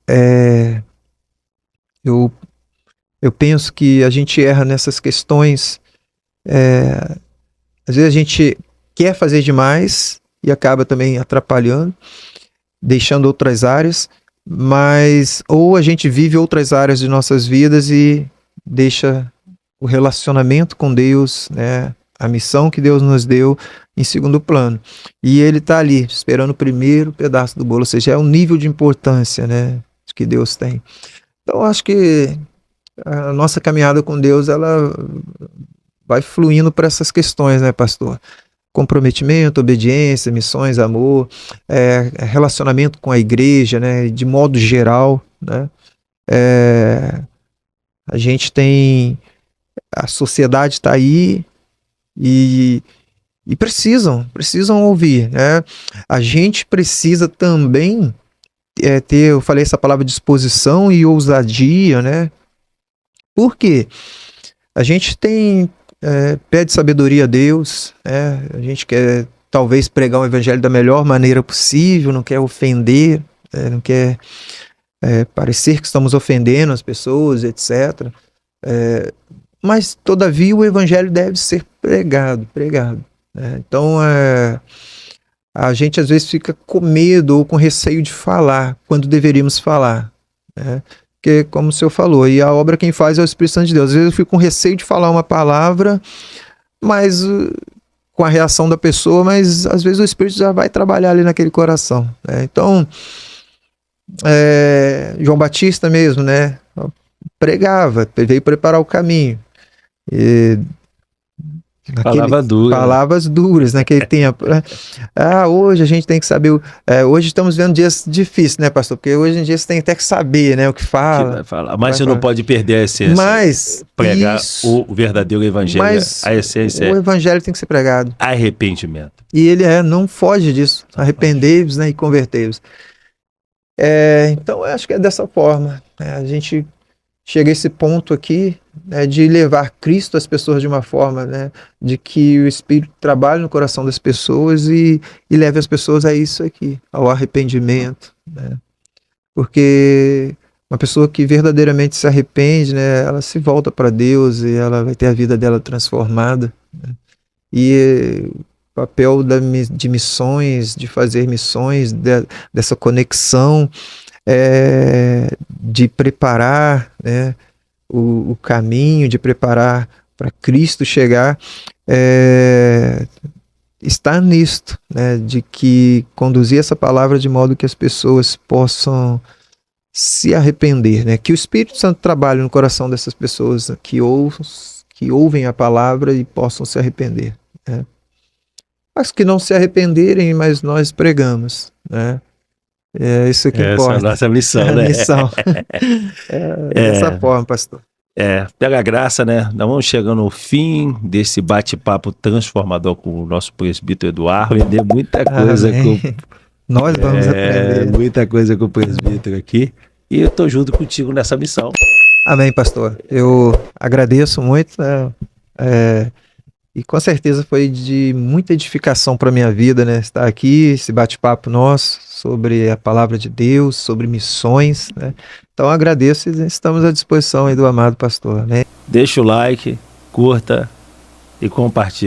Speaker 1: eu penso que a gente erra nessas questões. Às vezes a gente quer fazer demais e acaba também atrapalhando, deixando outras áreas, ou a gente vive outras áreas de nossas vidas e deixa o relacionamento com Deus, né, a missão que Deus nos deu em segundo plano. E ele está ali, esperando o primeiro pedaço do bolo, ou seja, é o nível de importância, né, que Deus tem. Então, acho que a nossa caminhada com Deus, ela vai fluindo para essas questões, né, pastor? Comprometimento, obediência, missões, amor, relacionamento com a igreja, né, de modo geral, né? A gente tem, a sociedade está aí e precisam ouvir, né? A gente precisa também ter, eu falei essa palavra, disposição e ousadia, né? Por quê? A gente tem pede sabedoria a Deus, a gente quer talvez pregar o evangelho da melhor maneira possível, não quer ofender, não quer parecer que estamos ofendendo as pessoas, etc. Mas, todavia, o evangelho deve ser pregado. Então, a gente às vezes fica com medo ou com receio de falar quando deveríamos falar, né? Porque, como o senhor falou, e a obra quem faz é o Espírito Santo de Deus. Às vezes eu fico com receio de falar uma palavra, mas com a reação da pessoa, mas às vezes o Espírito já vai trabalhar ali naquele coração, né? Então, João Batista mesmo, né, pregava, veio preparar o caminho. Palavras duras naquele tempo. Hoje a gente tem que saber. Hoje estamos vendo dias difíceis, né, pastor? Porque hoje em dia você tem até que saber, né, o que fala.
Speaker 2: Mas você não pode perder a essência.
Speaker 1: Mas
Speaker 2: pregar o verdadeiro evangelho.
Speaker 1: Mas
Speaker 2: a essência
Speaker 1: o evangelho tem que ser pregado.
Speaker 2: Arrependimento.
Speaker 1: E ele não foge disso. Arrependei-vos, né, e convertei-vos. Então eu acho que é dessa forma. A gente chega a esse ponto aqui, né, de levar Cristo às pessoas de uma forma, né, de que o Espírito trabalhe no coração das pessoas e leve as pessoas a isso aqui, ao arrependimento, né? Porque uma pessoa que verdadeiramente se arrepende, né, ela se volta para Deus e ela vai ter a vida dela transformada, né? E o papel de missões, de fazer missões, dessa conexão, de preparar, né, o caminho, de preparar para Cristo chegar, está nisto, né, de que conduzir essa palavra de modo que as pessoas possam se arrepender, né, que o Espírito Santo trabalhe no coração dessas pessoas que ouvem a palavra e possam se arrepender, né. As que não se arrependerem, mas nós pregamos, né, É isso que
Speaker 2: Essa é a
Speaker 1: importa.
Speaker 2: nossa missão,
Speaker 1: É a
Speaker 2: né?
Speaker 1: missão. Dessa forma, pastor.
Speaker 2: Pela graça, né? Nós vamos chegando ao fim desse bate-papo transformador com o nosso presbítero Eduardo. Aprender muita coisa
Speaker 1: Amém. Nós vamos aprender.
Speaker 2: muita coisa com o presbítero aqui. E eu tô junto contigo nessa missão.
Speaker 1: Amém, pastor. Eu agradeço muito, né? E com certeza foi de muita edificação para minha vida, né? Estar aqui, esse bate-papo nosso sobre a palavra de Deus, sobre missões, né? Então agradeço e estamos à disposição aí do amado pastor, né?
Speaker 2: Deixa o like, curta e compartilha.